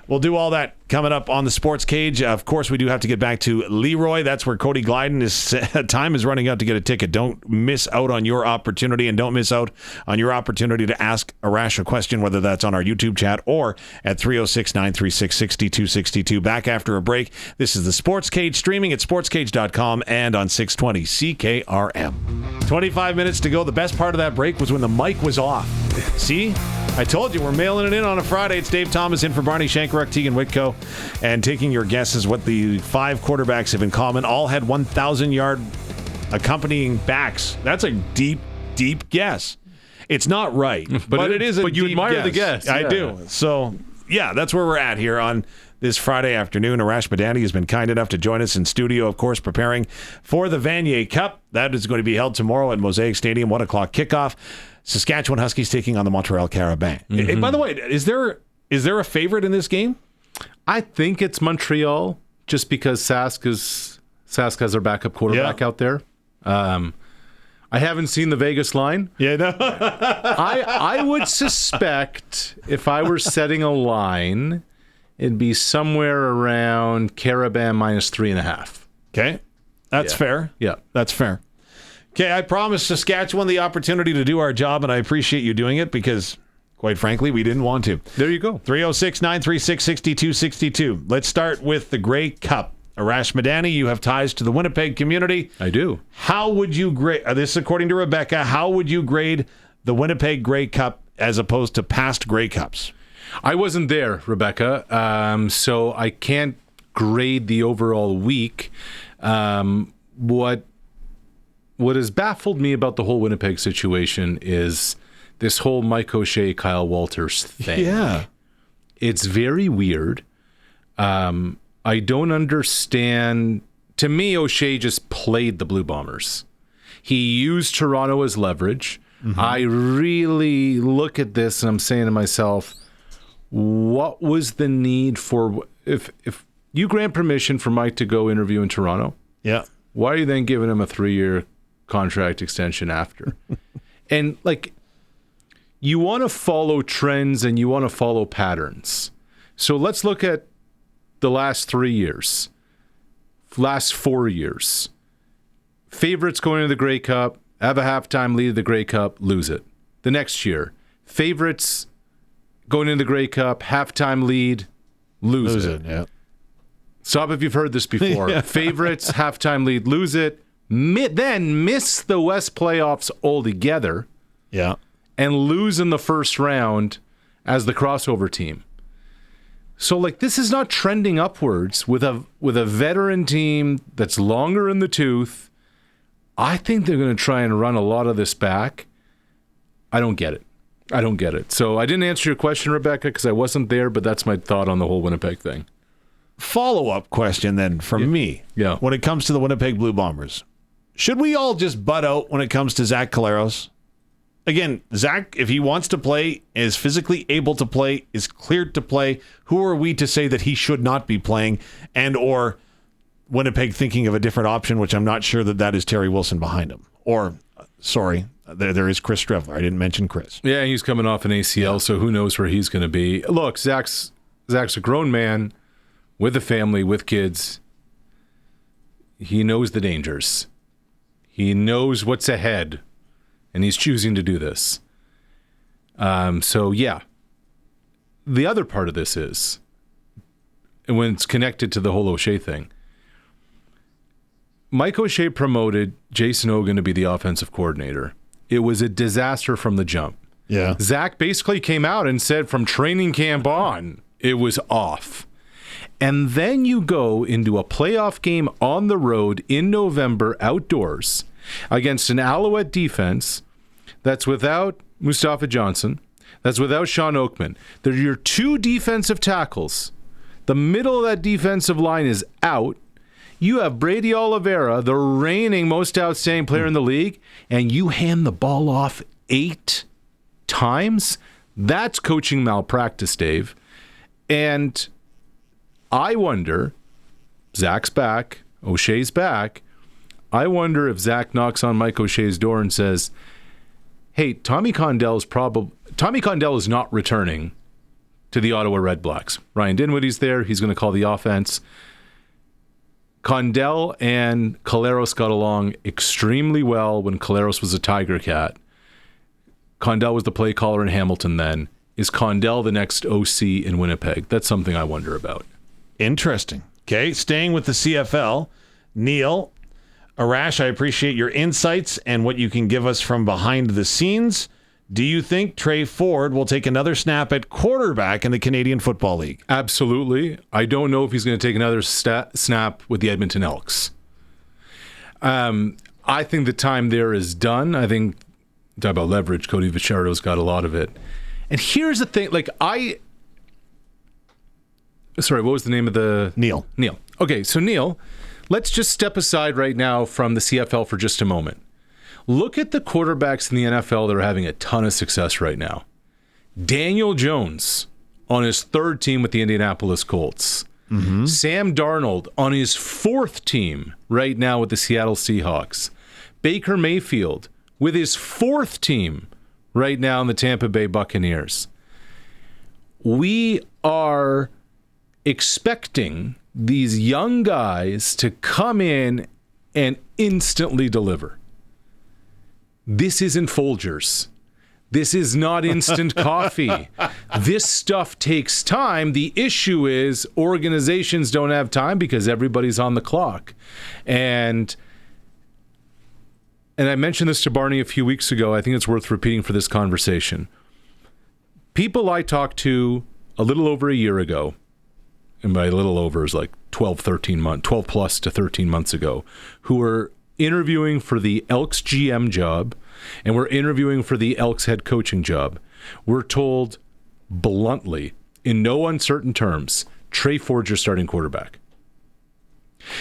We'll do all that coming up on the Sports Cage. Of course, we do have to get back to Leroy. That's where Cody Glyden is. Time is running out to get a ticket. Don't miss out on your opportunity, and don't miss out on your opportunity to ask Arash a question, whether that's on our YouTube chat or at 306-936-6262. Back after a break. This is the Sports Cage, streaming at sportscage.com and on 620 CKRM. 25 minutes to go. The best part of that break was when the mic was off. See? I told you, we're mailing it in on a Friday. It's Dave Thomas in for Barney Shankaruk, Tegan Whitco, and taking your guesses what the 5 quarterbacks have in common. All had 1,000-yard accompanying backs. That's a deep, deep guess. It's not right, but it is a deep you admire guess. the guess. I do. So, yeah, that's where we're at here on this Friday afternoon. Arash Madani has been kind enough to join us in studio, of course, preparing for the Vanier Cup. That is going to be held tomorrow at Mosaic Stadium, 1 o'clock kickoff. Saskatchewan Huskies taking on the Montreal Carabins. Mm-hmm. By the way, is there a favorite in this game? I think it's Montreal, just because Sask has their backup quarterback out there. I haven't seen the Vegas line. Yeah, no. I would suspect if I were setting a line, it'd be somewhere around Carabin minus 3.5. Okay, that's fair. Yeah, that's fair. Okay, I promised Saskatchewan the opportunity to do our job, and I appreciate you doing it because, quite frankly, we didn't want to. There you go. 306-936-6262. Let's start with the Grey Cup. Arash Madani, you have ties to the Winnipeg community. I do. How would you grade, this is according to Rebecca, how would you grade the Winnipeg Grey Cup as opposed to past Grey Cups? I wasn't there, Rebecca, so I can't grade the overall week. What has baffled me about the whole Winnipeg situation is this whole Mike O'Shea, Kyle Walters thing. Yeah. It's very weird. I don't understand. To me, O'Shea just played the Blue Bombers. He used Toronto as leverage. Mm-hmm. I really look at this and I'm saying to myself, what was the need for, if you grant permission for Mike to go interview in Toronto, why are you then giving him a 3-year contract extension after? And you want to follow trends and you want to follow patterns. So let's look at the last 3 years, last 4 years. Favorites going into the Grey Cup, have a halftime lead of the Grey Cup, lose it. The next year, favorites going into the Grey Cup, halftime lead, lose it. Yeah. Stop if you've heard this before. Favorites, halftime lead, lose it. Then miss the West playoffs altogether. Yeah. And lose in the first round as the crossover team. So, like, this is not trending upwards with a veteran team that's longer in the tooth. I think they're going to try and run a lot of this back. I don't get it. So I didn't answer your question, Rebecca, because I wasn't there, but that's my thought on the whole Winnipeg thing. Follow-up question then from me. Yeah. When it comes to the Winnipeg Blue Bombers, should we all just butt out when it comes to Zach Collaros? Again, Zach, if he wants to play, is physically able to play, is cleared to play, who are we to say that he should not be playing, and or Winnipeg thinking of a different option, which I'm not sure that is Terry Wilson behind him. Or, sorry, there is Chris Strevler. I didn't mention Chris. Yeah, he's coming off an ACL, so who knows where he's going to be. Look, Zach's a grown man with a family, with kids. He knows the dangers. He knows what's ahead, and he's choosing to do this. So, yeah. The other part of this is, and when it's connected to the whole O'Shea thing, Mike O'Shea promoted Jason Hogan to be the offensive coordinator. It was a disaster from the jump. Yeah. Zach basically came out and said from training camp on, it was off. And then you go into a playoff game on the road in November outdoors against an Alouette defense that's without Mustafa Johnson, that's without Sean Oakman. They're your two defensive tackles. The middle of that defensive line is out. You have Brady Oliveira, the reigning most outstanding player in the league, and you hand the ball off 8 times? That's coaching malpractice, Dave. And I wonder, Zach's back, O'Shea's back. I wonder if Zach knocks on Mike O'Shea's door and says, hey, Tommy Condell is not returning to the Ottawa Redblacks. Ryan Dinwiddie's there. He's going to call the offense. Condell and Collaros got along extremely well when Collaros was a Tiger Cat. Condell was the play caller in Hamilton then. Is Condell the next OC in Winnipeg? That's something I wonder about. Interesting. Okay, staying with the CFL, Neil, Arash, I appreciate your insights and what you can give us from behind the scenes. Do you think Trey Ford will take another snap at quarterback in the Canadian Football League? Absolutely. I don't know if he's going to take another snap with the Edmonton Elks. I think the time there is done. I think, talk about leverage, Cody Vichardo's got a lot of it. And here's the thing, sorry, what was the name of the... Neil. Okay, so Neil, let's just step aside right now from the CFL for just a moment. Look at the quarterbacks in the NFL that are having a ton of success right now. Daniel Jones on his 3rd team with the Indianapolis Colts. Mm-hmm. Sam Darnold on his 4th team right now with the Seattle Seahawks. Baker Mayfield with his 4th team right now in the Tampa Bay Buccaneers. We are expecting these young guys to come in and instantly deliver. This isn't Folgers. This is not instant coffee. This stuff takes time. The issue is organizations don't have time because everybody's on the clock. And I mentioned this to Barney a few weeks ago. I think it's worth repeating for this conversation. People I talked to a little over a year ago, and by a little over is like 12 plus to 13 months ago, who were interviewing for the Elks GM job and we're interviewing for the Elks head coaching job. We're told bluntly, in no uncertain terms, Trey Ford's your starting quarterback.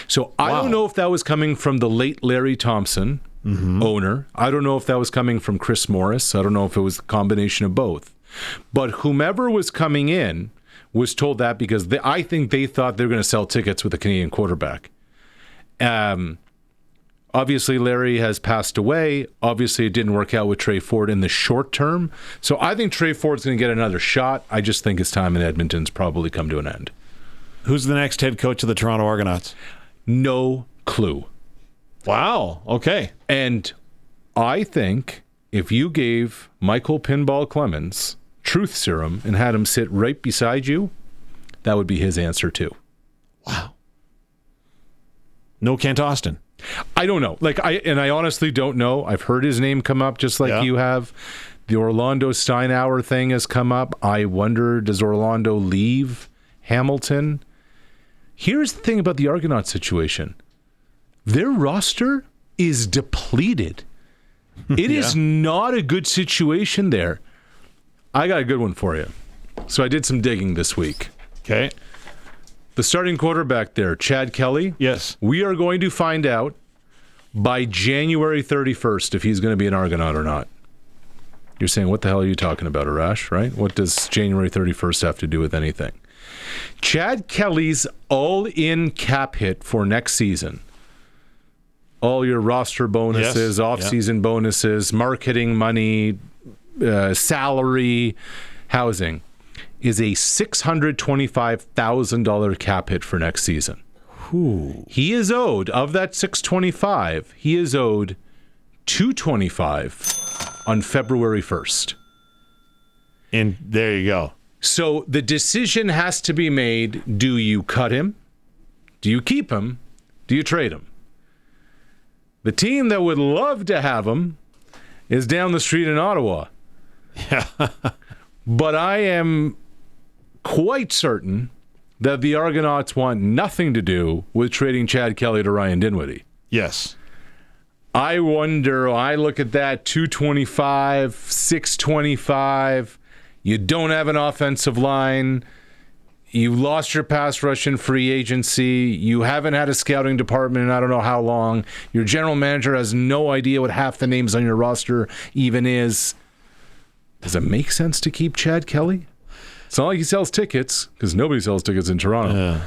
So I don't know if that was coming from the late Larry Thompson, owner. I don't know if that was coming from Chris Morris. I don't know if it was a combination of both. But whomever was coming in was told that because I think they thought they were going to sell tickets with a Canadian quarterback. Obviously, Larry has passed away. Obviously, it didn't work out with Trey Ford in the short term. So I think Trey Ford's going to get another shot. I just think his time in Edmonton's probably come to an end. Who's the next head coach of the Toronto Argonauts? No clue. Wow. Okay. And I think if you gave Michael Pinball Clemens truth serum and had him sit right beside you, that would be his answer too. Wow. No Kent Austin. I don't know. I honestly don't know. I've heard his name come up just like you have. The Orlando Steinauer thing has come up. I wonder, does Orlando leave Hamilton. Here's the thing about the Argonauts situation. Their roster is depleted. It is not a good situation there. I got a good one for you. So I did some digging this week. Okay. The starting quarterback there, Chad Kelly. Yes. We are going to find out by January 31st if he's going to be an Argonaut or not. You're saying, what the hell are you talking about, Arash, right? What does January 31st have to do with anything? Chad Kelly's all-in cap hit for next season, all your roster bonuses, off-season bonuses, marketing money, salary, housing, is a $625,000 cap hit for next season. Ooh. He is owed, of that $625,000, he is owed $225,000 on February 1st. And there you go. So the decision has to be made. Do you cut him? Do you keep him? Do you trade him? The team that would love to have him is down the street in Ottawa. Yeah. But I am quite certain that the Argonauts want nothing to do with trading Chad Kelly to Ryan Dinwiddie. Yes. I wonder, I look at that 225, 625. You don't have an offensive line. You lost your pass rush in free agency. You haven't had a scouting department in I don't know how long. Your general manager has no idea what half the names on your roster even is. Does it make sense to keep Chad Kelly? It's not like he sells tickets, because nobody sells tickets in Toronto.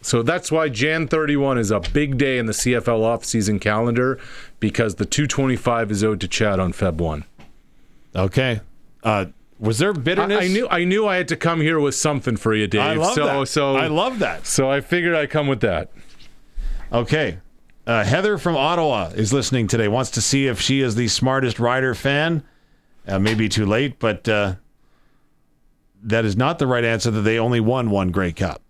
So that's why Jan 31 is a big day in the CFL off-season calendar, because the 225 is owed to Chad on Feb 1. Okay. Was there bitterness? I knew I had to come here with something for you, Dave. I love that. I love that. So I figured I'd come with that. Okay. Heather from Ottawa is listening today. Wants to see if she is the smartest Rider fan. Maybe too late, but that is not the right answer, that they only won one Grey Cup.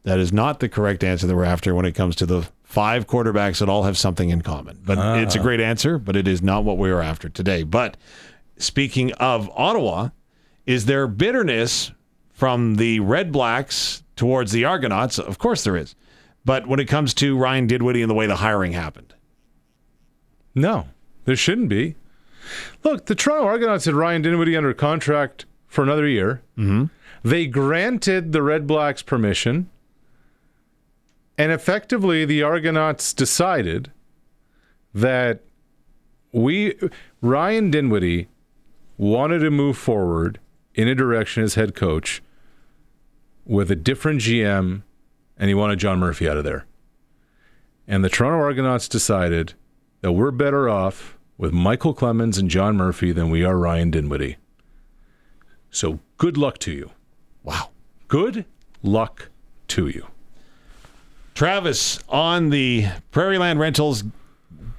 That is not the correct answer that we're after when it comes to the 5 quarterbacks that all have something in common. But it's a great answer, but it is not what we are after today. But speaking of Ottawa, is there bitterness from the Red Blacks towards the Argonauts? Of course there is. But when it comes to Ryan Dinwiddie and the way the hiring happened? No, there shouldn't be. Look, the Toronto Argonauts had Ryan Dinwiddie under contract for another year. Mm-hmm. They granted the Red Blacks permission, and effectively the Argonauts decided that Ryan Dinwiddie wanted to move forward in a direction as head coach with a different GM, and he wanted John Murphy out of there. And the Toronto Argonauts decided that we're better off with Michael Clemens and John Murphy than we are Ryan Dinwiddie. So good luck to you. Wow. Good luck to you. Travis on the Prairie Land Rentals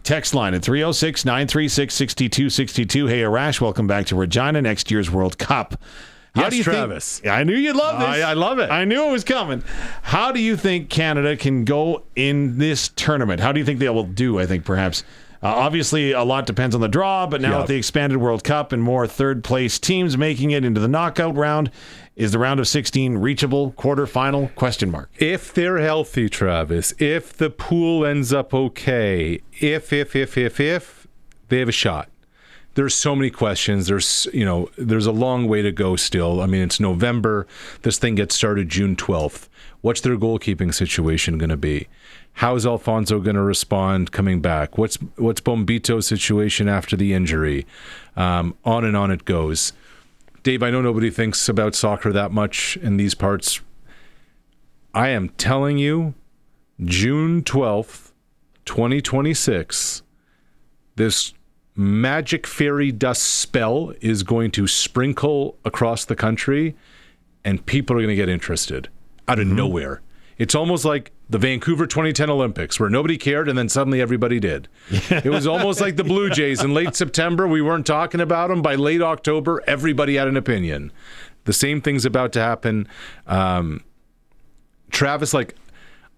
text line at 306-936-6262. Hey, Arash, welcome back to Regina, next year's World Cup. How do you Travis? Think, I knew you'd love this. I love it. I knew it was coming. How do you think Canada can go in this tournament? How do you think they will do, I think, perhaps? Obviously, a lot depends on the draw, but now with the expanded World Cup and more third-place teams making it into the knockout round, is the round of 16 reachable? Quarterfinal? Question mark. If they're healthy, Travis, if the pool ends up okay, if they have a shot. There's so many questions. There's a long way to go still. I mean, it's November. This thing gets started June 12th. What's their goalkeeping situation going to be? How's Alfonso going to respond coming back? What's Bombito's situation after the injury? On and on it goes. Dave, I know nobody thinks about soccer that much in these parts. I am telling you, June 12th, 2026, this magic fairy dust spell is going to sprinkle across the country, and people are going to get interested out of nowhere. It's almost like the Vancouver 2010 Olympics, where nobody cared and then suddenly everybody did. It was almost like the Blue Jays in late September. We weren't talking about them. By late October, everybody had an opinion. The same thing's about to happen. Travis,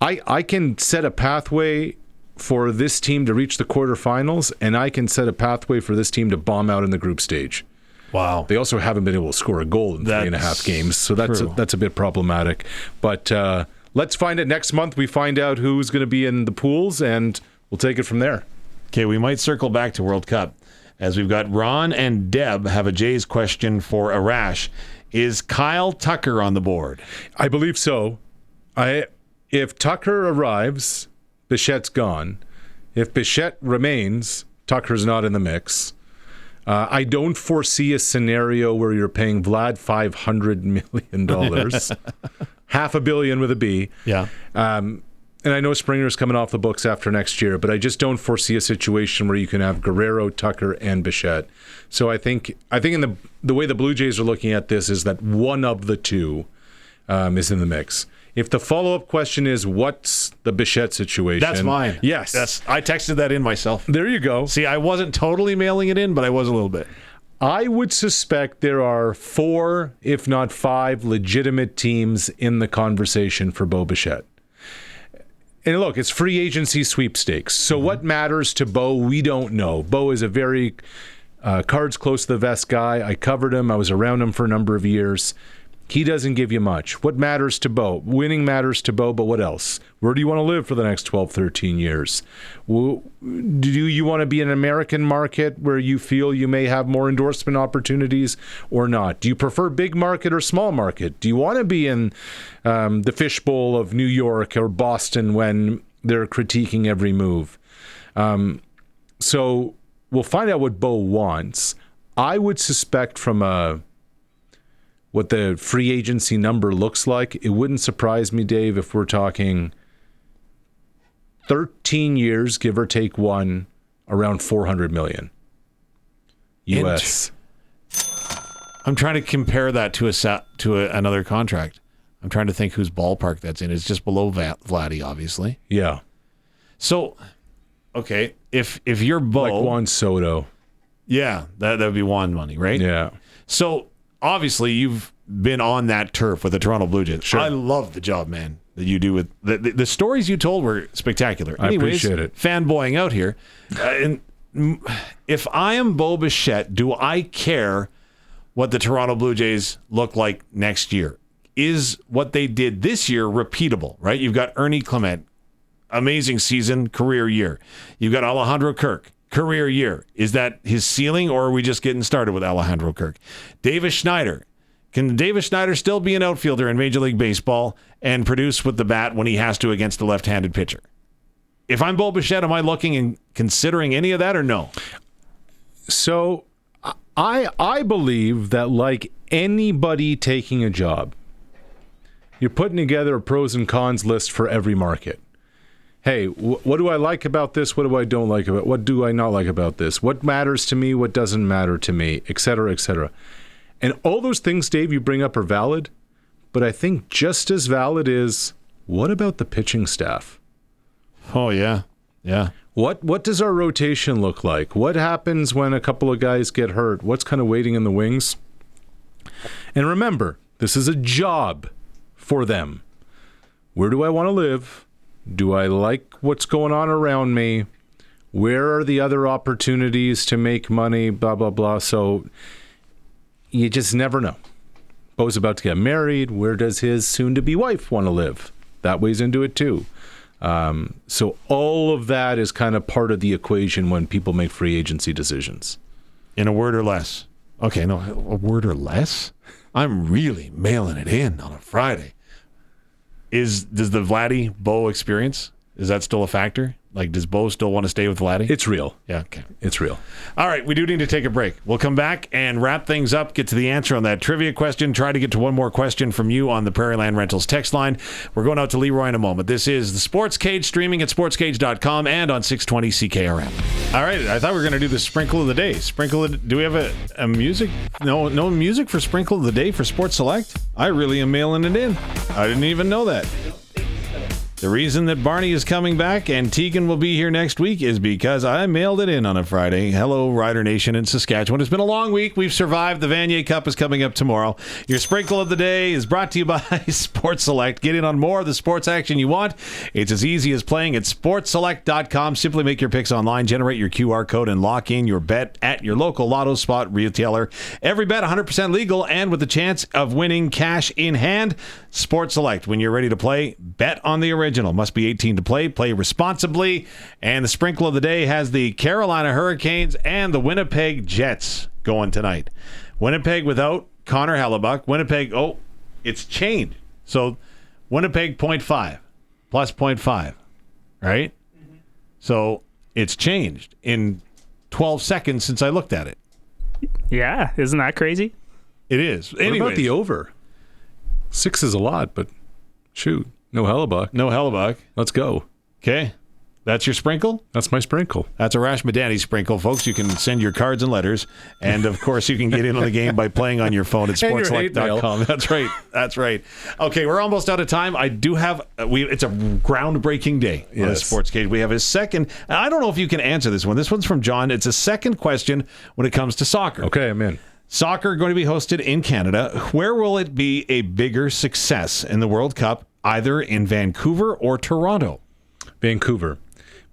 I can set a pathway for this team to reach the quarterfinals, and I can set a pathway for this team to bomb out in the group stage. Wow. They also haven't been able to score a goal in 3.5 games, so that's a bit problematic. But let's find it next month. We find out who's going to be in the pools, and we'll take it from there. Okay, we might circle back to World Cup, as we've got Ron and Deb have a Jays question for Arash. Is Kyle Tucker on the board? I believe so. If Tucker arrives, Bichette's gone. If Bichette remains, Tucker's not in the mix. I don't foresee a scenario where you're paying Vlad $500 million, $500 million with a B. Yeah. And I know Springer's coming off the books after next year, but I just don't foresee a situation where you can have Guerrero, Tucker, and Bichette. So I think in the way the Blue Jays are looking at this is that one of the two is in the mix. If the follow-up question is, what's the Bichette situation? That's mine. Yes. I texted that in myself. There you go. See, I wasn't totally mailing it in, but I was a little bit. I would suspect there are 4, if not 5, legitimate teams in the conversation for Bo Bichette. And look, it's free agency sweepstakes. So what matters to Bo, we don't know. Bo is a very cards close to the vest guy. I covered him. I was around him for a number of years. He doesn't give you much. What matters to Bo? Winning matters to Bo, but what else? Where do you want to live for the next 12, 13 years? Do you want to be in an American market where you feel you may have more endorsement opportunities or not? Do you prefer big market or small market? Do you want to be in the fishbowl of New York or Boston when they're critiquing every move? So we'll find out what Bo wants. I would suspect from what the free agency number looks like, it wouldn't surprise me, Dave, if we're talking 13 years, give or take one, around $400 million US. I'm trying to compare that to another contract. I'm trying to think whose ballpark that's in. It's just below Vladdy, obviously. Yeah. So, okay, if you're Bo, like Juan Soto. Yeah, that would be Juan money, right? Yeah. So obviously you've been on that turf with the Toronto Blue Jays. Sure. I love the job, man, that you do with the stories you told were spectacular. I appreciate it. Fanboying out here. And if I am Bo Bichette, do I care what the Toronto Blue Jays look like next year? Is what they did this year repeatable, right? You've got Ernie Clement, amazing season, career year. You've got Alejandro Kirk, career year. Is that his ceiling, or are we just getting started with Alejandro Kirk? Davis Schneider. Can Davis Schneider still be an outfielder in Major League Baseball and produce with the bat when he has to against a left-handed pitcher? If I'm Bo Bichette, am I looking and considering any of that or no? So I believe that, like anybody taking a job, you're putting together a pros and cons list for every market. Hey, what do I like about this? What do I don't like about it? What do I not like about this? What matters to me? What doesn't matter to me? Et cetera, et cetera. And all those things, Dave, you bring up are valid, but I think just as valid is, what about the pitching staff? Oh, yeah. Yeah. What does our rotation look like? What happens when a couple of guys get hurt? What's kind of waiting in the wings? And remember, this is a job for them. Where do I want to live? Do I like what's going on around me? Where are the other opportunities to make money? Blah, blah, blah. So you just never know. Bo's about to get married. Where does his soon-to-be wife want to live? That weighs into it too. So all of that is kind of part of the equation when people make free agency decisions. In a word or less. Okay, no, a word or less? I'm really mailing it in on a Friday. Does the Vladdy Bo experience, is that still a factor? Like, does Bo still want to stay with Vladdy? It's real. Yeah, okay. It's real. All right, we do need to take a break. We'll come back and wrap things up, get to the answer on that trivia question, try to get to one more question from you on the Prairie Land Rentals text line. We're going out to Leroy in a moment. This is the Sports Cage, streaming at sportscage.com and on 620 CKRM. All right, I thought we were going to do the Sprinkle of the Day. Do we have a music? No music for Sprinkle of the Day for Sports Select? I really am mailing it in. I didn't even know that. The reason that Barney is coming back and Tegan will be here next week is because I mailed it in on a Friday. Hello, Rider Nation in Saskatchewan. It's been a long week. We've survived. The Vanier Cup is coming up tomorrow. Your sprinkle of the day is brought to you by Sports Select. Get in on more of the sports action you want. It's as easy as playing at sportselect.com. Simply make your picks online, generate your QR code, and lock in your bet at your local Lotto Spot retailer. Every bet 100% legal and with the chance of winning cash in hand. Sports Select. When you're ready to play, bet on the original. Must be 18 to play. Play responsibly. And the sprinkle of the day has the Carolina Hurricanes and the Winnipeg Jets going tonight. Winnipeg without Connor Hellebuck. Winnipeg, it's changed. So Winnipeg 0.5 plus 0.5, right? Mm-hmm. So it's changed in 12 seconds since I looked at it. Yeah, isn't that crazy? It is. What about the over? 6 is a lot, but shoot. No Hellebuck. No Hellebuck. Let's go. Okay. That's your sprinkle? That's my sprinkle. That's Arash Madani sprinkle, folks. You can send your cards and letters. And, of course, you can get in on the game by playing on your phone at sportselect.com. That's right. That's right. Okay, we're almost out of time. I do have it's a groundbreaking day on the SportsCage. We have a second. I don't know if you can answer this one. This one's from John. It's a second question when it comes to soccer. Okay, I'm in. Soccer going to be hosted in Canada. Where will it be a bigger success in the World Cup, either in Vancouver or Toronto? Vancouver,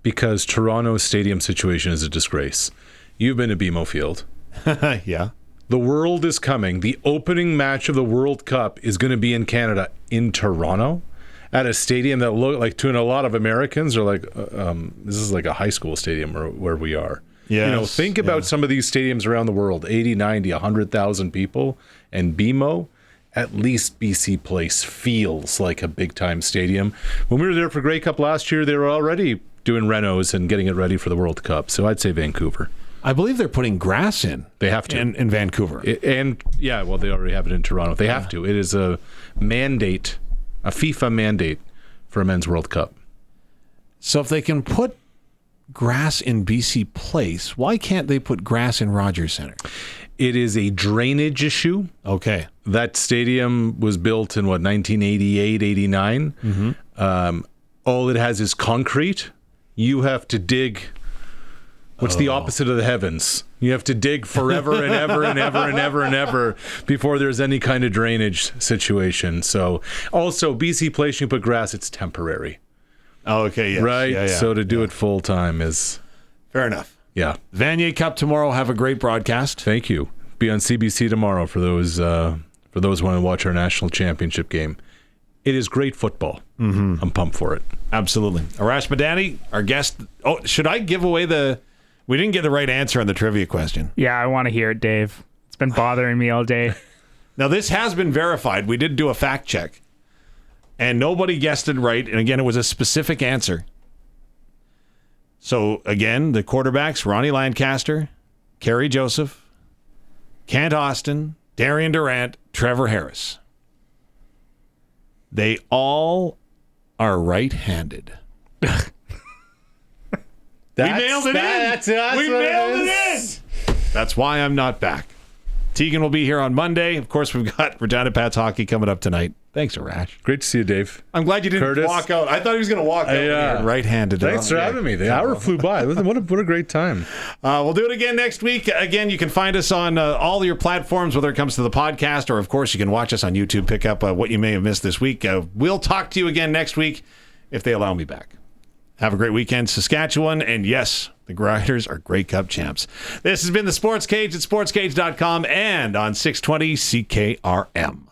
because Toronto's stadium situation is a disgrace. You've been to BMO Field. Yeah. The world is coming. The opening match of the World Cup is going to be in Canada, in Toronto, at a stadium that look like, to a lot of Americans, are like, this is like a high school stadium where we are. Yes, think about some of these stadiums around the world, 80, 90, 100,000 people, and BMO, at least BC Place feels like a big-time stadium. When we were there for Grey Cup last year, they were already doing renos and getting it ready for the World Cup, so I'd say Vancouver. I believe they're putting grass in. They have to. In Vancouver. They already have it in Toronto. They have to. It is a mandate, a FIFA mandate for a men's World Cup. So if they can put grass in BC Place, why can't they put grass in Rogers Centre? It is a drainage issue. Okay. That stadium was built in 1988, 89. Mm-hmm. All it has is concrete. You have to dig. What's the opposite of the heavens? You have to dig forever and ever and ever and ever and ever before there's any kind of drainage situation. So also BC Place, you put grass, it's temporary. Oh, okay, yes. Right? Yeah, so to do it full time is... Fair enough. Yeah. Vanier Cup tomorrow. Have a great broadcast. Thank you. Be on CBC tomorrow for those who want to watch our national championship game. It is great football. Mm-hmm. I'm pumped for it. Absolutely. Arash Madani, our guest. Oh, should I give away we didn't get the right answer on the trivia question. Yeah, I want to hear it, Dave. It's been bothering me all day. Now, this has been verified. We did do a fact check. And nobody guessed it right. And again, it was a specific answer. So, again, the quarterbacks, Ronnie Lancaster, Kerry Joseph, Kent Austin, Darian Durant, Trevor Harris. They all are right-handed. We nailed it in. We nailed it in. That's why I'm not back. Tegan will be here on Monday. Of course, we've got Regina Pats hockey coming up tonight. Thanks, Arash. Great to see you, Dave. I'm glad you didn't Curtis. walk out. I thought he was going to walk out here right-handed. Thanks for having me. The hour flew by. What a great time. We'll do it again next week. Again, you can find us on all your platforms, whether it comes to the podcast or, of course, you can watch us on YouTube, pick up what you may have missed this week. We'll talk to you again next week if they allow me back. Have a great weekend, Saskatchewan. And yes, the Grinders are Grey Cup champs. This has been the Sports Cage at sportscage.com and on 620 CKRM.